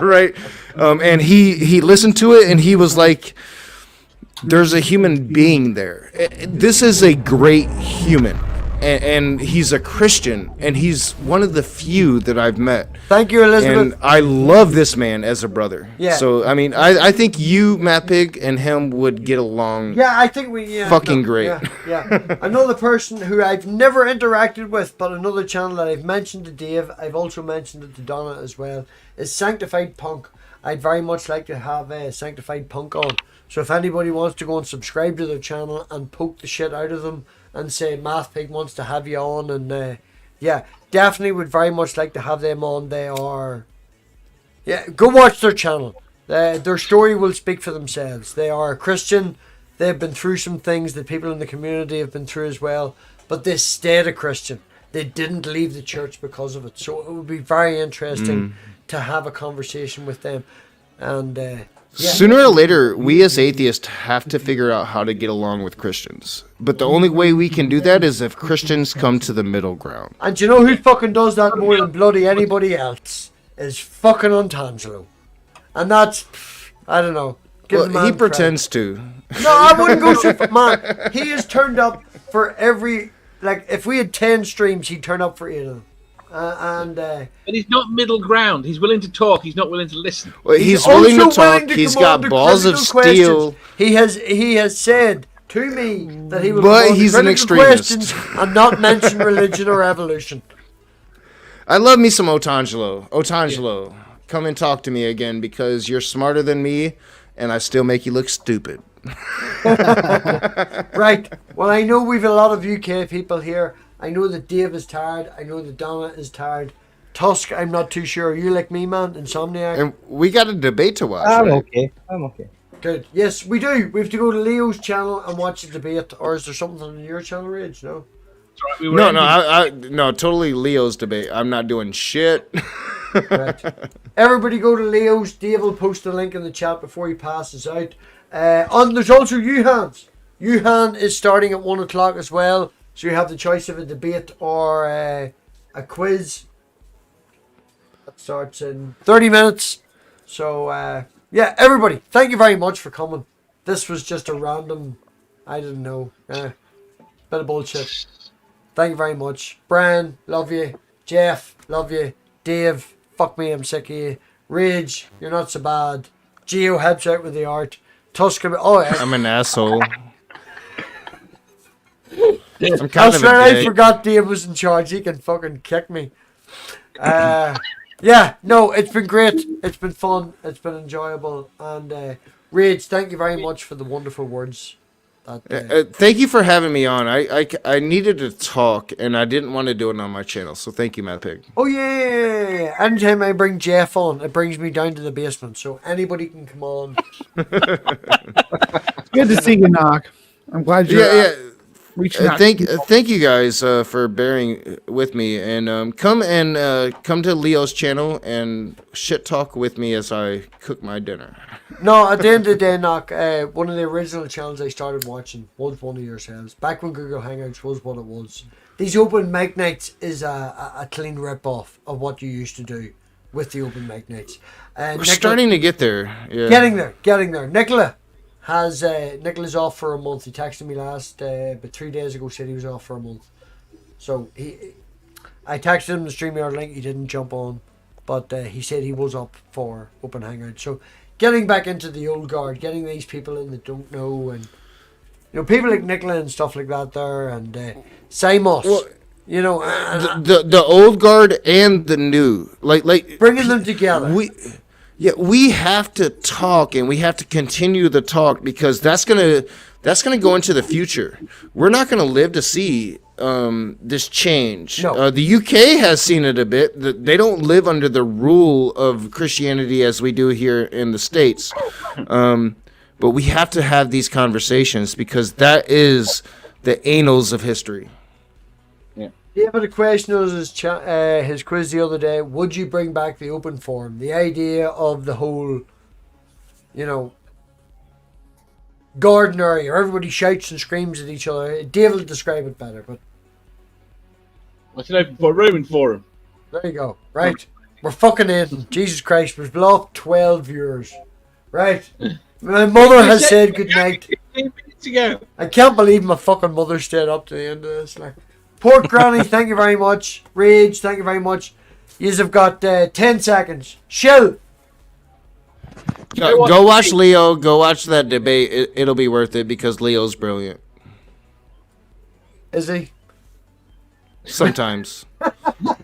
S10: right? And he listened to it, and he was like, "There's a human being there. This is a great human." And he's a Christian, and he's one of the few that I've met.
S1: Thank you, Elizabeth.
S10: And I love this man as a brother.
S1: Yeah.
S10: So, I mean, I think you, MathPig, and him would get along
S1: Yeah, I think we. Yeah,
S10: fucking great.
S1: Yeah. Another person who I've never interacted with, but another channel that I've mentioned to Dave, I've also mentioned it to Donna as well, is Sanctified Punk. I'd very much like to have Sanctified Punk on. So if anybody wants to go and subscribe to their channel and poke the shit out of them and say MathPig wants to have you on, and yeah, definitely would very much like to have them on. They are, yeah, go watch their channel. Their story will speak for themselves. They are Christian. They've been through some things that people in the community have been through as well, but they stayed a Christian. they didn't leave the church because of it. So it would be very interesting to have a conversation with them. And
S10: sooner or later, we as atheists have to figure out how to get along with Christians. But the only way we can do that is if Christians come to the middle ground.
S1: And you know who fucking does that more than bloody anybody else? Is fucking Untangelo. And that's, I don't know.
S10: Well, he pretends to.
S1: No, I wouldn't go so far. Man, he has turned up for every, like, if we had 10 streams, he'd turn up for 8 of them. But
S2: he's not middle ground. He's willing to talk. He's not willing to listen.
S10: Well, he's willing to talk. He's got balls of steel.
S1: He has said to me that he will
S10: but
S1: go
S10: he's
S1: on
S10: an extremist
S1: and not mention religion or evolution.
S10: I love me some Otangelo. Otangelo, come and talk to me again because you're smarter than me, and I still make you look stupid.
S1: Right. Well, I know we've a lot of UK people here. I know that Dave is tired. I know that Donna is tired. Tusk, I'm not too sure. Are you like me, man? Insomniac?
S10: And we got a debate to watch.
S6: I'm
S10: right?
S6: okay. I'm okay.
S1: Good. Yes, we do. We have to go to Leo's channel and watch the debate. Or is there something on your channel, Rage? No?
S10: No, totally Leo's debate. I'm not doing shit.
S1: Right. Everybody go to Leo's. Dave will post the link in the chat before he passes out. There's also Yuhan's. Yuhan is starting at 1 o'clock as well. So you have the choice of a debate or a quiz. That starts in 30 minutes. So, yeah, everybody, thank you very much for coming. This was just a random, I didn't know, bit of bullshit. Thank you very much. Brian, love you. Jeff, love you. Dave, fuck me, I'm sick of you. Rage, you're not so bad. Geo helps out with the art. Tusk,
S10: I'm an asshole. I'm
S1: That's right, I forgot Dave was in charge. He can fucking kick me. Yeah, no, it's been great. It's been fun. It's been enjoyable. And Rage, thank you very much for the wonderful words.
S10: Thank you for having me on. I needed to talk, and I didn't want to do it on my channel. So thank you, MathPig.
S1: Oh, yeah. Anytime I bring Jeff on, it brings me down to the basement. So anybody can come on.
S9: Good to see you, Knock. I'm glad you're reaching out.
S10: Thank you guys for bearing with me, and come to Leo's channel and shit talk with me as I cook my dinner.
S1: No, at the end of the day, Knock, one of the original channels I started watching was one of yourselves. Back when Google Hangouts was what it was. These open mic nights is a clean rip-off of what you used to do with the open mic nights.
S10: We're starting to get there. Yeah.
S1: Getting there. Nicola's off for a month. He texted me but 3 days ago said he was off for a month. So I texted him the StreamYard link. He didn't jump on, but he said he was up for open hangout. So getting back into the old guard, getting these people in that don't know, and people like Nicola and stuff like that there, and Simos. Well,
S10: the old guard and the new, like
S1: bringing them together.
S10: We have to talk, and we have to continue the talk, because that's gonna go into the future. We're not gonna live to see this change.
S1: No.
S10: The UK has seen it a bit. They don't live under the rule of Christianity as we do here in the States. But we have to have these conversations, because that is the annals of history.
S1: Yeah, but the question was his quiz the other day. Would you bring back the open forum? The idea of the whole, garden area where everybody shouts and screams at each other. Dave will describe it better, but
S2: what's an open forum? Roman forum.
S1: There you go. Right, we're fucking in. Jesus Christ, we've blocked 12 viewers. Right, my mother has said good night.
S2: 15 minutes ago.
S1: I can't believe my fucking mother stayed up to the end of this. Like. Pork Granny, thank you very much. Rage, thank you very much. Yous have got 10 seconds. Shill.
S10: Go watch Leo. Go watch that debate. It'll be worth it, because Leo's brilliant.
S1: Is he?
S10: Sometimes.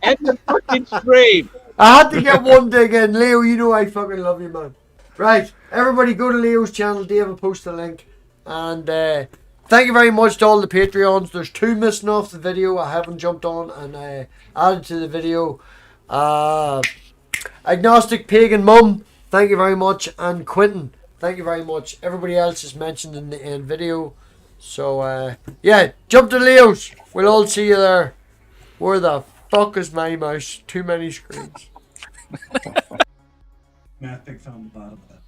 S2: End the fucking stream.
S1: I had to get one dig in. Leo, you know I fucking love you, man. Right, everybody go to Leo's channel. Dave will post the link. And thank you very much to all the Patreons. There's 2 missing off the video. I haven't jumped on and added to the video. Agnostic Pig and Mum, thank you very much. And Quentin, thank you very much. Everybody else is mentioned in the end video. So, yeah, jump to Leo's. We'll all see you there. Where the fuck is my mouse? Too many screens.
S11: MathPig found the bottom of that.